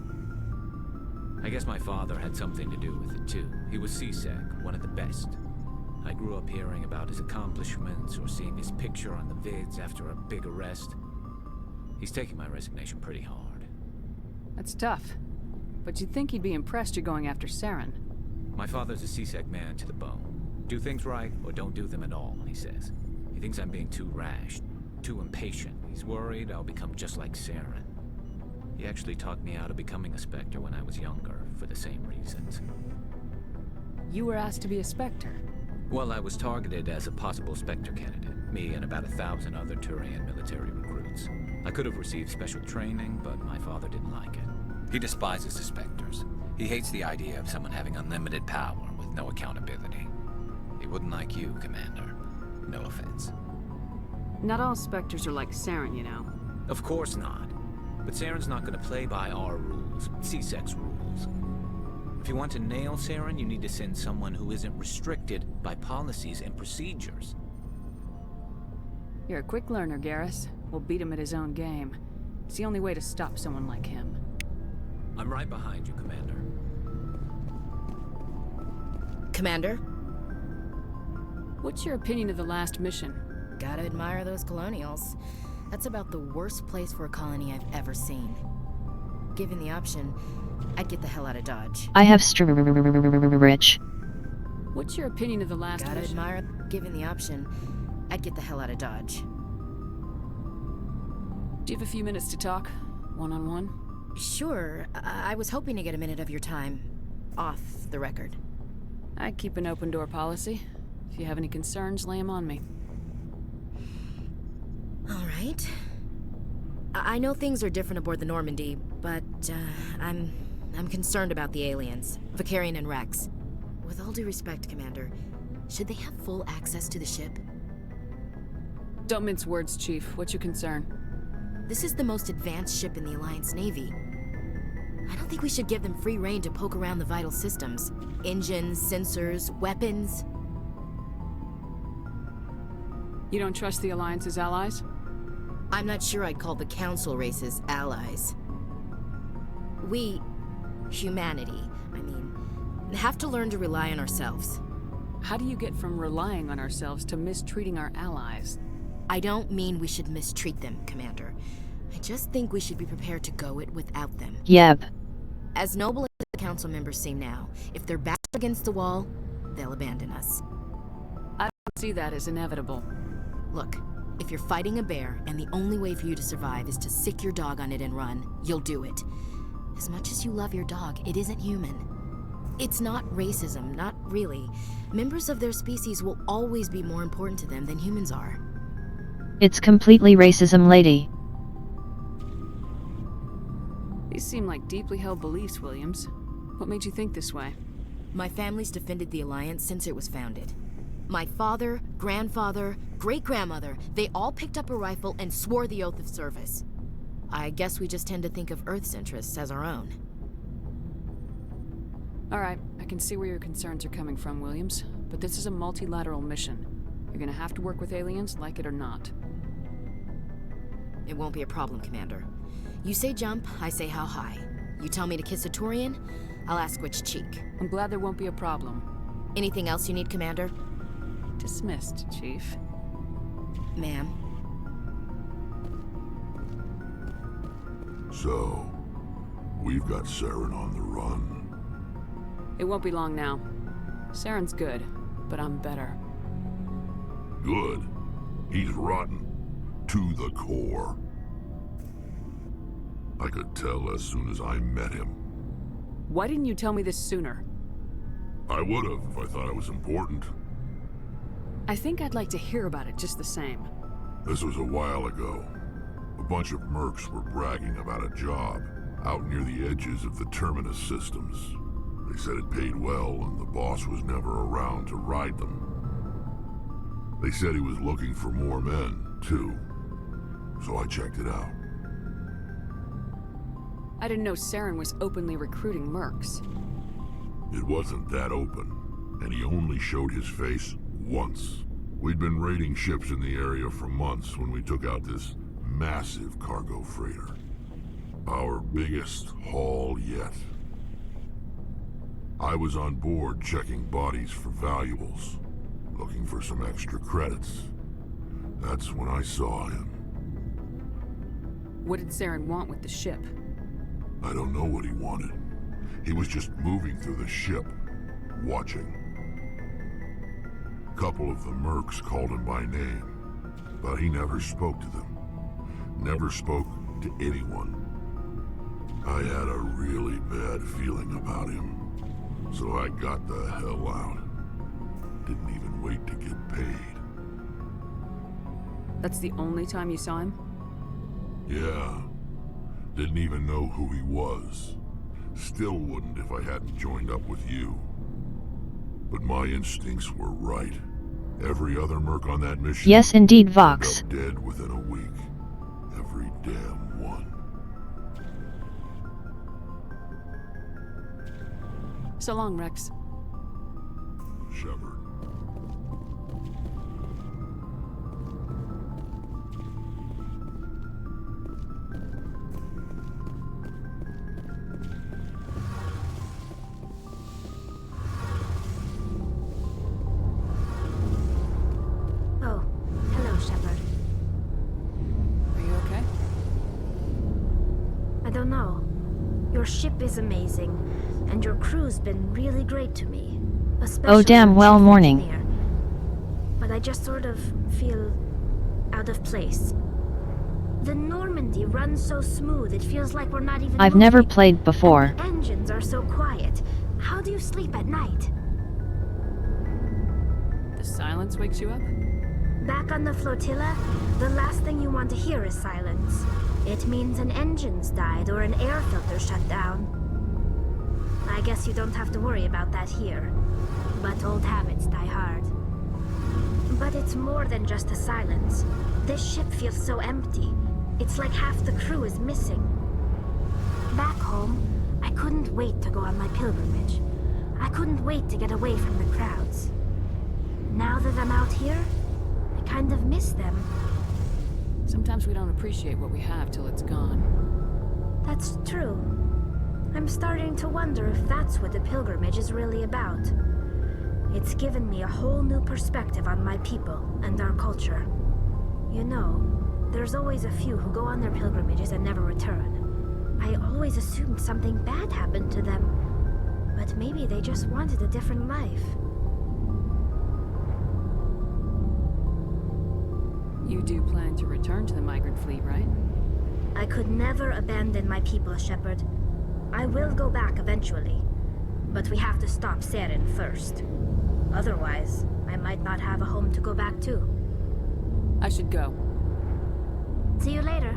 I guess my father had something to do with it too. He was C-Sec, one of the best. I grew up hearing about his accomplishments or seeing his picture on the vids after a big arrest. He's taking my resignation pretty hard. That's tough. But you'd think he'd be impressed you're going after Saren. My father's a C-Sec man to the bone. Do things right, or don't do them at all, he says. He thinks I'm being too rash, too impatient. He's worried I'll become just like Saren. He actually talked me out of becoming a Spectre when I was younger, for the same reasons. You were asked to be a Spectre? Well, I was targeted as a possible Spectre candidate. Me and about 1,000 other Turian military recruits. I could have received special training, but my father didn't like it. He despises the Spectres. He hates the idea of someone having unlimited power with no accountability. He wouldn't like you, Commander. No offense. Not all Spectres are like Saren, you know. Of course not. But Saren's not going to play by our rules, C-Sec's rules. If you want to nail Saren, you need to send someone who isn't restricted by policies and procedures. You're a quick learner, Garrus. We'll beat him at his own game. It's the only way to stop someone like him. I'm right behind you, Commander. Commander? What's your opinion of the last mission? Gotta admire those colonials. That's about the worst place for a colony I've ever seen. Given the option, I'd get the hell out of Dodge. I have rich. What's your opinion of the last Gotta mission? admire. Given the option, I'd get the hell out of Dodge. Do you have a few minutes to talk? One-on-one? Sure. I was hoping to get a minute of your time. Off the record. I keep an open door policy. If you have any concerns, lay them on me. All right. I know things are different aboard the Normandy, but I'm concerned about the aliens, Vicarian and Rex. With all due respect, Commander, should they have full access to the ship? Don't mince words, Chief. What's your concern? This is the most advanced ship in the Alliance Navy. I don't think we should give them free rein to poke around the vital systems. Engines, sensors, weapons. You don't trust the Alliance's allies? I'm not sure I'd call the Council races allies. We, humanity, have to learn to rely on ourselves. How do you get from relying on ourselves to mistreating our allies? I don't mean we should mistreat them, Commander. I just think we should be prepared to go it without them. Yep. As noble as the council members seem now, if they're back against the wall, they'll abandon us. I don't see that as inevitable. Look, if you're fighting a bear and the only way for you to survive is to sick your dog on it and run, you'll do it. As much as you love your dog, it isn't human. It's not racism, not really. Members of their species will always be more important to them than humans are. It's completely racism, lady. These seem like deeply held beliefs, Williams. What made you think this way? My family's defended the Alliance since it was founded. My father, grandfather, great-grandmother, they all picked up a rifle and swore the oath of service. I guess we just tend to think of Earth's interests as our own. Alright, I can see where your concerns are coming from, Williams. But this is a multilateral mission. You're gonna have to work with aliens, like it or not. It won't be a problem, Commander. You say jump, I say how high. You tell me to kiss a Turian, I'll ask which cheek. I'm glad there won't be a problem. Anything else you need, Commander? Dismissed, Chief. Ma'am. So, we've got Saren on the run. It won't be long now. Saren's good, but I'm better. Good. He's rotten. To the core. I could tell as soon as I met him. Why didn't you tell me this sooner? I would have if I thought it was important. I think I'd like to hear about it just the same. This was a while ago. A bunch of mercs were bragging about a job out near the edges of the Terminus systems. They said it paid well and the boss was never around to ride them. They said he was looking for more men, too. So I checked it out. I didn't know Saren was openly recruiting mercs. It wasn't that open, and he only showed his face once. We'd been raiding ships in the area for months when we took out this massive cargo freighter. Our biggest haul yet. I was on board checking bodies for valuables, looking for some extra credits. That's when I saw him. What did Saren want with the ship? I don't know what he wanted. He was just moving through the ship, watching. A couple of the mercs called him by name, but he never spoke to them. Never spoke to anyone. I had a really bad feeling about him, so I got the hell out. Didn't even wait to get paid. That's the only time you saw him? Yeah. Didn't even know who he was. Still wouldn't if I hadn't joined up with you. But my instincts were right. Every other merc on that mission... Yes, indeed, Vox. ...ended up dead within a week. Every damn one. So long, Rex. Shepard. Oh, hello, Shepard. Are you okay? I don't know. Your ship is amazing, and your crew's been really great to me. Especially Oh damn, well, morning. engineer. But I just sort of feel out of place. The Normandy runs so smooth, it feels like we're not even I've never played before. The engines are so quiet. How do you sleep at night? The silence wakes you up? Back on the flotilla, the last thing you want to hear is silence. It means an engine's died or an air filter shut down. I guess you don't have to worry about that here. But old habits die hard. But it's more than just the silence. This ship feels so empty. It's like half the crew is missing. Back home, I couldn't wait to go on my pilgrimage. I couldn't wait to get away from the crowds. Now that I'm out here, I kind of miss them. Sometimes we don't appreciate what we have till it's gone. That's true. I'm starting to wonder if that's what the pilgrimage is really about. It's given me a whole new perspective on my people and our culture. You know, there's always a few who go on their pilgrimages and never return. I always assumed something bad happened to them. But maybe they just wanted a different life. You do plan to return to the migrant fleet, right? I could never abandon my people, Shepard. I will go back eventually. But we have to stop Saren first. Otherwise, I might not have a home to go back to. I should go. See you later.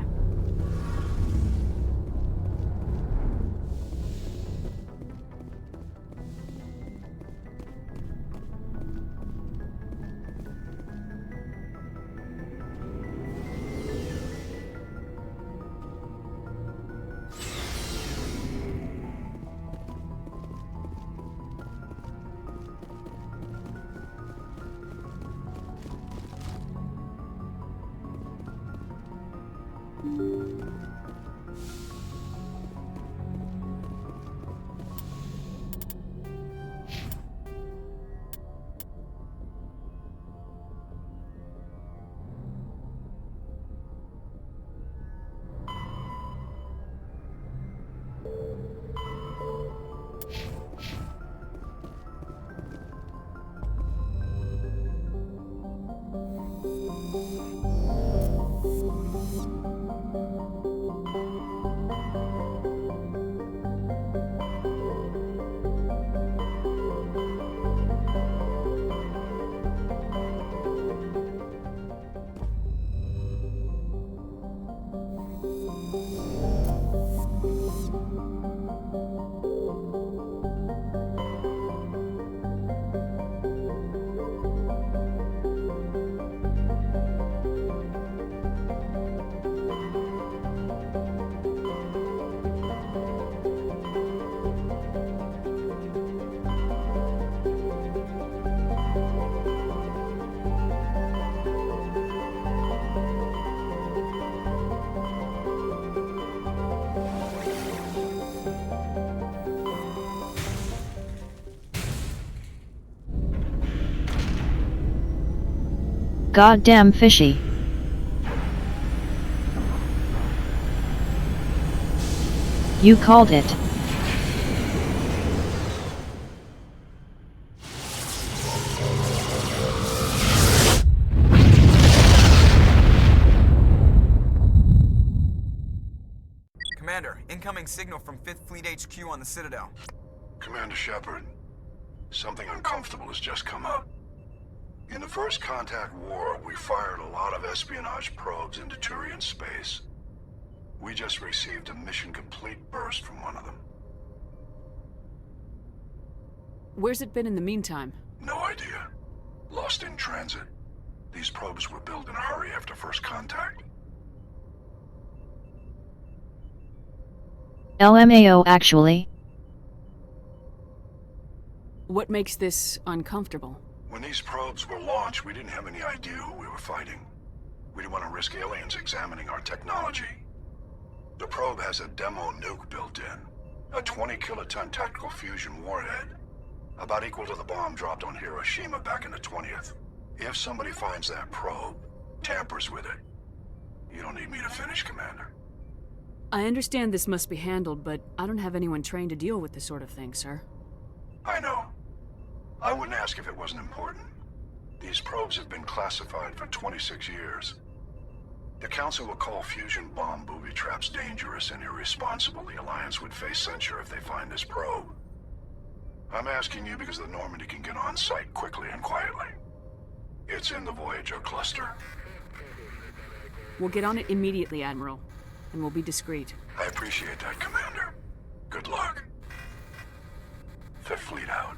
Goddamn fishy. You called it. Commander, incoming signal from 5th Fleet HQ on the Citadel. Commander Shepard, something uncomfortable has just come up. In the First Contact War, we fired a lot of espionage probes into Turian space. We just received a mission complete burst from one of them. Where's it been in the meantime? No idea. Lost in transit. These probes were built in a hurry after First Contact. LMAO actually. What makes this uncomfortable? When these probes were launched, we didn't have any idea who we were fighting. We didn't want to risk aliens examining our technology. The probe has a demo nuke built in. A 20-kiloton tactical fusion warhead. About equal to the bomb dropped on Hiroshima back in the 20th. If somebody finds that probe, tampers with it, you don't need me to finish, Commander. I understand this must be handled, but I don't have anyone trained to deal with this sort of thing, sir. I know. I wouldn't ask if it wasn't important. These probes have been classified for 26 years. The Council will call fusion bomb booby traps dangerous and irresponsible. The Alliance would face censure if they find this probe. I'm asking you because the Normandy can get on site quickly and quietly. It's in the Voyager cluster. We'll get on it immediately, Admiral. And we'll be discreet. I appreciate that, Commander. Good luck. Fifth Fleet out.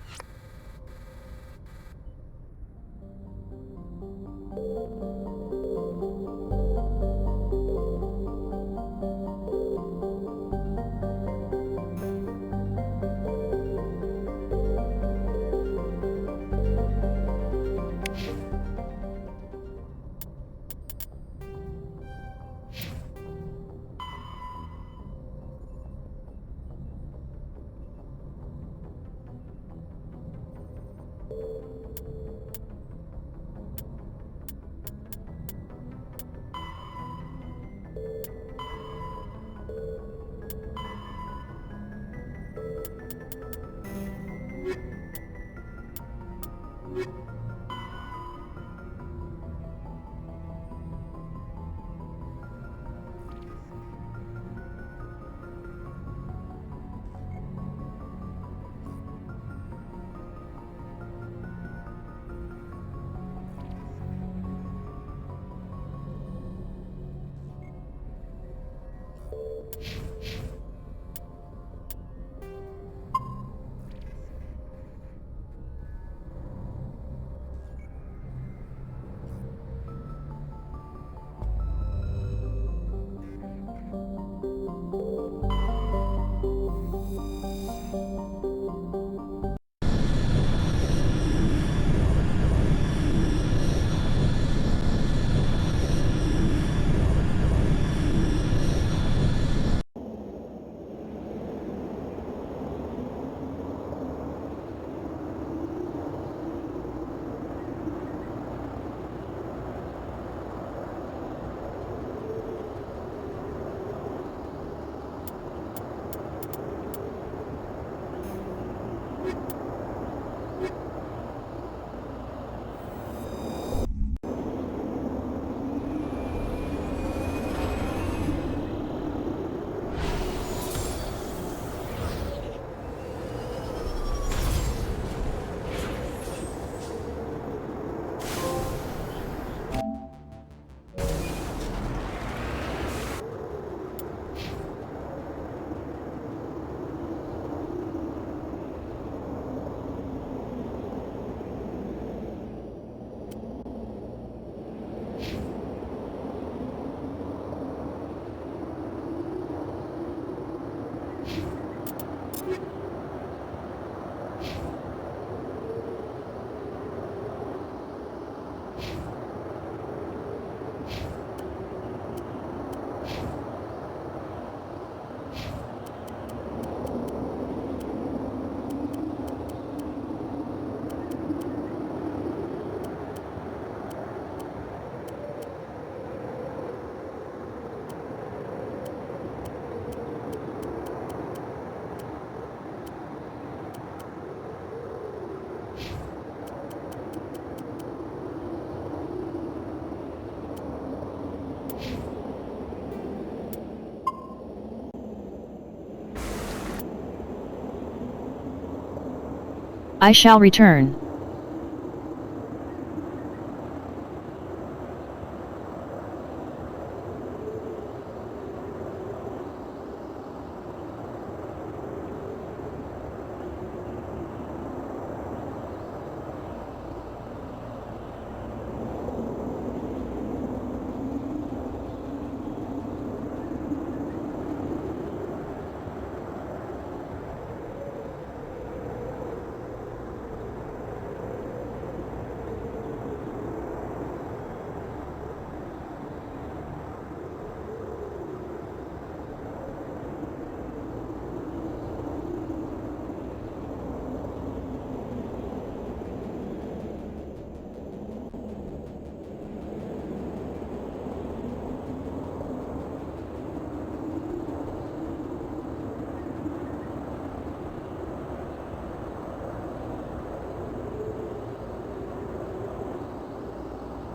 I shall return.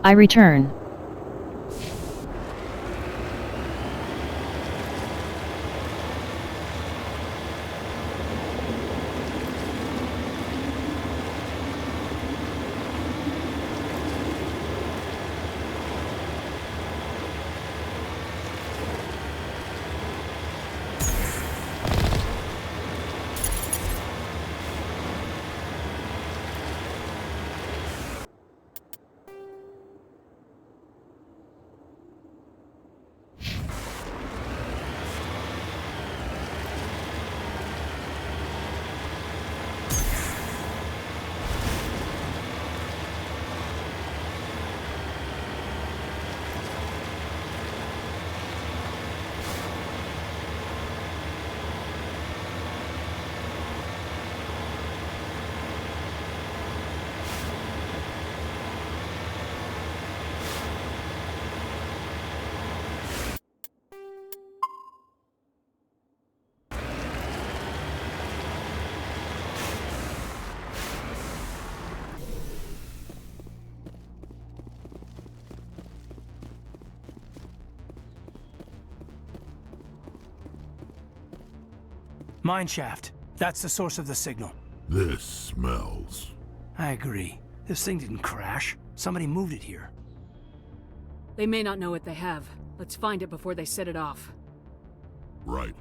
I return. Mine shaft. That's the source of the signal. This smells. I agree. This thing didn't crash. Somebody moved it here. They may not know what they have. Let's find it before they set it off. Right.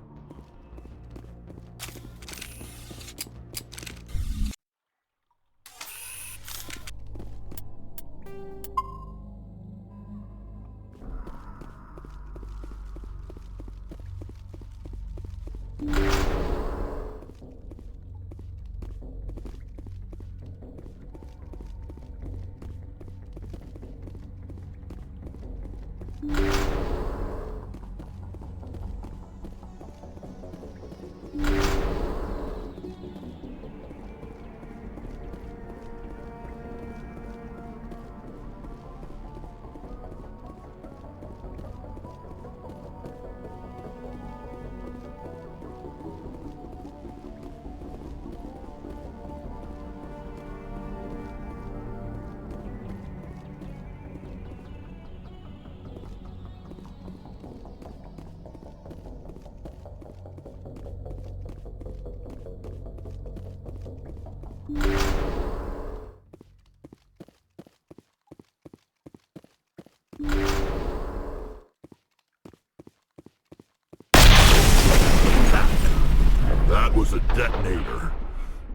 That was a detonator.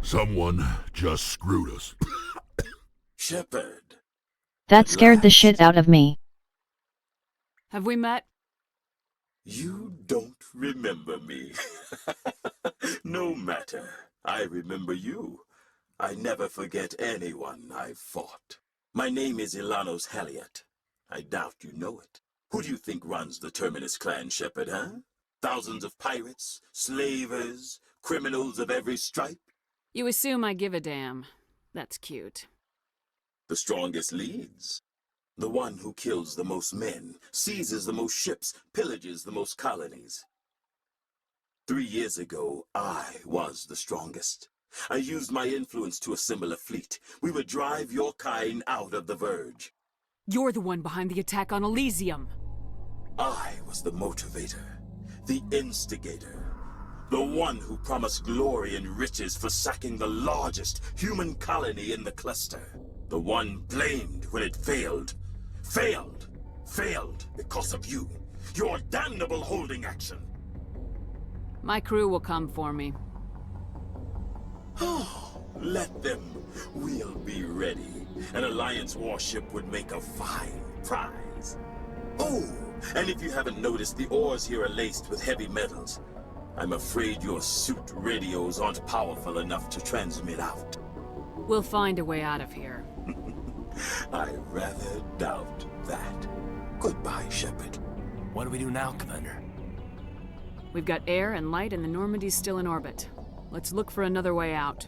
Someone just screwed us. Shepard. That scared the shit out of me. Have we met? You don't remember me. No matter. I remember you. I never forget anyone I've fought. My name is Ilanos Heliot. I doubt you know it. Who do you think runs the Terminus clan, Shepard, huh? Thousands of pirates, slavers, criminals of every stripe? You assume I give a damn. That's cute. The strongest leads. The one who kills the most men, seizes the most ships, pillages the most colonies. 3 years ago, I was the strongest. I used my influence to assemble a fleet. We would drive your kind out of the Verge. You're the one behind the attack on Elysium. I was the motivator, the instigator. The one who promised glory and riches for sacking the largest human colony in the cluster. The one blamed when it failed. Failed! Failed because of you. Your damnable holding action. My crew will come for me. Let them. We'll be ready. An Alliance warship would make a fine prize. Oh, and if you haven't noticed, the ores here are laced with heavy metals. I'm afraid your suit radios aren't powerful enough to transmit out. We'll find a way out of here. I rather doubt that. Goodbye, Shepard. What do we do now, Commander? We've got air and light and the Normandy's still in orbit. Let's look for another way out.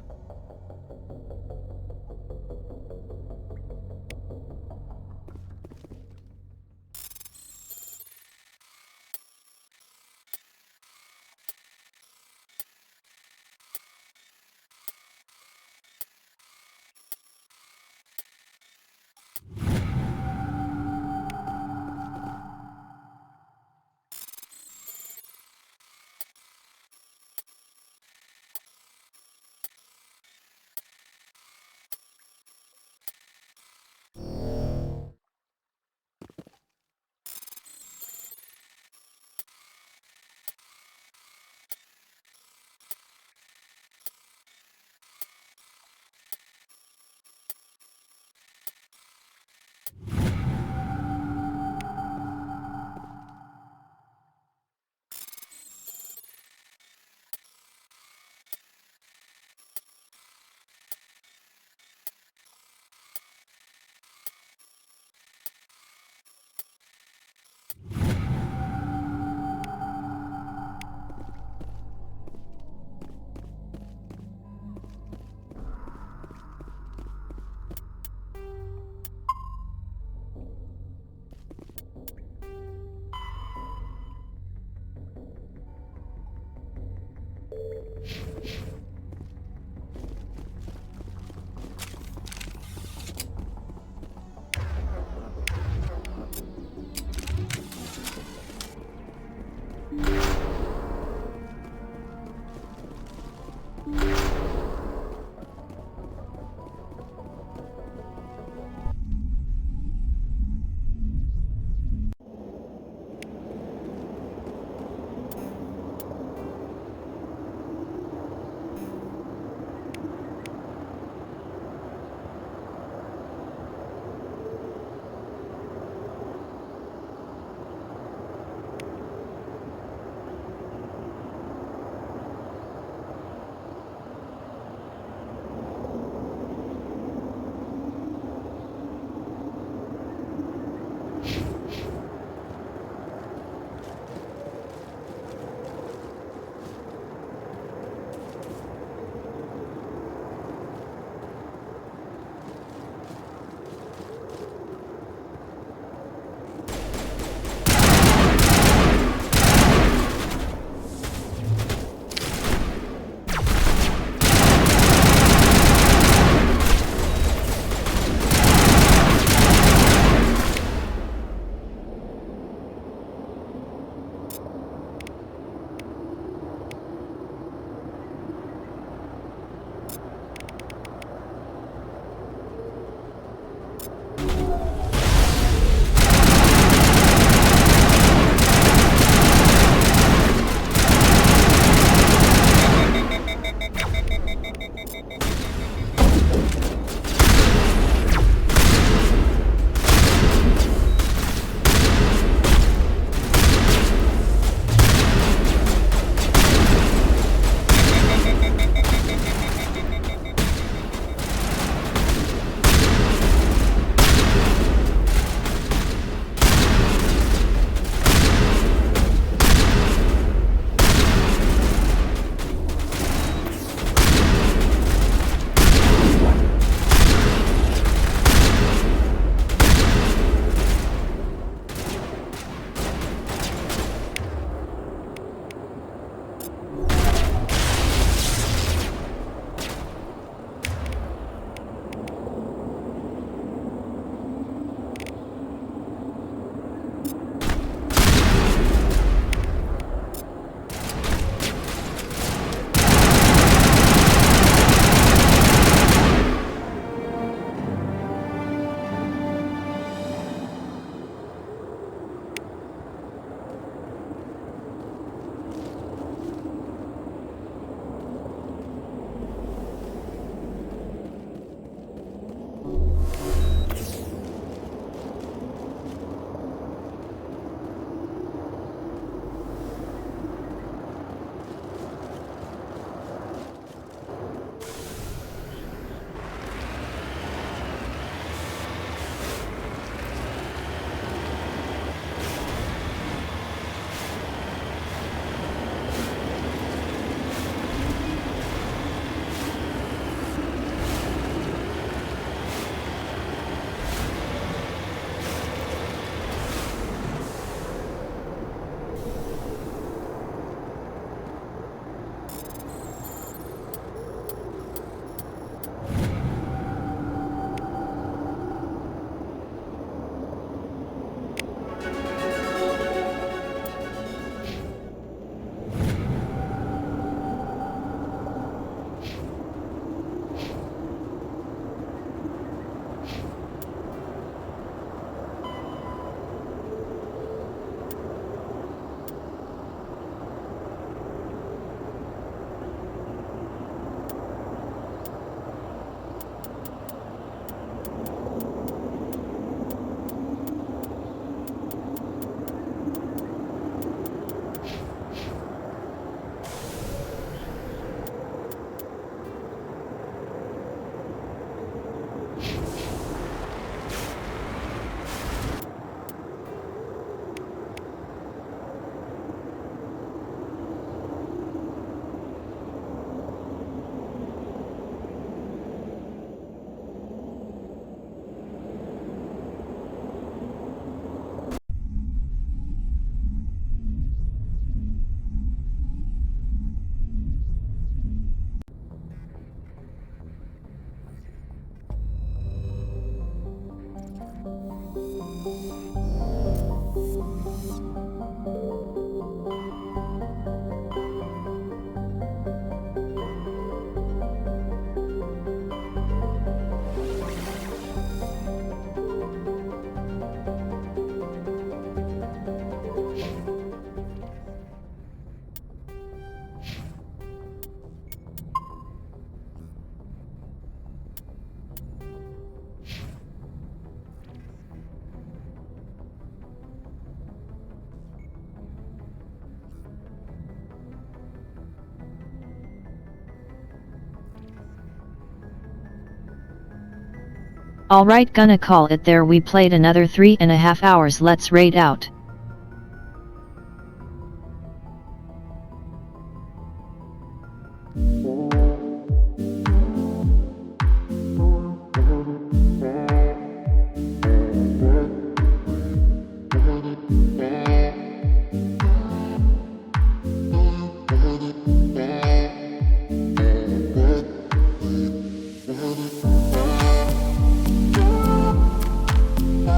Alright, gonna call it there. We played another 3.5 hours. Let's raid out.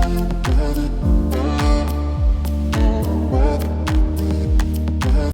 Thank you.